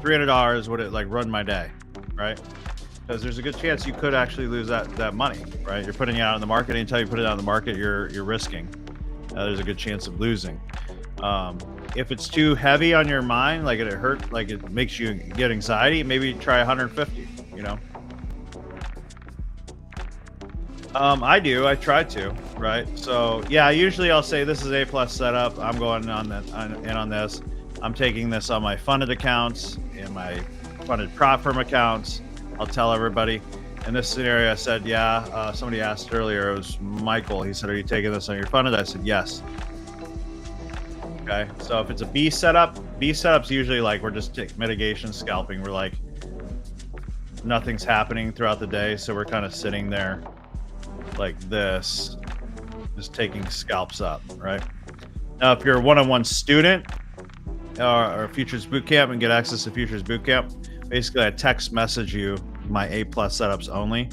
Speaker 1: $300, would it like run my day, right? Because there's a good chance you could actually lose that money, right? You're putting it out in the market. Anytime you put it out in the market, you're risking. There's a good chance of losing. If it's too heavy on your mind, like it hurt, like it makes you get anxiety, maybe try 150. You know, I try to, right? So yeah, usually I'll say this is A+ setup. I'm going on that on this. I'm taking this on my funded accounts and my funded prop firm accounts. I'll tell everybody. In this scenario, I said, yeah. Somebody asked earlier, it was Michael. He said, are you taking this on your funded? I said, yes. Okay. So if it's a B setup's usually like we're just mitigation scalping. We're like, nothing's happening throughout the day. So we're kind of sitting there like this, just taking scalps up, right? Now, if you're a one-on-one student or Futures Bootcamp and get access to Futures Bootcamp, basically I text message you my A+ setups only.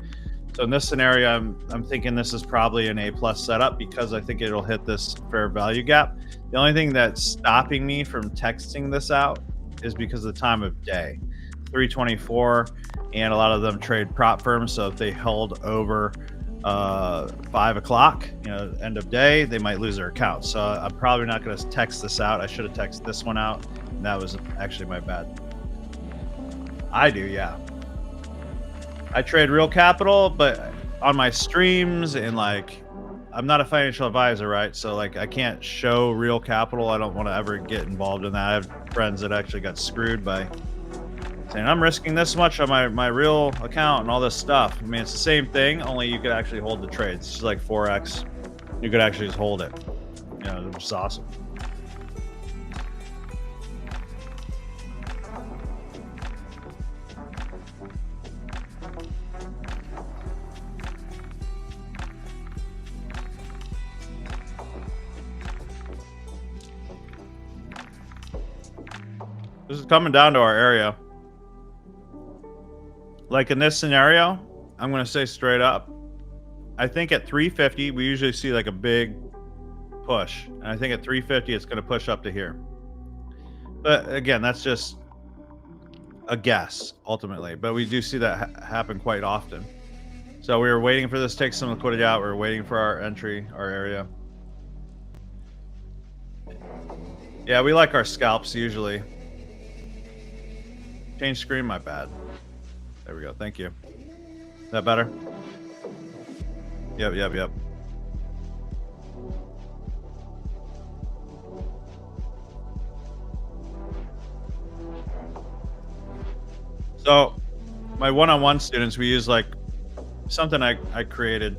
Speaker 1: So in this scenario, I'm thinking this is probably an A+ setup because I think it'll hit this fair value gap. The only thing that's stopping me from texting this out is because of the time of day, 324, and a lot of them trade prop firms. So if they hold over 5 o'clock, end of day, they might lose their account. So I'm probably not going to text this out. I should have texted this one out, and that was actually my bad. I do, yeah. I trade real capital, but on my streams and like, I'm not a financial advisor, right? So like, I can't show real capital. I don't want to ever get involved in that. I have friends that actually got screwed by saying I'm risking this much on my real account and all this stuff. I mean, it's the same thing, only you could actually hold the trades. It's just like Forex. You could actually just hold it. Which is awesome. This is coming down to our area. Like in this scenario, I'm going to say straight up, I think at 350, we usually see like a big push. And I think at 350, it's going to push up to here. But again, that's just a guess ultimately. But we do see that happen quite often. So we were waiting for this to take some liquidity out. We were waiting for our entry, our area. Yeah, we like our scalps usually. Change screen, my bad. There we go. Thank you. Is that better? Yep. So my one-on-one students, we use like something I created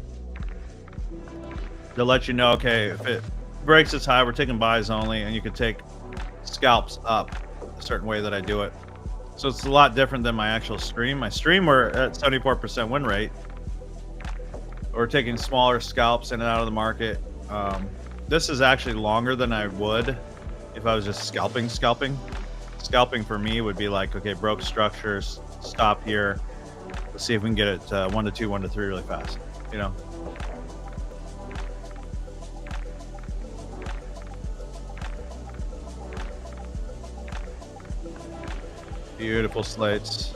Speaker 1: to let you know, okay, if it breaks its high, we're taking buys only, and you can take scalps up a certain way that I do it. So it's a lot different than my actual stream. My stream, we're at 74% win rate. We're taking smaller scalps in and out of the market. This is actually longer than I would if I was just scalping. Scalping for me would be like, okay, broke structures, stop here. Let's see if we can get it 1 to 2, 1 to 3 really fast, Beautiful slates.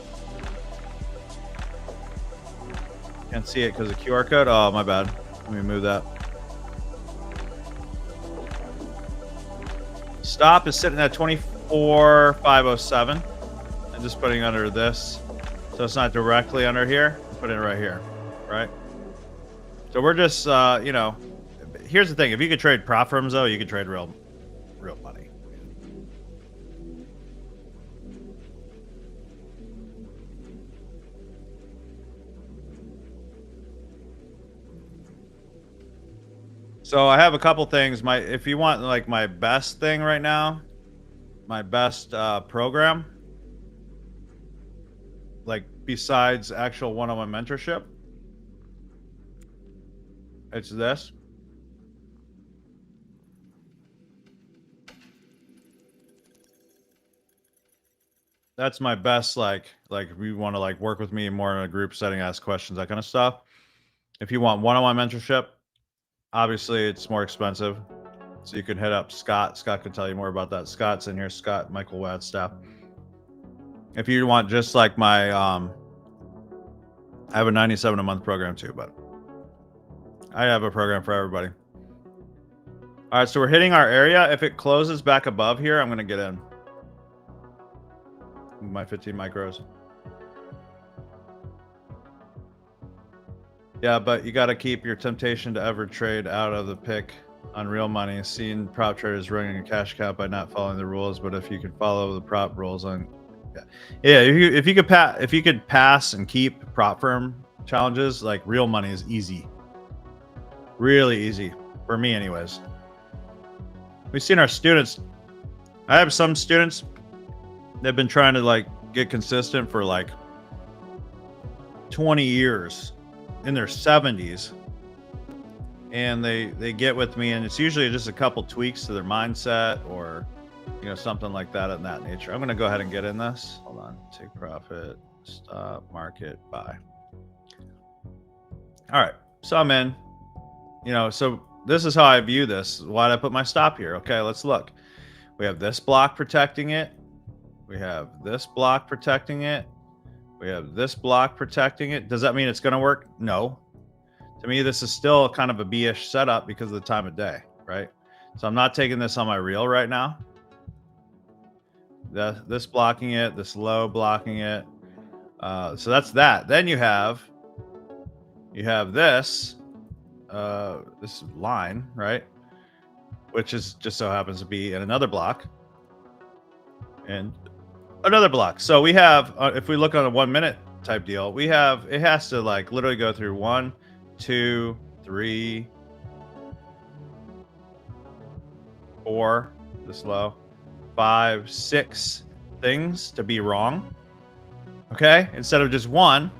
Speaker 1: Can't see it because of QR code. Oh, my bad. Let me move that. Stop is sitting at 24,507. I'm just putting under this. So it's not directly under here. I'm putting it right here. Right? So we're just, here's the thing. If you could trade prop firms, though, you could trade real money. So I have a couple things. If you want like my best thing right now, my best program like besides actual one-on-one mentorship. It's this. That's my best, like if you want to like work with me more in a group setting, ask questions, that kind of stuff. If you want one-on-one mentorship, obviously it's more expensive. So you can hit up Scott. Scott can tell you more about that. Scott's in here, Scott Michael Wadstaff. If you want just like my I have a $97 a month program too, but I have a program for everybody. All right, so we're hitting our area. If it closes back above here, I'm gonna get in. My 15 micros. Yeah, but you got to keep your temptation to ever trade out of the pick on real money. Seeing prop traders running a cash cow by not following the rules, but if you can follow the prop rules on, yeah, if you could pass and keep prop firm challenges, like real money is easy, really easy for me, anyways. We've seen our students. I have some students. They've been trying to like get consistent for like 20 years in their 70s, and they get with me, and it's usually just a couple tweaks to their mindset or something like that in that nature. I'm gonna go ahead and get in this. Hold on. Take profit, stop, market, buy. All right, so I'm in. So this is how I view this. Why did I put my stop here? Okay, let's look. We have this block protecting it. We have this block protecting it. We have this block protecting it. Does that mean it's going to work? No. To me, this is still kind of a B-ish setup because of the time of day, right? So I'm not taking this on my reel right now. This blocking it, this low blocking it. So that's that. Then you have this line, right? Which is just so happens to be in another block. And another block. So we have, if we look on a 1 minute type deal, we have, it has to like literally go through 1, 2, 3, 4, this low, 5, 6 things to be wrong. Okay. Instead of just one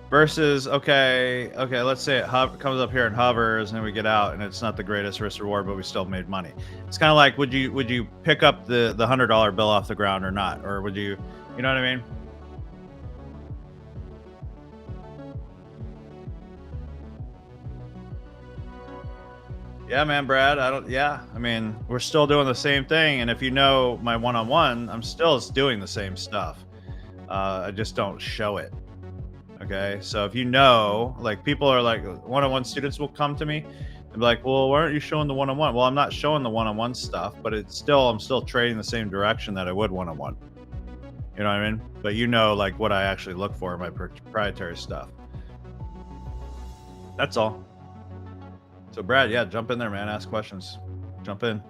Speaker 1: versus, okay. Let's say it comes up here and hovers and then we get out and it's not the greatest risk reward, but we still made money. It's kind of like, would you pick up the $100 bill off the ground or not? Or would you know what I mean? Yeah, man, Brad, I mean, we're still doing the same thing. And if you know my one-on-one, I'm still doing the same stuff. I just don't show it. Okay. So if like people are like one-on-one students will come to me and be like, well, why aren't you showing the one-on-one? Well, I'm not showing the one-on-one stuff, but I'm still trading the same direction that I would one-on-one. You know what I mean? But like what I actually look for in my proprietary stuff. That's all. So Brad, yeah, jump in there, man. Ask questions. Jump in.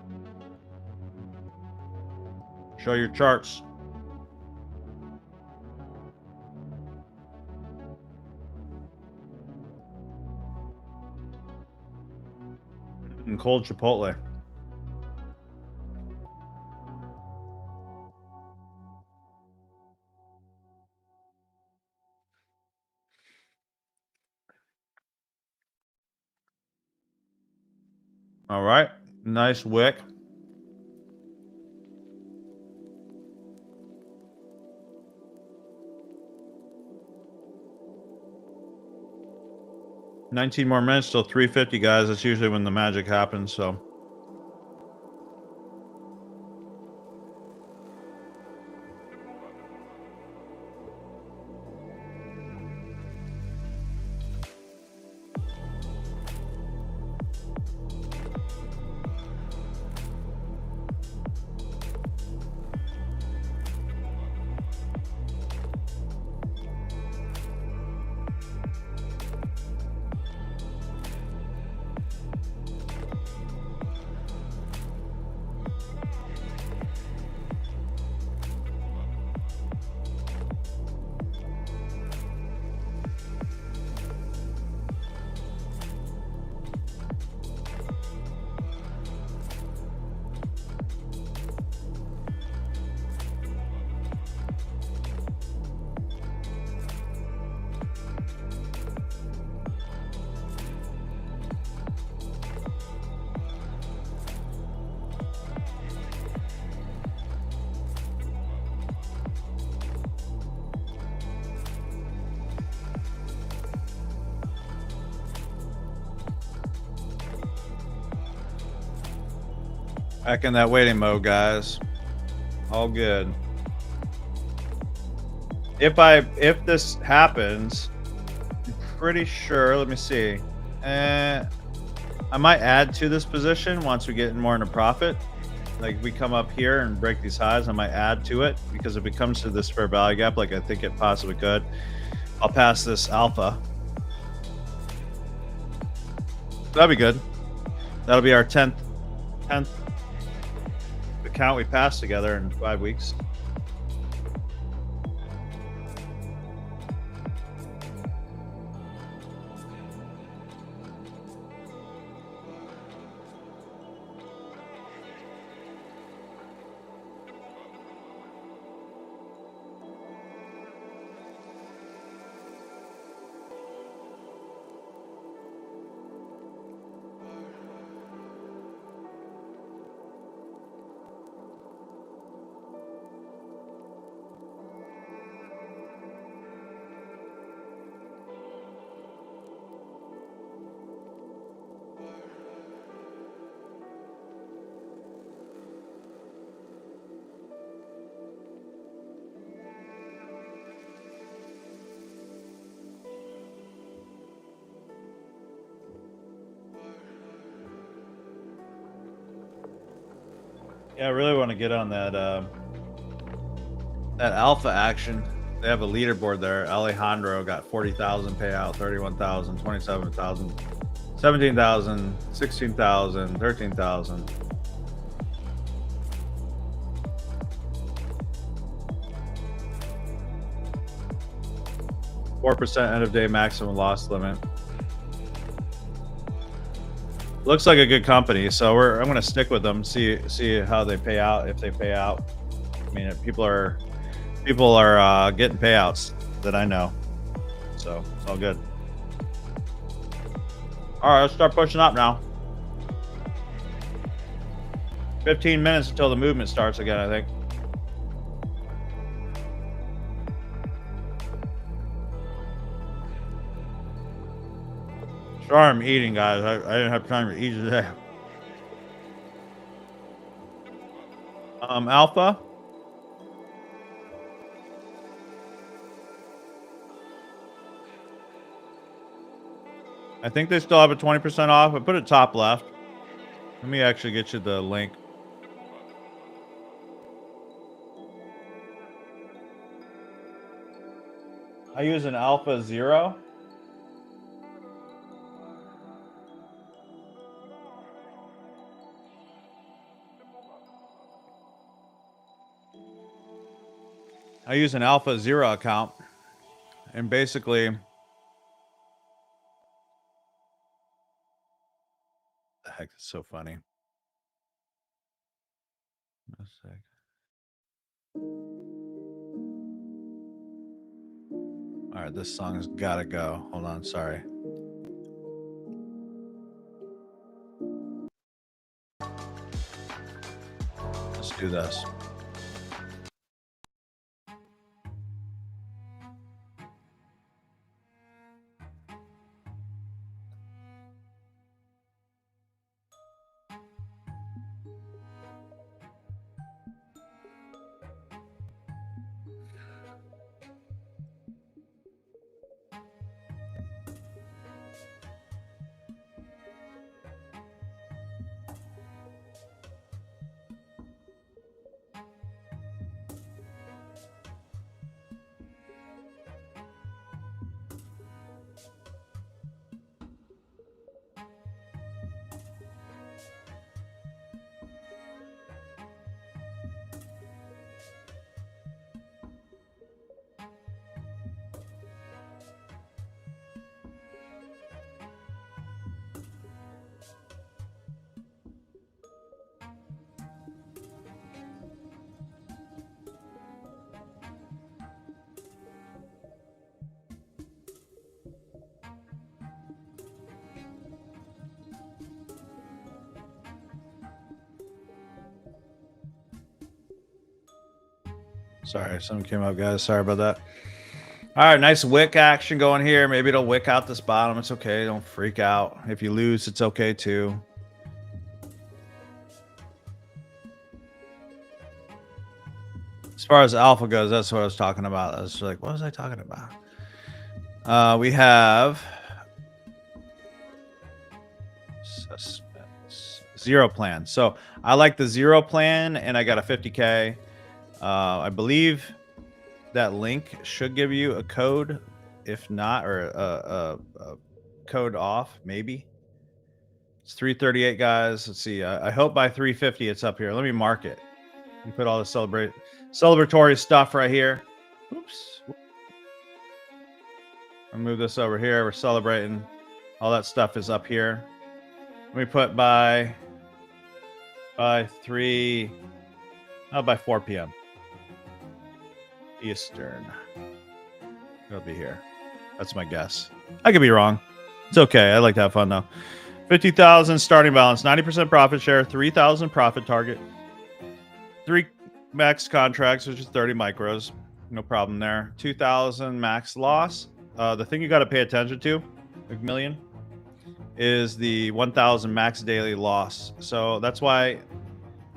Speaker 1: Show your charts. And cold Chipotle. All right. Nice wick. $19 more minutes till 3:50, guys. That's usually when the magic happens. So. Back in that waiting mode, guys. All good. If this happens, I'm pretty sure. Let me see. I might add to this position once we get more into profit. Like we come up here and break these highs, I might add to it because if it comes to this fair value gap, like I think it possibly could, I'll pass this alpha. That'll be good. That'll be our 10th account we passed together in 5 weeks. Yeah, I really want to get on that that alpha action. They have a leaderboard there. Alejandro got 40,000 payout, 31,000, 27,000, 17,000, 16,000, 13,000. %, end of day maximum loss limit. Looks like a good company, so I'm going to stick with them. See how they pay out, if they pay out. I mean, people are getting payouts that I know, so it's all good. All right, let's start pushing up now. 15 minutes until the movement starts again, I think. Sorry, I'm eating, guys. I didn't have time to eat today. Alpha. I think they still have a 20% off. I put it top left. Let me actually get you the link. I use an Alpha 0. I use an Alpha 0 account, and basically, the heck, it's so funny. A sec. All right, this song's gotta go. Hold on, sorry. Let's do this. Sorry, something came up, guys. Sorry about that. All right, nice wick action going here. Maybe it'll wick out this bottom. It's okay. Don't freak out. If you lose, it's okay too. As far as alpha goes, that's what I was talking about. I was like, what was I talking about? We have suspense zero plan. So I like the zero plan, and I got a 50K. I believe that link should give you a code, if not, or a code off, maybe. It's 338, guys. Let's see. I hope by 350 it's up here. Let me mark it. We put all the celebratory stuff right here. Oops. I'll move this over here. We're celebrating. All that stuff is up here. Let me put by 4 p.m. Eastern. It'll be here. That's my guess. I could be wrong. It's okay. I like to have fun though. 50,000 starting balance, 90% profit share, 3,000 profit target, 3 max contracts, which is 30 micros. No problem there. 2,000 max loss. The thing you got to pay attention to, McMillion, is the 1,000 max daily loss. So that's why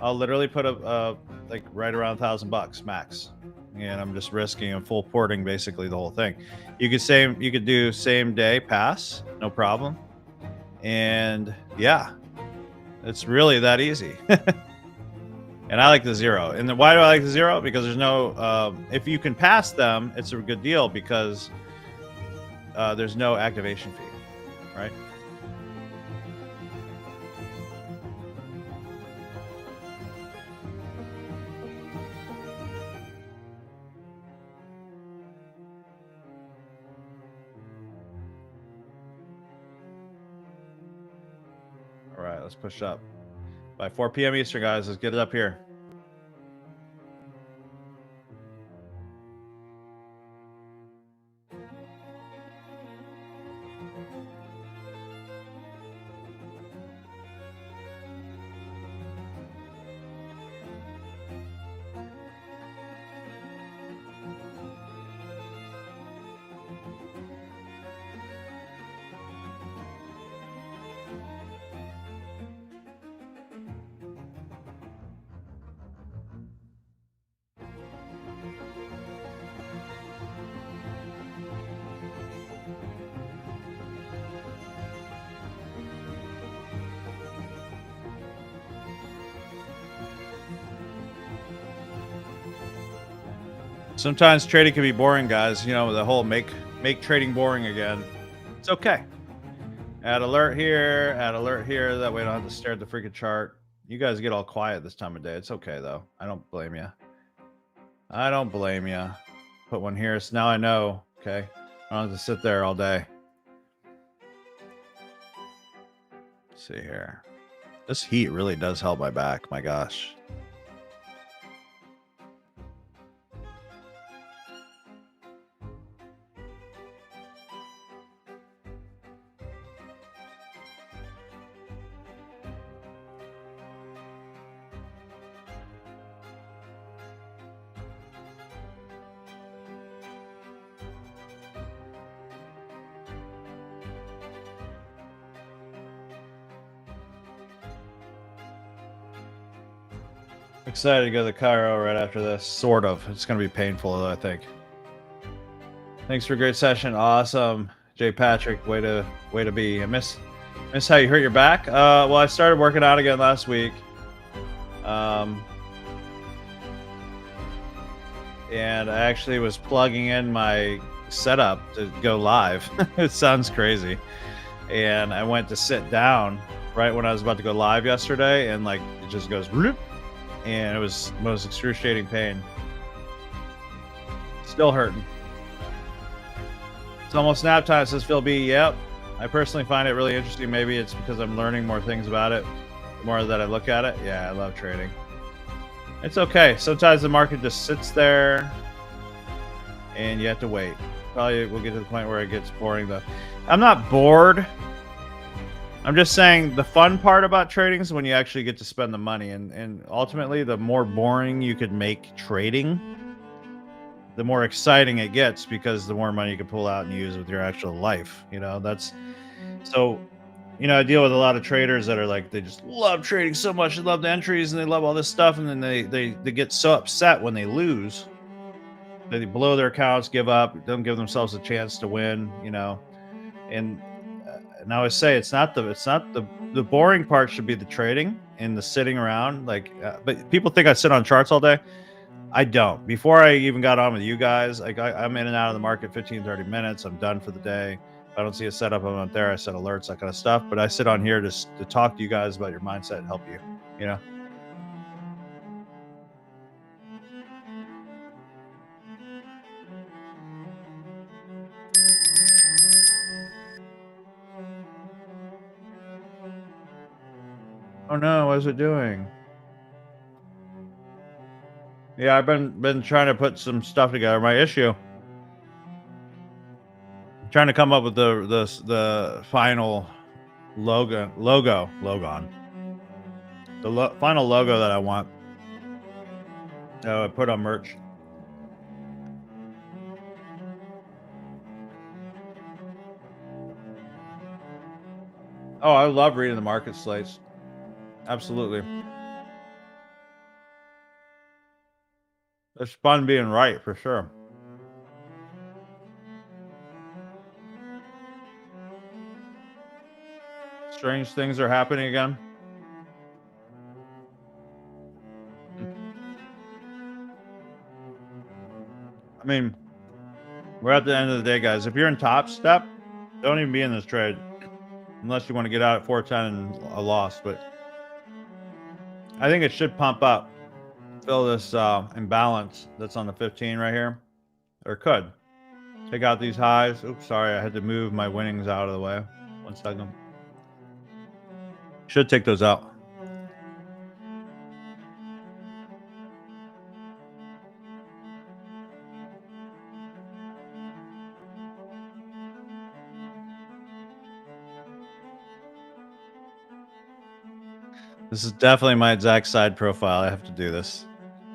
Speaker 1: I'll literally put a like right around $1,000 max, and I'm just risking and full porting basically the whole thing. You could do same day pass, no problem. And yeah, it's really that easy. And I like the zero. And then why do I like the zero? Because there's no, if you can pass them, it's a good deal because there's no activation fee, right? All right, let's push up. By 4 p.m. Eastern, guys, let's get it up here. Sometimes trading can be boring, guys. You know, the whole make trading boring again. It's okay. Add alert here, add alert here. That way I don't have to stare at the freaking chart. You guys get all quiet this time of day. It's okay, though. I don't blame you. I don't blame you. Put one here. So now I know, okay? I don't have to sit there all day. Let's see here. This heat really does help my back. My gosh. Excited to go to the Cairo right after this. Sort of. It's going to be painful, though, I think. Thanks for a great session. Awesome. Jay Patrick, way to be. I miss how you hurt your back. Well, I started working out again last week. And I actually was plugging in my setup to go live. It sounds crazy. And I went to sit down right when I was about to go live yesterday, and like it just goes bloop, and it was the most excruciating pain. Still hurting. It's almost nap time, says Phil B. Yep. I personally find it really interesting. Maybe it's because I'm learning more things about it, the more that I look at it. Yeah, I love trading. It's okay. Sometimes the market just sits there and you have to wait. Probably we'll get to the point where it gets boring, though. I'm not bored. I'm just saying the fun part about trading is when you actually get to spend the money. And ultimately, the more boring you could make trading, the more exciting it gets, because the more money you can pull out and use with your actual life. You know, that's so You know, I deal with a lot of traders that are like, they just love trading so much, they love the entries and they love all this stuff, and then they get so upset when they lose. They blow their accounts, give up, don't give themselves a chance to win, you know. And and I always say it's not the boring part should be the trading and the sitting around. Like, but people think I sit on charts all day. I don't. Before I even got on with you guys, like I'm in and out of the market 15, 30 minutes. I'm done for the day. If I don't see a setup, I'm not there. I set alerts, that kind of stuff. But I sit on here to talk to you guys about your mindset and help you. You know. Oh no, what is it doing? Yeah, I've been trying to put some stuff together. My issue, I'm trying to come up with the final logon, the final logo that I want. I put on merch. Oh, I love reading the market slates. Absolutely. It's fun being right for sure. Strange things are happening again. I mean, we're at the end of the day, guys. If you're in top step, don't even be in this trade unless you want to get out at 410 and a loss. But I think it should pump up, fill this imbalance that's on the 15 right here, or could take out these highs. Oops, sorry, I had to move my winnings out of the way. 1 second. Should take those out. This is definitely my exact side profile. I have to do this.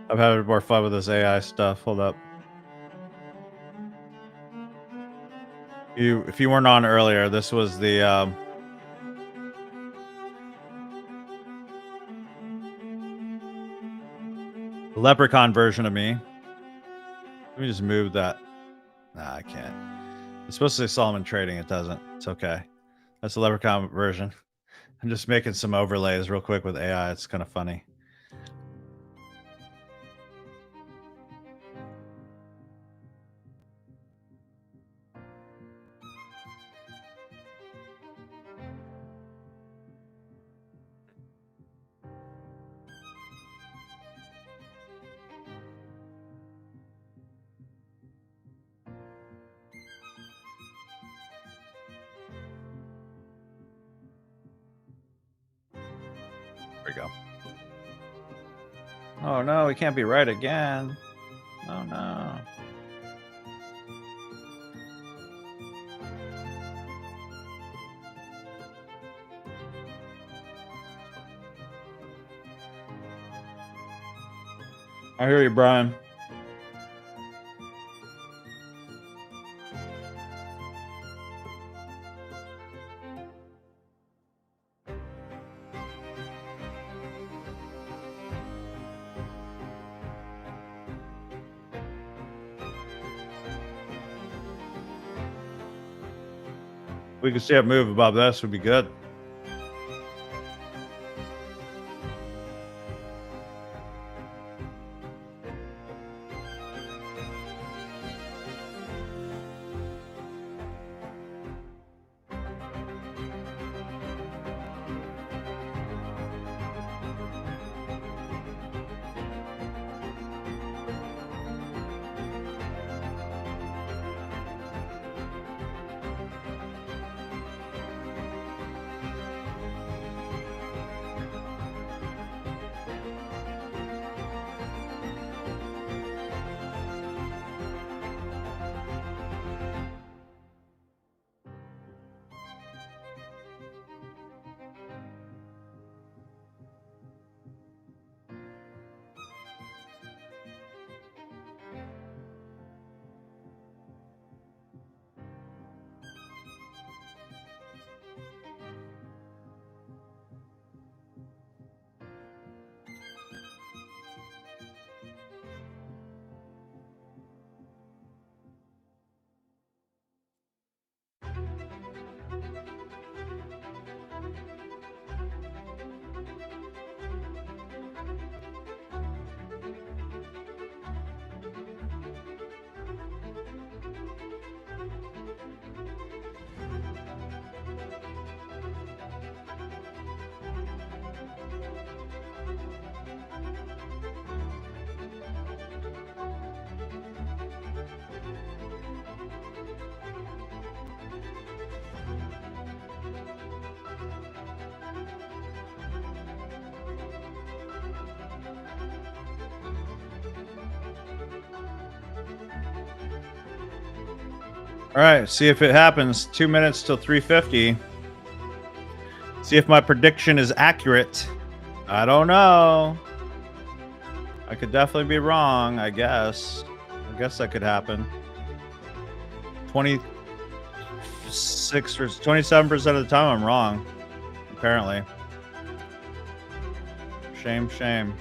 Speaker 1: I'm having more fun with this AI stuff. Hold up. If you weren't on earlier, this was the leprechaun version of me. Let me just move that. Nah, I can't. It's supposed to say Solomon Trading. It doesn't. It's okay. That's the leprechaun version. I'm just making some overlays real quick with AI. It's kind of funny. There we go. Oh no, we can't be right again. Oh no. I hear you, Brian. We could see it move above this would be good. All right, see if it happens. 2 minutes till 350. See if my prediction is accurate. I don't know. I could definitely be wrong, I guess. I guess that could happen. 26 or 27% of the time I'm wrong, apparently. Shame, shame.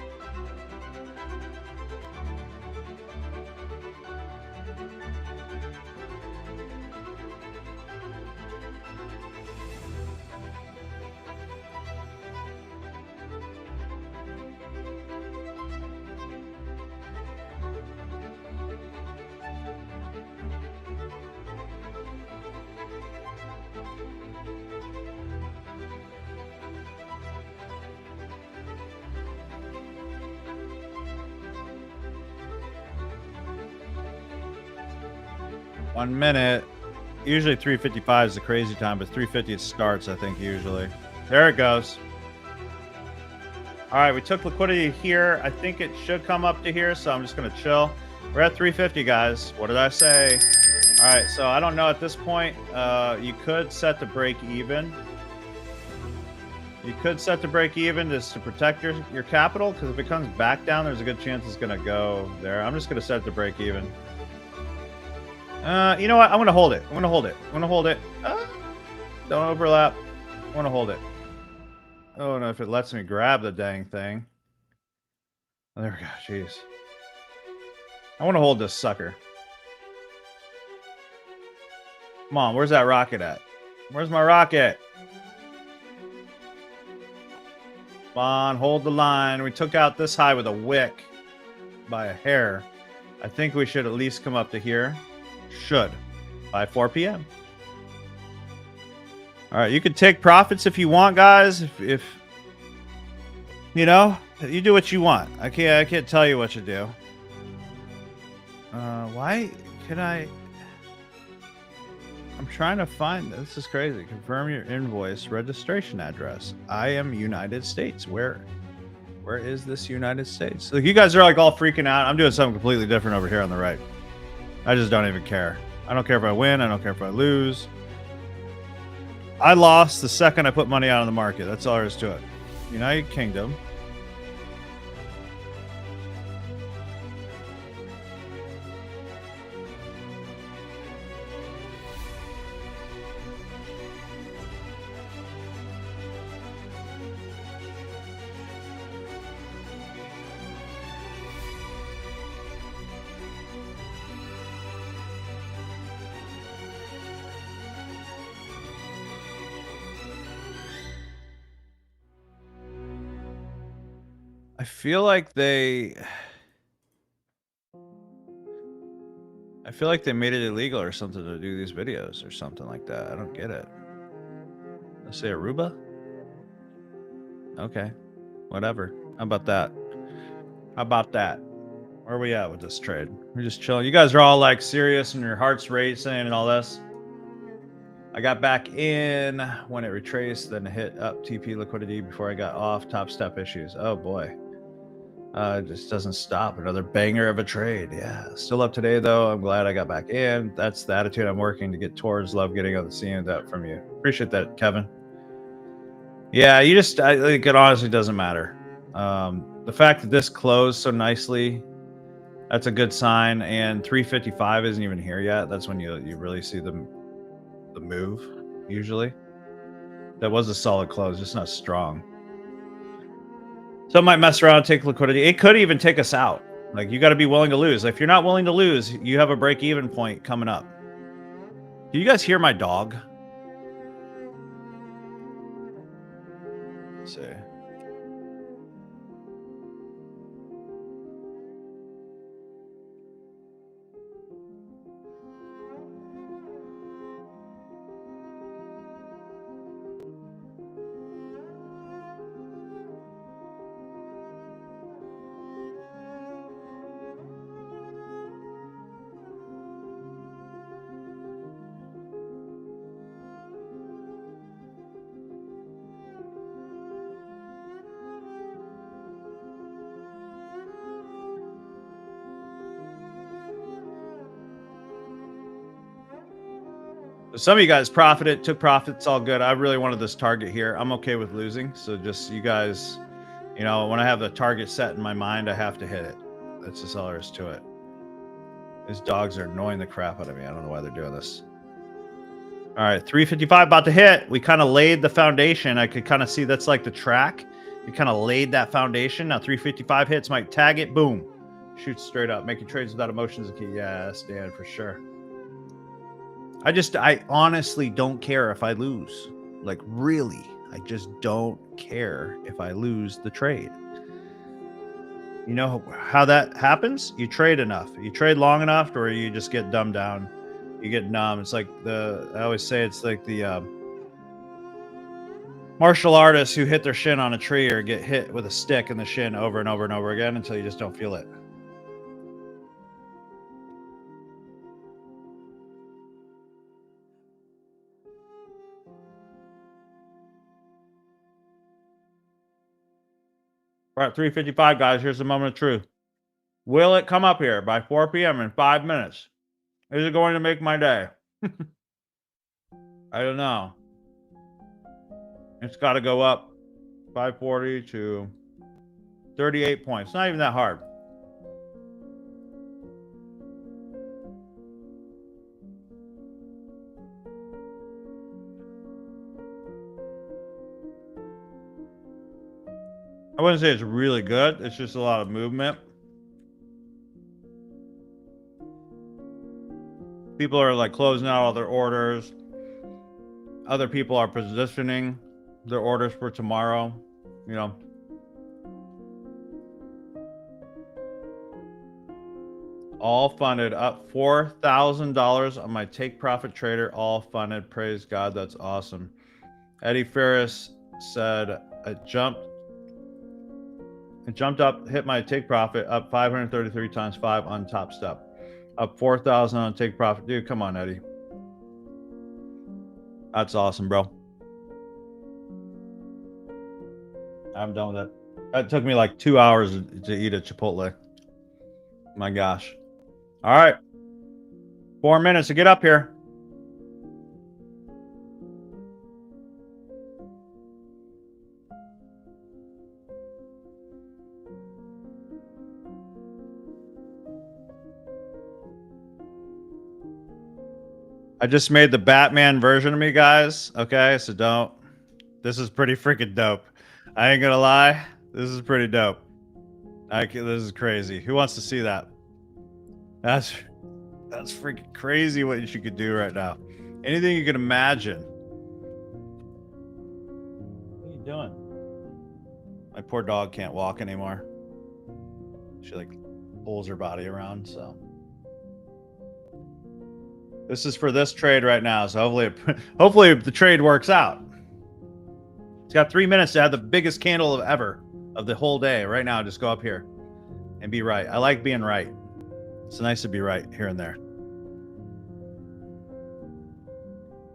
Speaker 1: One minute. Usually 355 is the crazy time, but 350 it starts, I think, usually. There it goes. All right, we took liquidity here. I think it should come up to here, so I'm just going to chill. We're at 350, guys. What did I say? All right, so I don't know at this point. You could set the break even. You could set the break even just to protect your capital, because if it comes back down, there's a good chance it's going to go there. I'm just going to set the break even. You know what? I'm going to hold it. I'm going to hold it. I'm going to hold it. Don't overlap. I want to hold it. I don't know if it lets me grab the dang thing. Oh, there we go. Jeez. I want to hold this sucker. Come on. Where's that rocket at? Where's my rocket? Come on. Hold the line. We took out this high with a wick by a hair. I think we should at least come up to here. Should. By 4 p.m. All right. You can take profits if you want, guys. If you know, you do what you want. I can't tell you what to do. Why can I? I'm trying to find this. Is crazy. Confirm your invoice registration address. I am United States. Where is this United States? Look, you guys are like all freaking out. I'm doing something completely different over here on the right. I just don't even care. I don't care if I win. I don't care if I lose. I lost the second I put money out on the market. That's all there is to it. United Kingdom. I feel like they made it illegal or something to do these videos or something like that. I don't get it. Let's say Aruba. Okay, whatever. How about that? How about that? Where are we at with this trade? We're just chilling. You guys are all like serious and your heart's racing and all this. I got back in when it retraced, then hit up TP liquidity before I got off. Top step issues. Oh boy. It just doesn't stop. Another banger of a trade. Yeah. Still up today, though. I'm glad I got back in. That's the attitude I'm working to get towards. Love getting on the scene that from you. Appreciate that, Kevin. Yeah, I think it honestly doesn't matter. The fact that this closed so nicely, that's a good sign. And 355 isn't even here yet. That's when you really see the move, usually. That was a solid close, just not strong. Some might mess around and take liquidity. It could even take us out. Like, you got to be willing to lose. If you're not willing to lose, you have a break-even point coming up. Do you guys hear my dog? Let's see. Some of you guys profited, took profits, all good. I really wanted this target here. I'm okay with losing. So just you guys, you know, when I have the target set in my mind, I have to hit it. That's just all there is to it. These dogs are annoying the crap out of me. I don't know why they're doing this. All right, 355 about to hit. We kind of laid the foundation. I could kind of see that's like the track. We kind of laid that foundation. Now 355 hits, might tag it. Boom. Shoots straight up. Making trades without emotions is key. Yes, Dan, for sure. I honestly don't care if I lose. Like, really, I just don't care if I lose the trade. You know how that happens? You trade enough. You trade long enough, or you just get dumbed down. You get numb. It's like I always say it's like the martial artists who hit their shin on a tree or get hit with a stick in the shin over and over and over again until you just don't feel it. We're at 355, guys. Here's the moment of truth. Will it come up here by 4 p.m. in 5 minutes? Is it going to make my day? I don't know. It's got to go up 540 to 38 points. Not even that hard. I wouldn't say it's really good. It's just a lot of movement. People are like closing out all their orders. Other people are positioning their orders for tomorrow, you know. All funded, up $4,000 on my take profit trader, all funded. Praise God, that's awesome. Eddie Ferris said it jumped up, hit my take profit, up 533 times 5 on Top Step. Up 4,000 on take profit. Dude, come on, Eddie. That's awesome, bro. I'm done with it. That took me like 2 hours to eat at Chipotle. My gosh. All right. 4 minutes to get up here. I just made the Batman version of me, guys. Okay, so don't. This is pretty freaking dope. I ain't gonna lie. This is pretty dope. This is crazy. Who wants to see that? That's freaking crazy what you could do right now. Anything you can imagine. What are you doing? My poor dog can't walk anymore. She like pulls her body around, so. This is for this trade right now, so hopefully the trade works out. It's got 3 minutes to have the biggest candle ever of the whole day. Right now, just go up here and be right. I like being right. It's nice to be right here and there.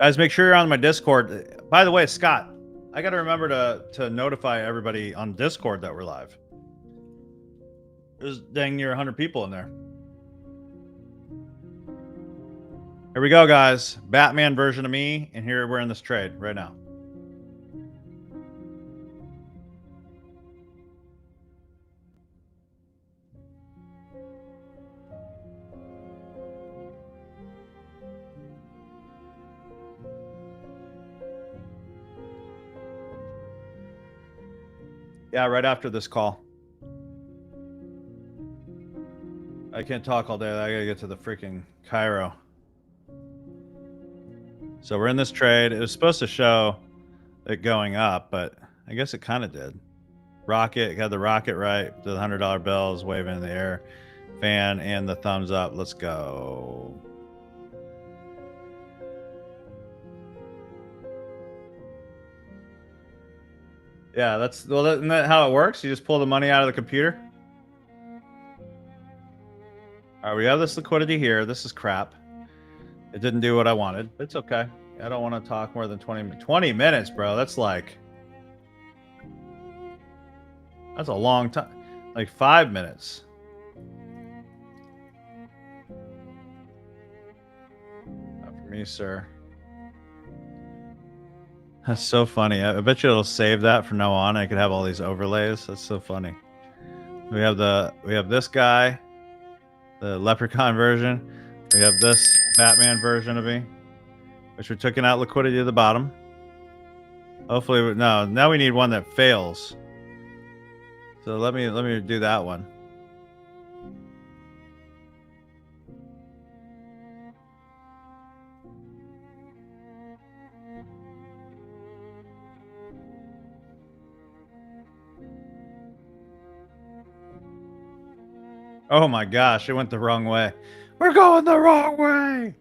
Speaker 1: Guys, make sure you're on my Discord. By the way, Scott, I got to remember to notify everybody on Discord that we're live. There's dang near 100 people in there. Here we go, guys. Batman version of me, and here we're in this trade right now. Yeah, right after this call. I can't talk all day. I gotta get to the freaking Cairo. So we're in this trade. It was supposed to show it going up, but I guess it kind of did. Rocket, got the rocket right. The $100 bills waving in the air. Fan and the thumbs up. Let's go. Yeah, isn't that how it works? You just pull the money out of the computer? All right, we have this liquidity here. This is crap. It didn't do what I wanted. It's okay. I don't want to talk more than 20 minutes, bro. That's like... That's a long time. Like 5 minutes. Not for me, sir. That's so funny. I bet you it'll save that from now on. I could have all these overlays. That's so funny. We have this guy, the leprechaun version. We have this Batman version of me, which we're taking out liquidity at the bottom. Hopefully, no. Now we need one that fails. So let me do that one. Oh my gosh, it went the wrong way. We're going the wrong way.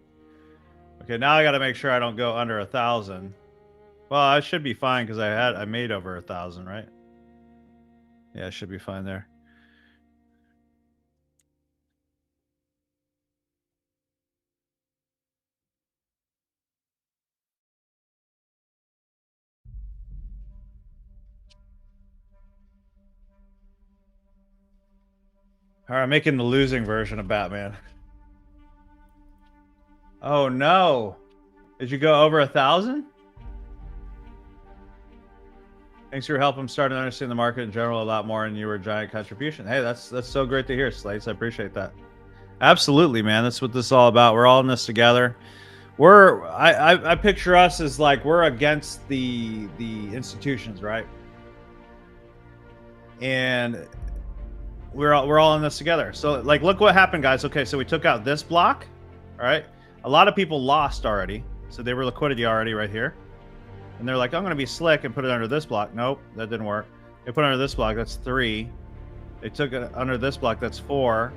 Speaker 1: Okay, now I got to make sure I don't go under 1,000. Well, I should be fine because I made over 1,000, right? Yeah, I should be fine there. All right, I'm making the losing version of Batman. Oh no! Did you go over 1,000? Thanks for your help. I'm starting to understand the market in general a lot more, and you were a giant contribution. Hey, that's so great to hear, Slates. I appreciate that. Absolutely, man. That's what this is all about. We're all in this together. I picture us as like we're against the institutions, right? And we're all in this together. So like, look what happened, guys. Okay, so we took out this block. All right, a lot of people lost already, so they were liquidity already right here. And they're like, I'm going to be slick and put it under this block. Nope, that didn't work. They put it under this block. That's 3. They took it under this block. That's 4.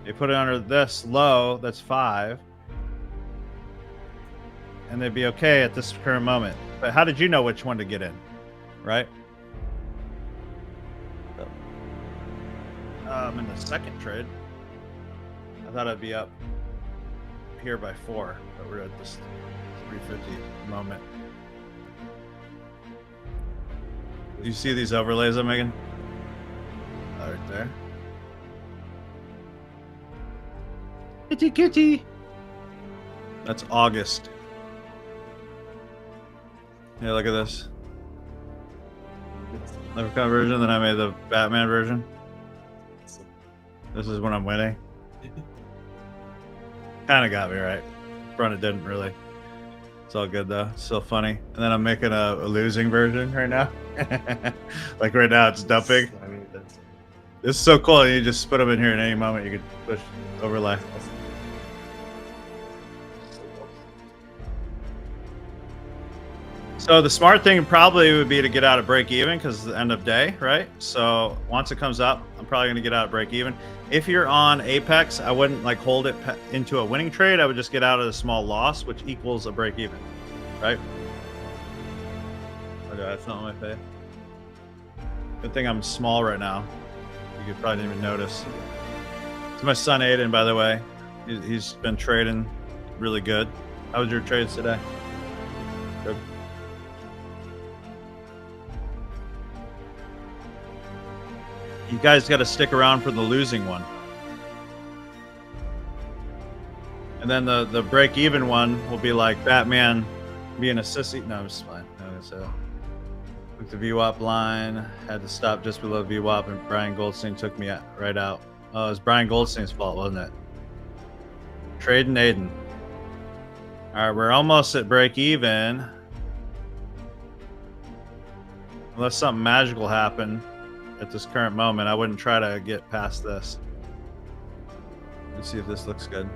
Speaker 1: They put it under this low. That's 5. And they'd be okay at this current moment. But how did you know which one to get in? Right? In the second trade, I thought I'd be up here by 4. But we're at this 350 moment. Do you see these overlays I'm making? Right there. Kitty kitty. That's August. Yeah, look at this. Leprechaun version, then I made the Batman version. This is when I'm winning. Kind of got me right. Front it didn't really. It's all good though. It's still funny. And then I'm making a losing version right now. Like right now, it's dumping. I mean, this is so cool. You just put them in here at any moment. You could push overlay. So the smart thing probably would be to get out of break even because it's the end of day, right? So once it comes up, I'm probably going to get out of break even. If you're on Apex, I wouldn't like hold it into a winning trade. I would just get out of a small loss, which equals a break even, right? Okay, that's not on my face. Good thing I'm small right now. You could probably didn't even notice. It's my son Aiden, by the way. He's been trading really good. How was your trades today? Good. You guys got to stick around for the losing one. And then the break even one will be like Batman being a sissy. No, I'm just fine. Took the VWAP line, had to stop just below VWAP, and Brian Goldstein took me right out. Oh, it was Brian Goldstein's fault, wasn't it? Trading Aiden. All right, we're almost at break even. Unless something magical happened at this current moment, I wouldn't try to get past this. Let's see if this looks good.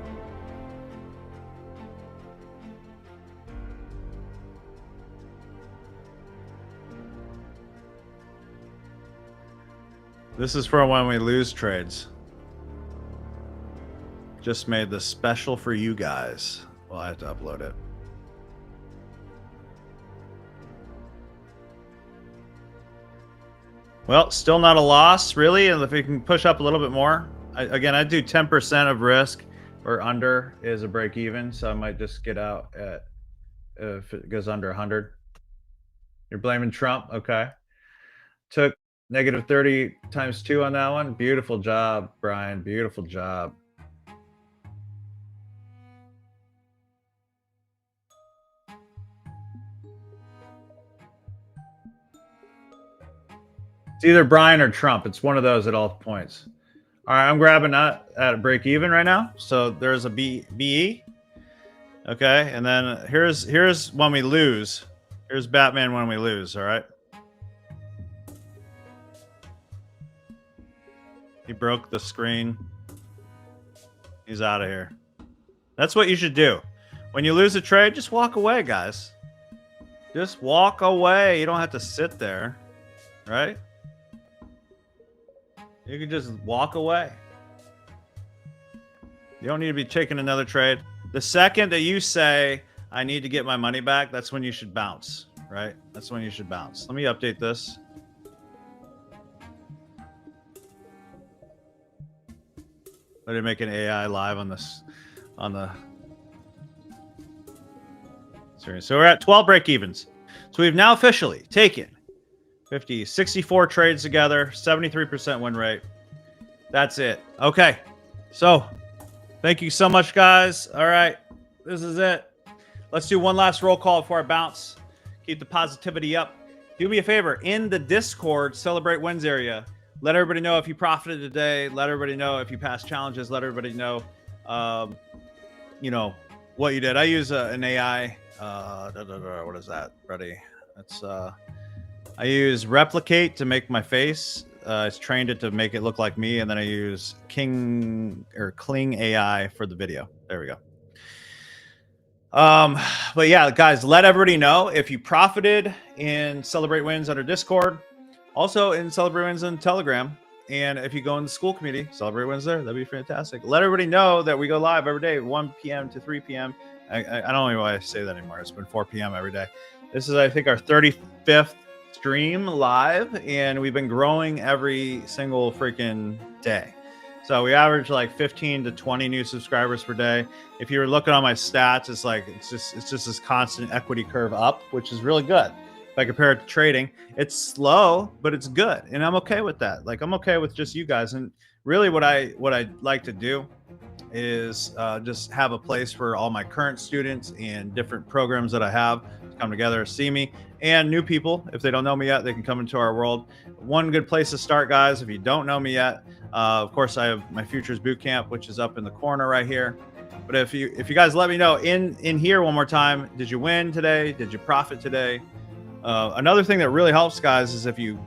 Speaker 1: This is for when we lose trades. Just made this special for you guys. Well, I have to upload it. Well, still not a loss, really. And if we can push up a little bit more, again, I do 10% of risk or under is a break even. So I might just get out at if it goes under 100. You're blaming Trump, okay? Took negative 30 times 2 on that one. Beautiful job, Brian. Beautiful job. either Brian or Trump. It's one of those at all points. All right, I'm grabbing that at a break even right now. So there's a BE. Okay, and then here's when we lose. Here's Batman when we lose. All right. He broke the screen. He's out of here. That's what you should do. When you lose a trade, just walk away, guys. Just walk away. You don't have to sit there, right? You can just walk away. You don't need to be taking another trade. The second that you say, I need to get my money back, that's when you should bounce, right? That's when you should bounce. Let me update this. Let me make an AI live on this, on the series. So we're at 12 break evens. So we've now officially taken 64 trades together, 73% win rate. That's it. Okay. So thank you so much, guys. All right. This is it. Let's do one last roll call before I bounce. Keep the positivity up. Do me a favor. In the Discord Celebrate Wins area, let everybody know if you profited today. Let everybody know if you passed challenges. Let everybody know, you know, what you did. I use an AI. What is that? Ready? That's I use Replicate to make my face. It's trained it to make it look like me, and then I use Kling AI for the video. There we go. But yeah, guys, let everybody know if you profited in Celebrate Wins under Discord, also in Celebrate Wins on Telegram, and if you go in the school community, Celebrate Wins there, that'd be fantastic. Let everybody know that we go live every day, 1 p.m. to 3 p.m. I don't know why I say that anymore. It's been 4 p.m. every day. This is, I think, our 35th stream live, and we've been growing every single freaking day. So we average like 15 to 20 new subscribers per day. If you were looking on my stats, it's like it's just this constant equity curve up, which is really good. If I compare it to trading, it's slow, but it's good, and I'm okay with that. Like, I'm okay with just you guys. And really, what I like to do is just have a place for all my current students and different programs that I have to come together, see me, and new people. If they don't know me yet, they can come into our world. One good place to start, guys, if you don't know me yet, of course, I have my Futures Bootcamp, which is up in the corner right here. But if you guys let me know in here one more time, did you win today? Did you profit today? Another thing that really helps, guys, is if you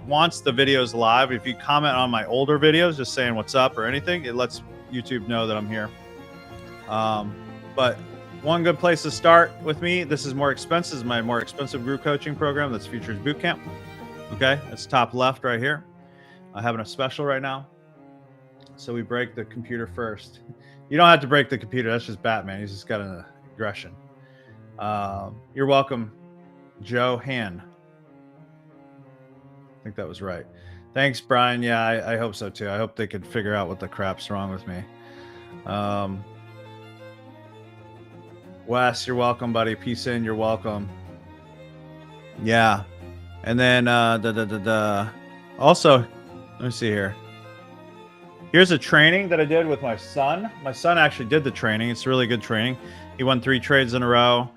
Speaker 1: once the video's live, if you comment on my older videos, just saying what's up or anything, it lets YouTube know that I'm here. But one good place to start with me, this is more expensive, is my more expensive group coaching program. That's Futures Bootcamp. Okay, that's top left right here. I'm having a special right now. So we break the computer first. You don't have to break the computer. That's just Batman. He's just got an aggression. You're welcome, Joe Han. I think that was right. Thanks, Brian. Yeah, I hope so too. I hope they could figure out what the crap's wrong with me. Wes, you're welcome, buddy. Peace in. You're welcome. Yeah. And then also, let me see here. Here's a training that I did with my son. My son actually did the training. It's really good training. He won 3 trades in a row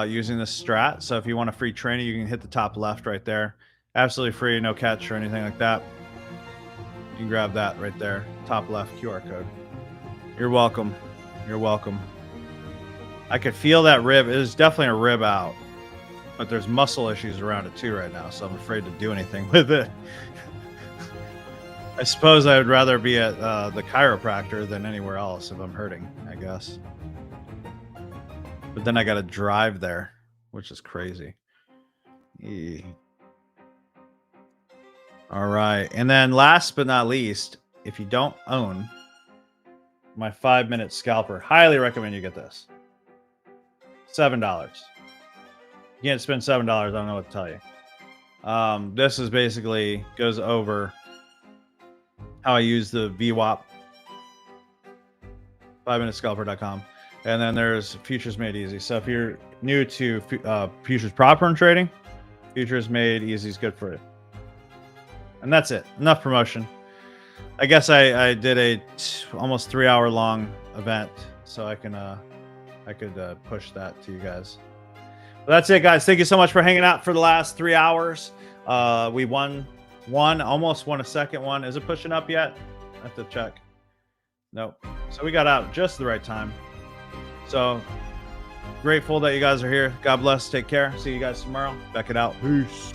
Speaker 1: using this strat. So if you want a free training, you can hit the top left right there. Absolutely free, no catch or anything like that. You can grab that right there. Top left QR code. You're welcome. You're welcome. I could feel that rib. It is definitely a rib out. But there's muscle issues around it too right now, so I'm afraid to do anything with it. I suppose I would rather be at the chiropractor than anywhere else if I'm hurting, I guess. But then I got to drive there, which is crazy. All right. And then last but not least, if you don't own my 5-minute scalper, highly recommend you get this. $7. You can't spend $7. I don't know what to tell you. This is basically goes over how I use the VWAP, 5minutescalper.com. And then there's Futures Made Easy. So if you're new to futures prop firm trading, Futures Made Easy is good for it. And that's it. Enough promotion. I guess I did a almost 3-hour long event, so I could push that to you guys. But that's it, guys. Thank you so much for hanging out for the last 3 hours. We won one, almost won a second one. Is it pushing up yet? I have to check. Nope. So we got out just the right time. So grateful that you guys are here. God bless. Take care. See you guys tomorrow. Back it out. Peace.